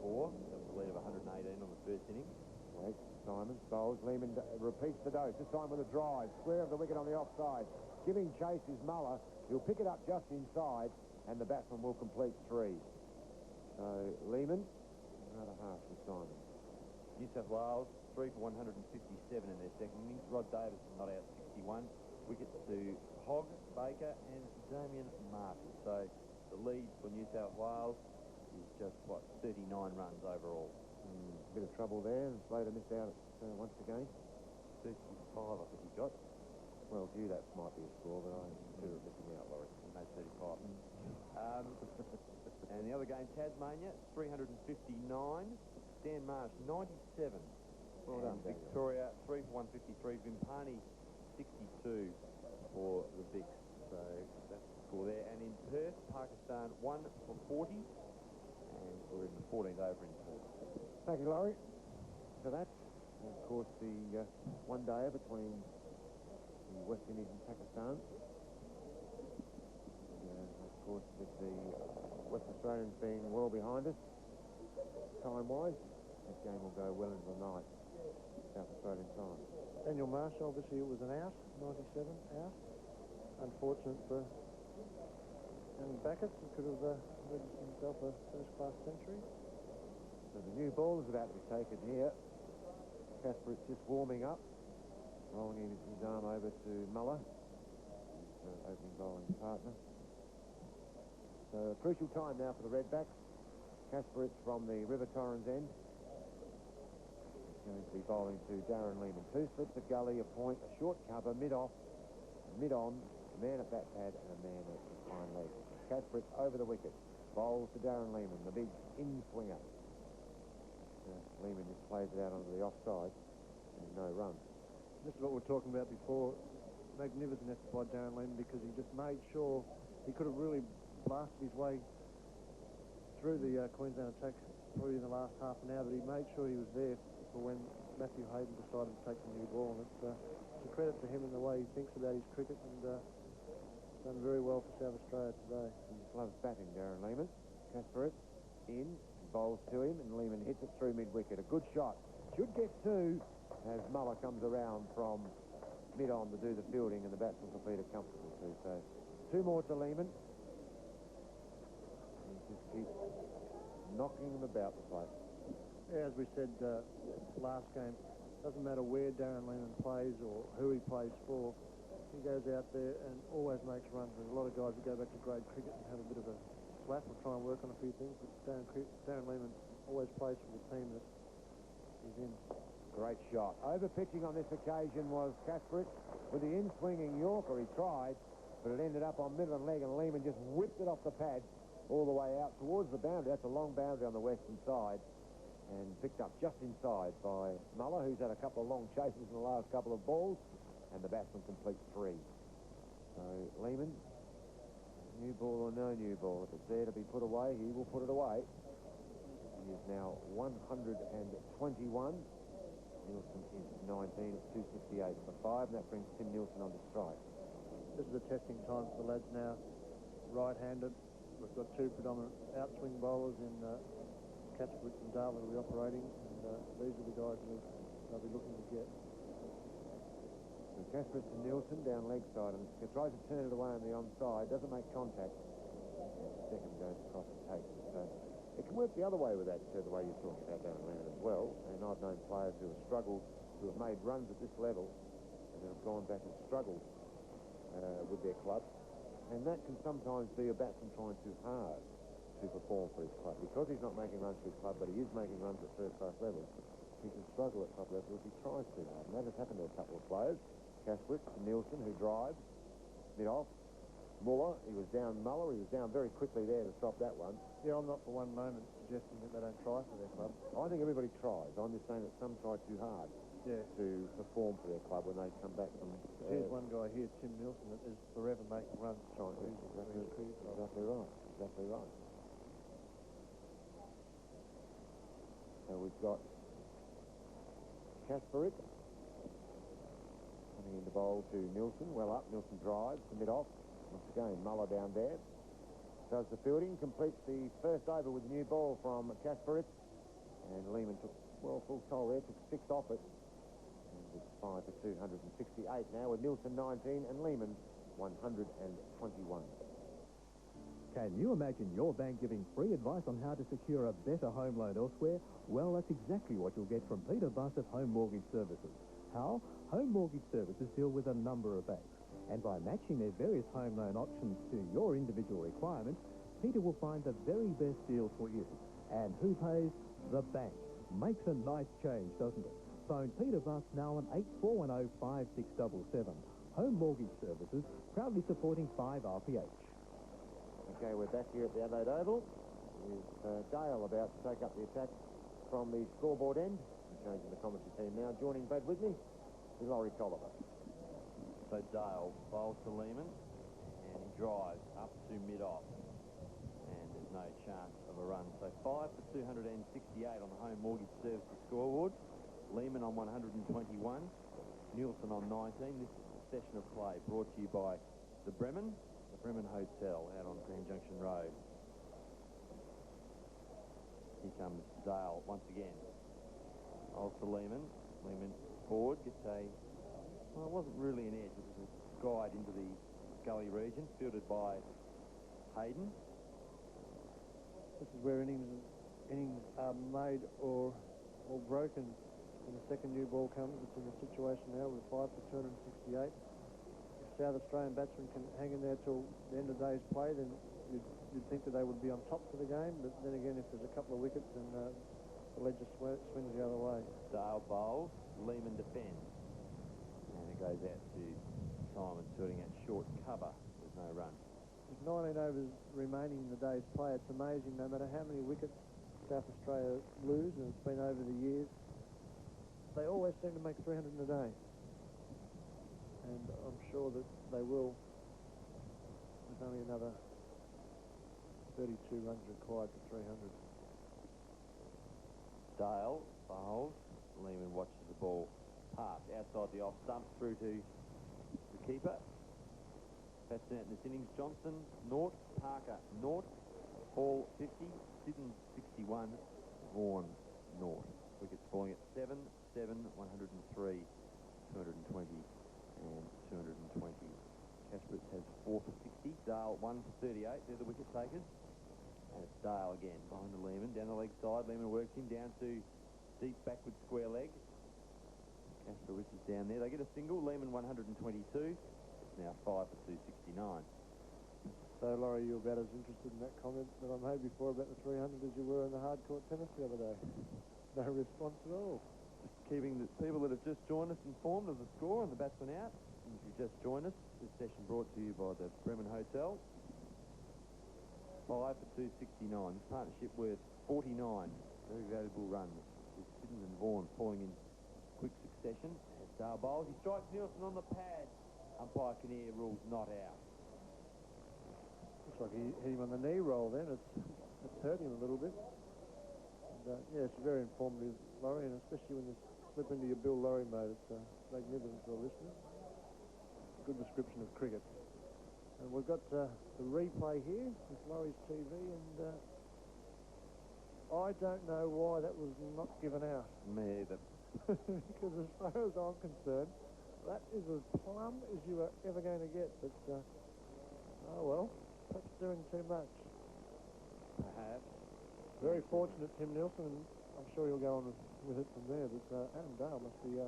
244. That was a lead of 118 on the first innings. Wait, Simmons bowls. Lehmann repeats the dose, this time with a drive. Square of the wicket on the offside. Giving chase is Muller. He'll pick it up just inside, and the batsman will complete 3. So Lehmann, another half for Simmons. New South Wales 3 for 157 in their second innings. Rod Davison not out 61. Wickets to Hogg, Baker and Damien Martin. So the lead for New South Wales is just, 39 runs overall. Bit of trouble there. Slater missed out once again. 35, I think he got. Well, gee, that might be a score, but I'm sure of missing out, Laurie. No, 35. And the other game, Tasmania, 359. Dan Marsh, 97. Well done, Daniel. Victoria, 3 for 153. Vimpani, 62 for the Vicks. So that's the score there. And in Perth, Pakistan, 1 for 40. And we're in the 14th over in Perth. Thank you, Laurie, for that. And of course, the one-dayer between the West Indies and Pakistan. Of course, with the West Australians being well behind us, time-wise, this game will go well into the night, South Australian time. Daniel Marsh, obviously it was an out, 97 out. Unfortunate for young Backett, who could have registered himself a first-class century. So the new ball is about to be taken here. Casper is just warming up, rolling his arm over to Muller, his opening bowling partner. So a crucial time now for the Redbacks. Kasparitz from the River Torrens end. He's going to be bowling to Darren Lehmann. 2 slips of gully, a point, a short cover, mid-off, mid-on, a man at bat pad and a man at his fine leg. Kasparitz over the wicket. Bowls to Darren Lehmann, the big in-swinger. Lehmann just plays it out onto the offside and no run. This is what we were talking about before. Magnificent effort by Darren Lehmann, because he just made sure he could have really blasted his way through the Queensland attack probably in the last half an hour, but he made sure he was there for when Matthew Hayden decided to take the new ball, and it's a credit to him in the way he thinks about his cricket, and done very well for South Australia today. He loves batting, Darren Lehmann. Kasparitz in, bowls to him, and Lehmann hits it through mid-wicket. A good shot. Should get 2 as Muller comes around from mid-on to do the fielding, and the batsman completed comfortably too. So 2 more to Lehmann. just keep knocking them about the place. Yeah, as we said last game, doesn't matter where Darren Lehmann plays or who he plays for, he goes out there and always makes runs. There's a lot of guys that go back to grade cricket and have a bit of a slap or try and work on a few things, but Darren Lehmann always plays for the team that he's in. Great shot. Over-pitching on this occasion was Kasparit with the in-swinging Yorker. He tried, but it ended up on middle and leg, and Lehmann just whipped it off the pad all the way out towards the boundary. That's a long boundary on the western side, and picked up just inside by Muller, who's had a couple of long chases in the last couple of balls, and the batsman completes 3. So Lehmann, new ball or no new ball, if it's there to be put away, he will put it away. He is now 121. Nielsen is 19 at 268 for 5, and that brings Tim Nielsen on to strike. This is the testing time for the lads now. Right-handed. We've got 2 predominant outswing bowlers in Kasparit and Dale will be operating, and these are the guys they'll be looking to get. So Kasparit to Nielsen down leg side, and tries to turn it away on the onside, doesn't make contact. Second goes across and takes it. So it can work the other way with that, the way you're talking about Darren Lehmann as well. And I've known players who have struggled, who have made runs at this level, and then have gone back and struggled with their club. And that can sometimes be a batsman trying too hard to perform for his club. Because he's not making runs for his club, but he is making runs at first-class level, he can struggle at club level if he tries too hard. And that has happened to a couple of players. Kasparit to Nielsen, who drives mid-off. Muller, he was down Muller. He was down very quickly there to stop that one. Yeah, I'm not for one moment suggesting that they don't try for their club. I think everybody tries. I'm just saying that some try too hard to perform for their club when they come back from... Here's one guy here, Tim Nielsen, that is forever making runs. Exactly right. Exactly right. So we've got Kasparit coming into bowl to Nielsen. Well up. Nielsen drives to mid-off. Once again, Muller down there. Does the fielding, completes the first over with the new ball from Kasparit. And Lehmann took, well, full toll there, took 6 off it. And it's 5 for 268 now with Nielsen 19 and Lehmann 121. Can you imagine your bank giving free advice on how to secure a better home loan elsewhere? Well, that's exactly what you'll get from Peter Buss at Home Mortgage Services. How? Home Mortgage Services deal with a number of banks. And by matching their various home loan options to your individual requirements, Peter will find the very best deal for you. And who pays? The bank. Makes a nice change, doesn't it? Phone Peter Buss now on 8410-5677. Home Mortgage Services, proudly supporting 5RPH. Okay, we're back here at the Adelaide Oval with Dale about to take up the attack from the scoreboard end. I'm changing the commentary team now. Joining Brad with me is Laurie Colliver. So Dale bowls to Lehmann, and he drives up to mid-off. And there's no chance of a run. So 5 for 268 on the Home Mortgage Services scoreboard. Lehmann on 121. Nielsen on 19. This is a session of play brought to you by the Bremen Hotel out on Grand Junction Road. Here comes Dale once again. Bowls to Lehmann. Lehmann forward, gets a... Well, it wasn't really an edge. It was a guide into the gully region, fielded by Hayden. This is where innings are made or broken when the second new ball comes. It's in a situation now with 5 for 268. If South Australian batsmen can hang in there till the end of the day's play, then you'd think that they would be on top for the game. But then again, if there's a couple of wickets, then the ledge just swings the other way. Dale bowls, Lehmann defends. And it goes out to Simon fielding at short cover with no run. With 19 overs remaining in the day's play, it's amazing no matter how many wickets South Australia lose, and it's been over the years, they always seem to make 300 in a day. And I'm sure that they will. There's only another 32 runs required for 300. Dale bowls. Lehmann watches the ball pass outside the off stump through to the keeper. That's out in this innings. Johnson, naught. Parker, naught. Hall, 50. Siddons, 61. Vaughan, naught. Wickets falling at 7, 7, 103, 220 and 220. Kasparit has 4 for 60. Dale 1 for 38. They're the wicket takers. And it's Dale again, behind the Lehmann, down the leg side. Lehmann works him down to deep backward square leg. Kasparowicz is down there. They get a single. Lehmann 122. It's now 5 for 269. So, Laurie, you're about as interested in that comment that I made before about the 300 as you were in the hard court tennis the other day. No response at all. Just keeping the people that have just joined us informed of the score and the batsman out. And if you've just joined us, this session brought to you by the Bremen Hotel. 5 for 269. This partnership worth 49. Very valuable run. With Simmons and Vaughan falling in quick succession. As Dale bowls, he strikes Nielsen on the pad. Umpire Kinnear rules not out. Looks like he hit him on the knee roll then. It's hurt him a little bit. And, yeah, it's very informative, Laurie, and especially when you slip into your Bill Laurie mode. It's magnificent for a listener. Good description of cricket. And we've got the replay here with Laurie's TV, and I don't know why that was not given out. Me either. Because as far as I'm concerned, that is as plumb as you are ever going to get. But, oh well, perhaps doing too much. Perhaps. Very fortunate, Tim Nielsen, and I'm sure he'll go on with it from there. But Adam Dale must be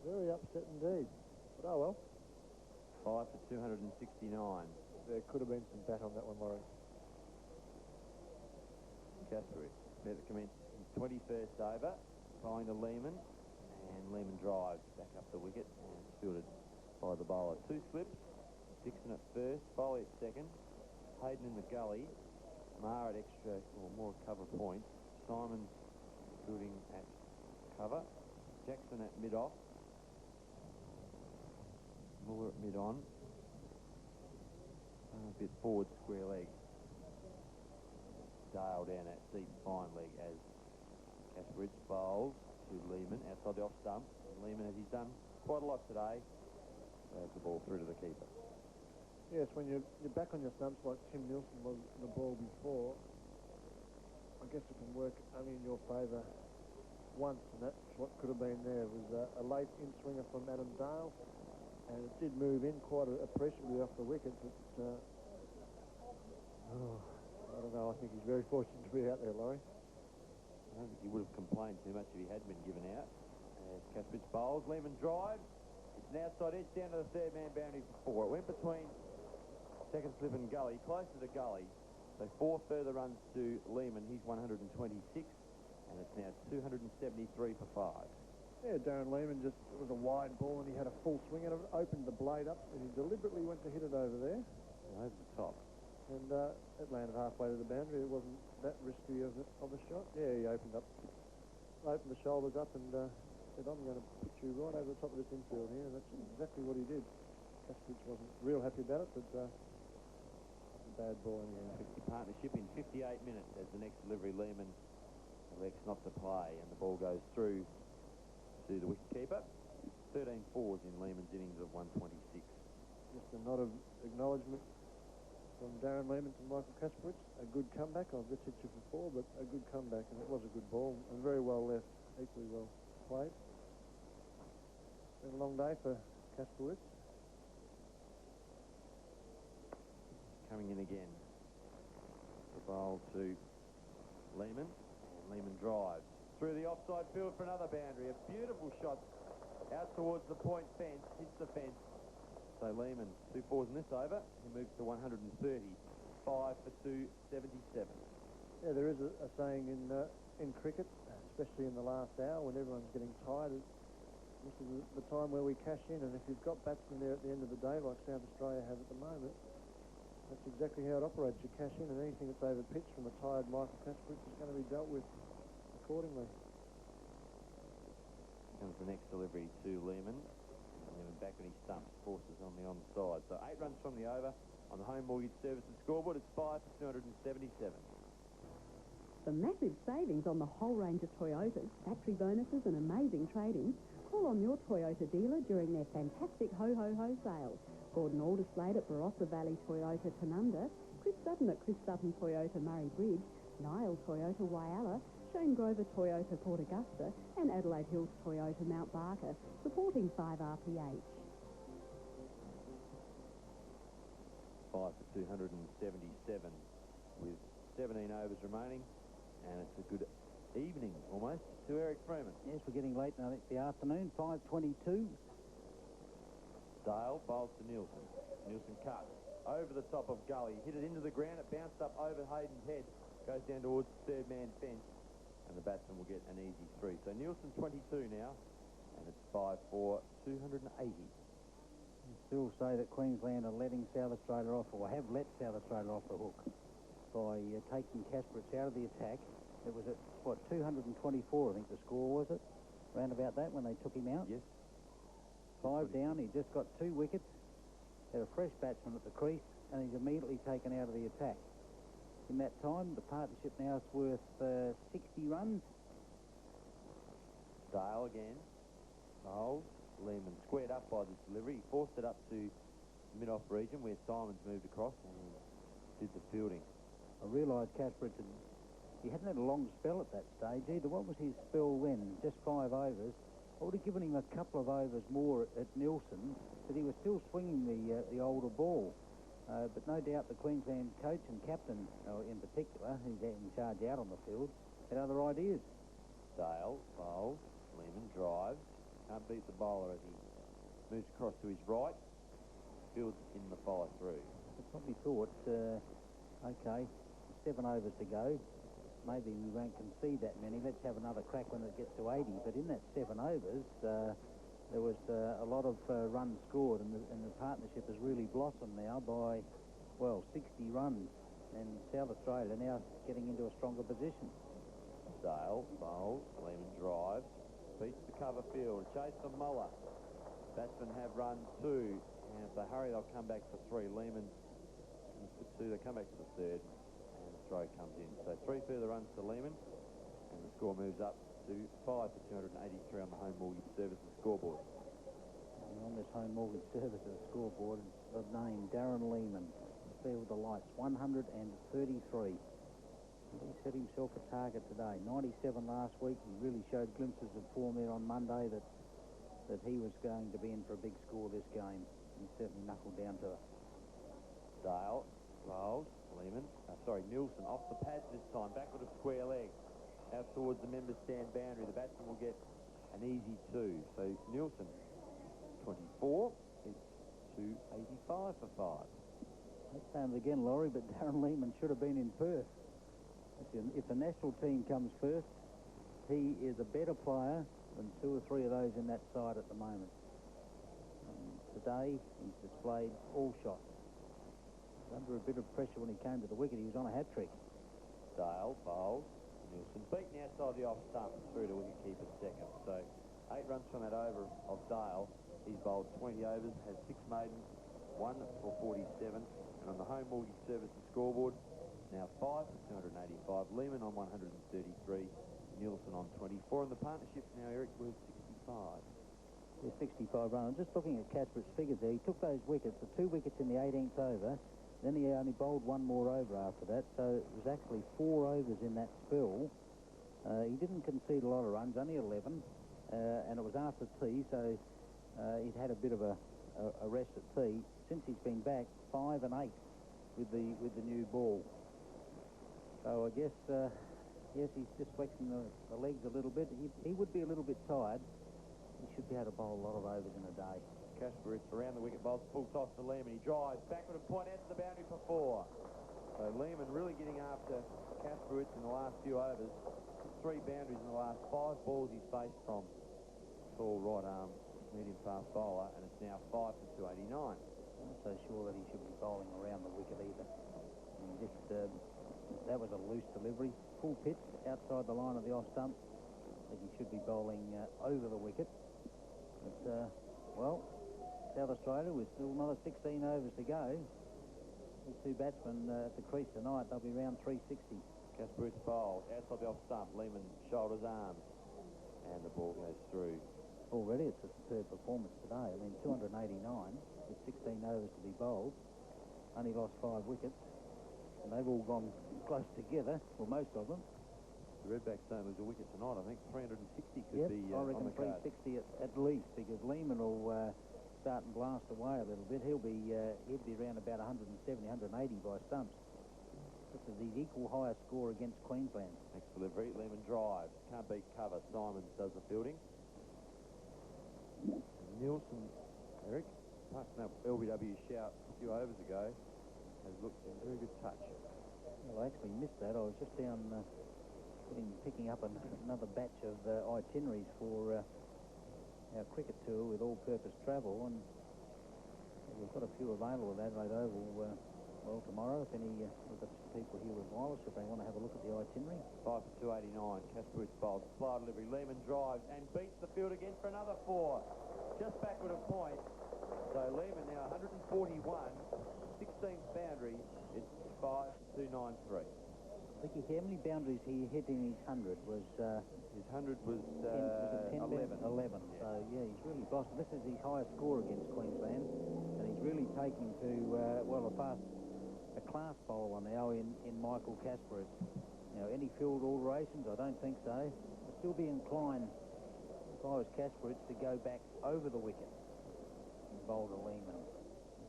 very upset indeed. But oh well. 5 for 269. There could have been some bat on that one, Laurie. Kasparowicz about to commence his 21st over, trying to Lehmann, and Lehmann drives back up the wicket, and it's fielded by the bowler. 2 slips, Dixon at first, Foley at second, Hayden in the gully, Maher at extra or more cover point, Simmons fielding at cover, Jackson at mid-off, Muller at mid-on, a bit forward square leg. Dale down at deep fine leg as Kasparowicz bowls to Lehmann outside the off stump. And Lehmann, as he's done quite a lot today, throws the ball through to the keeper. Yes, when you're back on your stumps like Tim Nielsen was the ball before, I guess it can work only in your favour once, and that's what could have been there. It was a late in-swinger from Adam Dale, and it did move in quite appreciably off the wicket, but I don't know, I think he's very fortunate to be out there, Laurie. I don't think he would have complained too much if he had been given out. As Kasparowicz bowls, Lehmann drives. It's an outside edge down to the third man boundary for 4. It went between second slip and gully, close to the gully. So 4 further runs to Lehmann. He's 126, and it's now 273 for 5. Yeah, Darren Lehmann it was a wide ball, and he had a full swing at it, opened the blade up, and he deliberately went to hit it over there. Over the top. And it landed halfway to the boundary. It wasn't that risky of a shot. Yeah, he opened the shoulders up and said, I'm going to put you right over the top of this infield here. And that's exactly what he did. Kasparowicz wasn't real happy about it, but a bad ball in the end. 50 partnership in 58 minutes as the next delivery, Lehmann elects not to play, and the ball goes through to the wicketkeeper. 13 fours in Lehmann's innings of 126. Just a nod of acknowledgement from Darren Lehmann to Michael Kasparowicz. A good comeback. I've just hit you for 4, but a good comeback, and it was a good ball and very well left, equally well played. Been a long day for Kasparowicz. Coming in again. The bowl to Lehmann, and Lehmann drives through the offside field for another boundary. A beautiful shot out towards the point fence, hits the fence. So Lehmann, 2 fours in this over. He moves to 130. 5 for 277. Yeah, there is a saying in cricket, especially in the last hour when everyone's getting tired. This is the time where we cash in, and if you've got batsmen there at the end of the day, like South Australia have at the moment, that's exactly how it operates. You cash in, and anything that's over pitch from a tired Michael Kasparowicz is going to be dealt with accordingly. Comes the next delivery to Lehmann. Lehmann back on his stumps, forces on the onside. So 8 runs from the over on the Home Mortgage Services scoreboard. It's 5 for 277. For massive savings on the whole range of Toyotas, factory bonuses and amazing trade-ins, call on your Toyota dealer during their fantastic ho-ho-ho sales. Gordon all displayed at Barossa Valley Toyota Tanunda, Chris Sutton at Chris Sutton Toyota Murray Bridge, Niall Toyota Whyalla, Shane Grover Toyota Port Augusta, and Adelaide Hills Toyota Mount Barker, supporting 5RPH. 5 for 277 with 17 overs remaining, and it's a good evening, almost, to Eric Freeman. Yes, we're getting late now. It's the afternoon, 5:22. Dale bowls to Nielsen. Nielsen cuts over the top of Gully. Hit it into the ground. It bounced up over Hayden's head. Goes down towards the third man fence. And the batsman will get an easy 3. So Nielsen 22 now. And it's 5-4, 280. You still say that Queensland are letting South Australia off, or have let South Australia off the hook by taking Kasparov out of the attack. It was at, what, 224, I think the score was it? Round about that when they took him out? Yes. 5 down, he just got 2 wickets, had a fresh batsman at the crease, and he's immediately taken out of the attack. In that time, the partnership now is worth 60 runs. Dale again. Bowls. Lehmann squared up by this delivery. He forced it up to the mid-off region where Simmons moved across and did the fielding. I realised Kasparov he hadn't had a long spell at that stage either. What was his spell then? Just 5 overs. I would have given him a couple of overs more at Nielsen, but he was still swinging the older ball. But no doubt the Queensland coach and captain, in particular, who's in charge out on the field, had other ideas. Dale bowls. Lehmann drives. Can't beat the bowler as he moves across to his right. Fields in the follow-through. I probably thought, OK, 7 overs to go. Maybe we won't concede that many. Let's have another crack when it gets to 80. But in that 7 overs, there was a lot of runs scored, and the partnership has really blossomed now by, well, 60 runs. And South Australia now getting into a stronger position. Dale bowls. Lehmann drives. Beats the cover field. Chase for Muller. Batsmen have run 2. And if they hurry, they'll come back for 3. Lehmann for 2. They come back to the third. And the throw comes in. So 3 further runs to Lehmann. And the score moves up to 5 for 283 on the Home Mortgage Services scoreboard. And on this Home Mortgage Services scoreboard, the name Darren Lehmann. There with the lights, 133. He set himself a target today. 97 last week. He really showed glimpses of form there on Monday that he was going to be in for a big score this game. He certainly knuckled down to it. Dale bowls. Lehmann. Nielsen off the pads this time. Backward of square leg. Out towards the member stand boundary. The batsman will get an easy 2. So Nielsen, 24. It's 285 for 5. That sounds again, Laurie, but Darren Lehmann should have been in Perth. If the national team comes first, he is a better player than 2 or 3 of those in that side at the moment. Today, he's displayed all shots. Under a bit of pressure when he came to the wicket. He was on a hat-trick. Dale bowls. Nielsen beaten outside the off stump through to wicket-keeper second. So 8 runs from that over of Dale. He's bowled 20 overs, has 6 maidens, 1 for 47. And on the Home Mortgage Services scoreboard, now 5 for 285. Lehmann on 133. Nielsen on 24. And the partnership now, Eric, worth 65. Yeah, 65 runs. Just looking at Kasparov's figures there, he took those wickets, the 2 wickets in the 18th over. Then he only bowled 1 more over after that. So it was actually 4 overs in that spell. He didn't concede a lot of runs, only 11. And it was after tea, so he'd had a bit of a rest at tea. Since he's been back, 5 and 8 with the new ball. So I guess, yes, he's just flexing the legs a little bit. He would be a little bit tired. He should be able to bowl a lot of overs in a day. Kasparov around the wicket, bowls full toss to Lehmann. He drives backward and point out to the boundary for 4. So Lehmann really getting after Kasparov in the last few overs. 3 boundaries in the last 5 balls he's faced from tall right arm medium fast bowler, and it's now 5 for 289. I'm not so sure that he should be bowling around the wicket either. I mean, just that was a loose delivery, full pitch outside the line of the off stump. I think he should be bowling over the wicket. But well, South Australia with still another 16 overs to go. These 2 batsmen at the crease tonight, they'll be round 360. Kasparov's bowled outside the off stump. Lehmann shoulders arms, and the ball goes through. Already it's a superb performance today. I mean, 289 with 16 overs to be bowled. Only lost 5 wickets. And they've all gone close together, or most of them. The Redbacks don't lose a wicket tonight. I think 360 could yep, be I reckon on the card. 360 at least, because Lehmann will start and blast away a little bit. He'll be around about 170, 180 by stumps. This is his equal highest score against Queensland. Next delivery, Lehmann drives. Can't beat cover. Simmons does the fielding. Nielsen, Eric, apart from that LBW shout a few overs ago, has looked in very good touch. Well, I actually missed that. I was just down picking up another batch of itineraries for our cricket tour with all-purpose travel, and we've got a few available at Adelaide Oval well tomorrow. If any, we've got some people here with wireless if they want to have a look at the itinerary. 5 for 289. Kasparov bowls fly delivery. Lehmann drives and beats the field again for another 4. Just backward a point. So Lehmann now 141, 16th boundary. It's 5 for 293. Vicky, how many boundaries he hit in his 100 was... his 100 was 11. 11. Yeah. So, yeah, he's really bossed. This is his highest score against Queensland, and he's really taking to, a class bowler now in Michael Kasparov. Now, any field alterations? I don't think so. I'd still be inclined, if I was Kasparov, to go back over the wicket and bowl to Lehmann.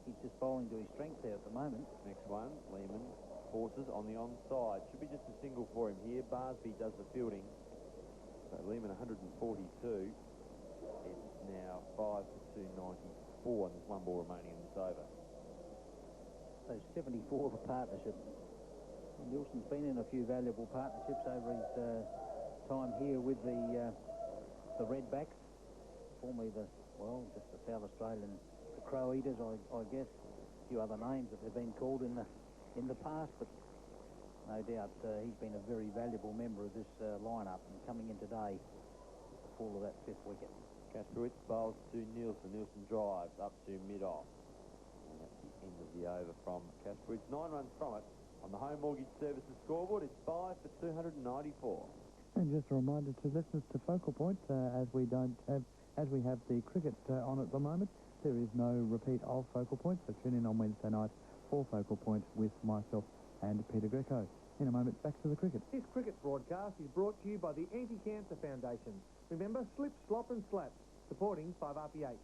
He's just bowling to his strength there at the moment. Next one, Lehmann forces on the onside. Should be just a single for him here. Barsby does the fielding. So Lehmann 142. It's now 5 for 294, and there's one ball remaining in this over. So 74 the partnership. Nielsen's been in a few valuable partnerships over his time here with the Redbacks, formerly just the South Australian Crow Eaters, I guess. A few other names that they've been called in the past, but no doubt he's been a very valuable member of this lineup, and coming in today with the fall of that 5th wicket. Kasparov bowls to Nielsen. Nielsen drives up to mid-off. And that's the end of the over from Kasparov. 9 runs from it. On the Home Mortgage Services scoreboard, it's 5 for 294. And just a reminder to listeners to Focal Point, as we have the cricket on at the moment, there is no repeat of Focal Point, so tune in on Wednesday night for Focal Point with myself and Peter Greco. In a moment, back to the cricket. This cricket broadcast is brought to you by the Anti-Cancer Foundation. Remember, slip, slop and slap, supporting 5RPH.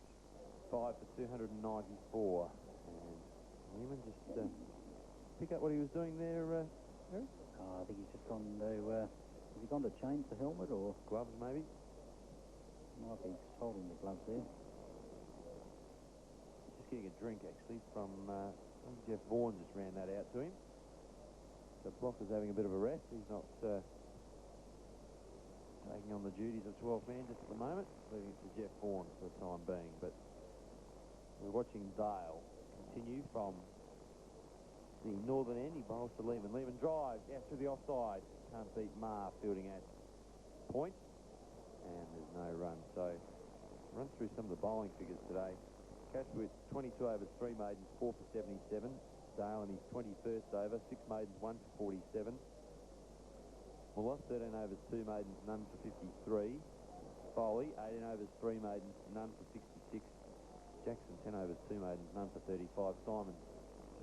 5 for 294. And Lehmann just pick up what he was doing there, Eric? I think he's just gone to... has he gone to change the helmet or... Gloves, maybe? Might be holding the gloves there. Just getting a drink, actually, from... Jeff Vaughan just ran that out to him. So Blocker's having a bit of a rest. He's not taking on the duties of 12 man just at the moment, leaving it to Jeff Vaughan for the time being. But we're watching Dale continue from the northern end. He bowls to Lehmann. Lehmann drives out through the offside. Can't beat Ma fielding at point. And there's no run. So run through some of the bowling figures today. Kasparov 22 overs, 3 maidens, 4 for 77. Dale in his 21st over, 6 maidens, 1 for 47. Muller, 13 overs, 2 maidens, none for 53. Foley, 18 overs, 3 maidens, none for 66. Jackson, 10 overs, 2 maidens, none for 35. Simon,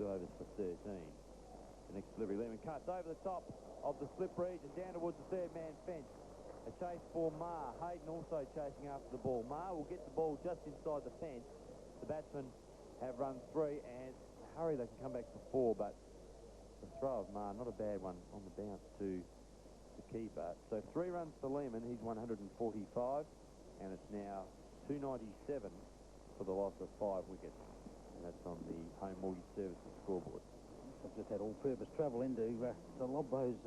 2 overs for 13. The next delivery, Lehmann cuts over the top of the slip region, down towards the third man fence. A chase for Ma. Hayden also chasing after the ball. Ma will get the ball just inside the fence. The batsmen have run 3, and hurry, they can come back for 4, but the throw of Ma, not a bad one on the bounce to the keeper. So 3 runs for Lehmann, he's 145, and it's now 297 for the loss of 5 wickets. And that's on the Home Mortgage Services scoreboard. I've just had all-purpose travel into the Lobbo's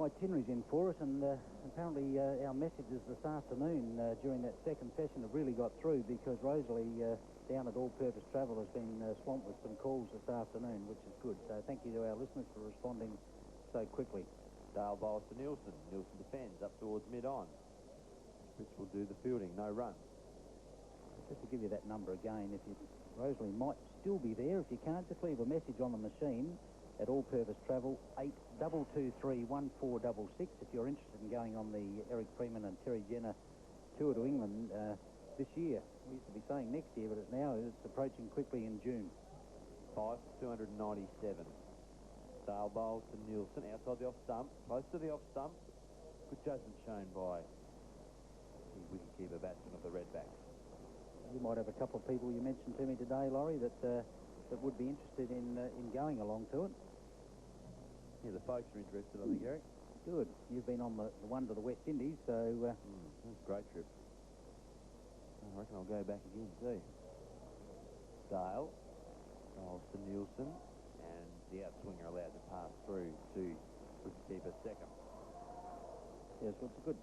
itineraries in for us, and apparently our messages this afternoon during that second session have really got through, because Rosalie down at all-purpose travel has been swamped with some calls this afternoon, which is good. So thank you to our listeners for responding so quickly. Dale bowls to Nielsen. Nielsen defends up towards mid-on. Fritz will do the fielding. No run. Just to give you that number again, Rosalie might still be there. If you can't, just leave a message on the machine at all-purpose travel, 82231466, if you're interested in going on the Eric Freeman and Terry Jenner tour to England this year. We used to be saying next year, but it's approaching quickly in June. 5 for 297. Dale bowls to Nielsen outside the off stump, close to the off stump. Good judgment shown by the wicketkeeper batsman of the Redbacks. You might have a couple of people you mentioned to me today, Laurie, that would be interested in going along to it. Yeah, the folks are interested, I think, Eric. Good. You've been on the one to the West Indies, so... That's a great trip. I reckon I'll go back again, too. Dale, rolls to Nielsen, and the outswinger allowed to pass through to wicketkeeper second. Yes, well, it's a good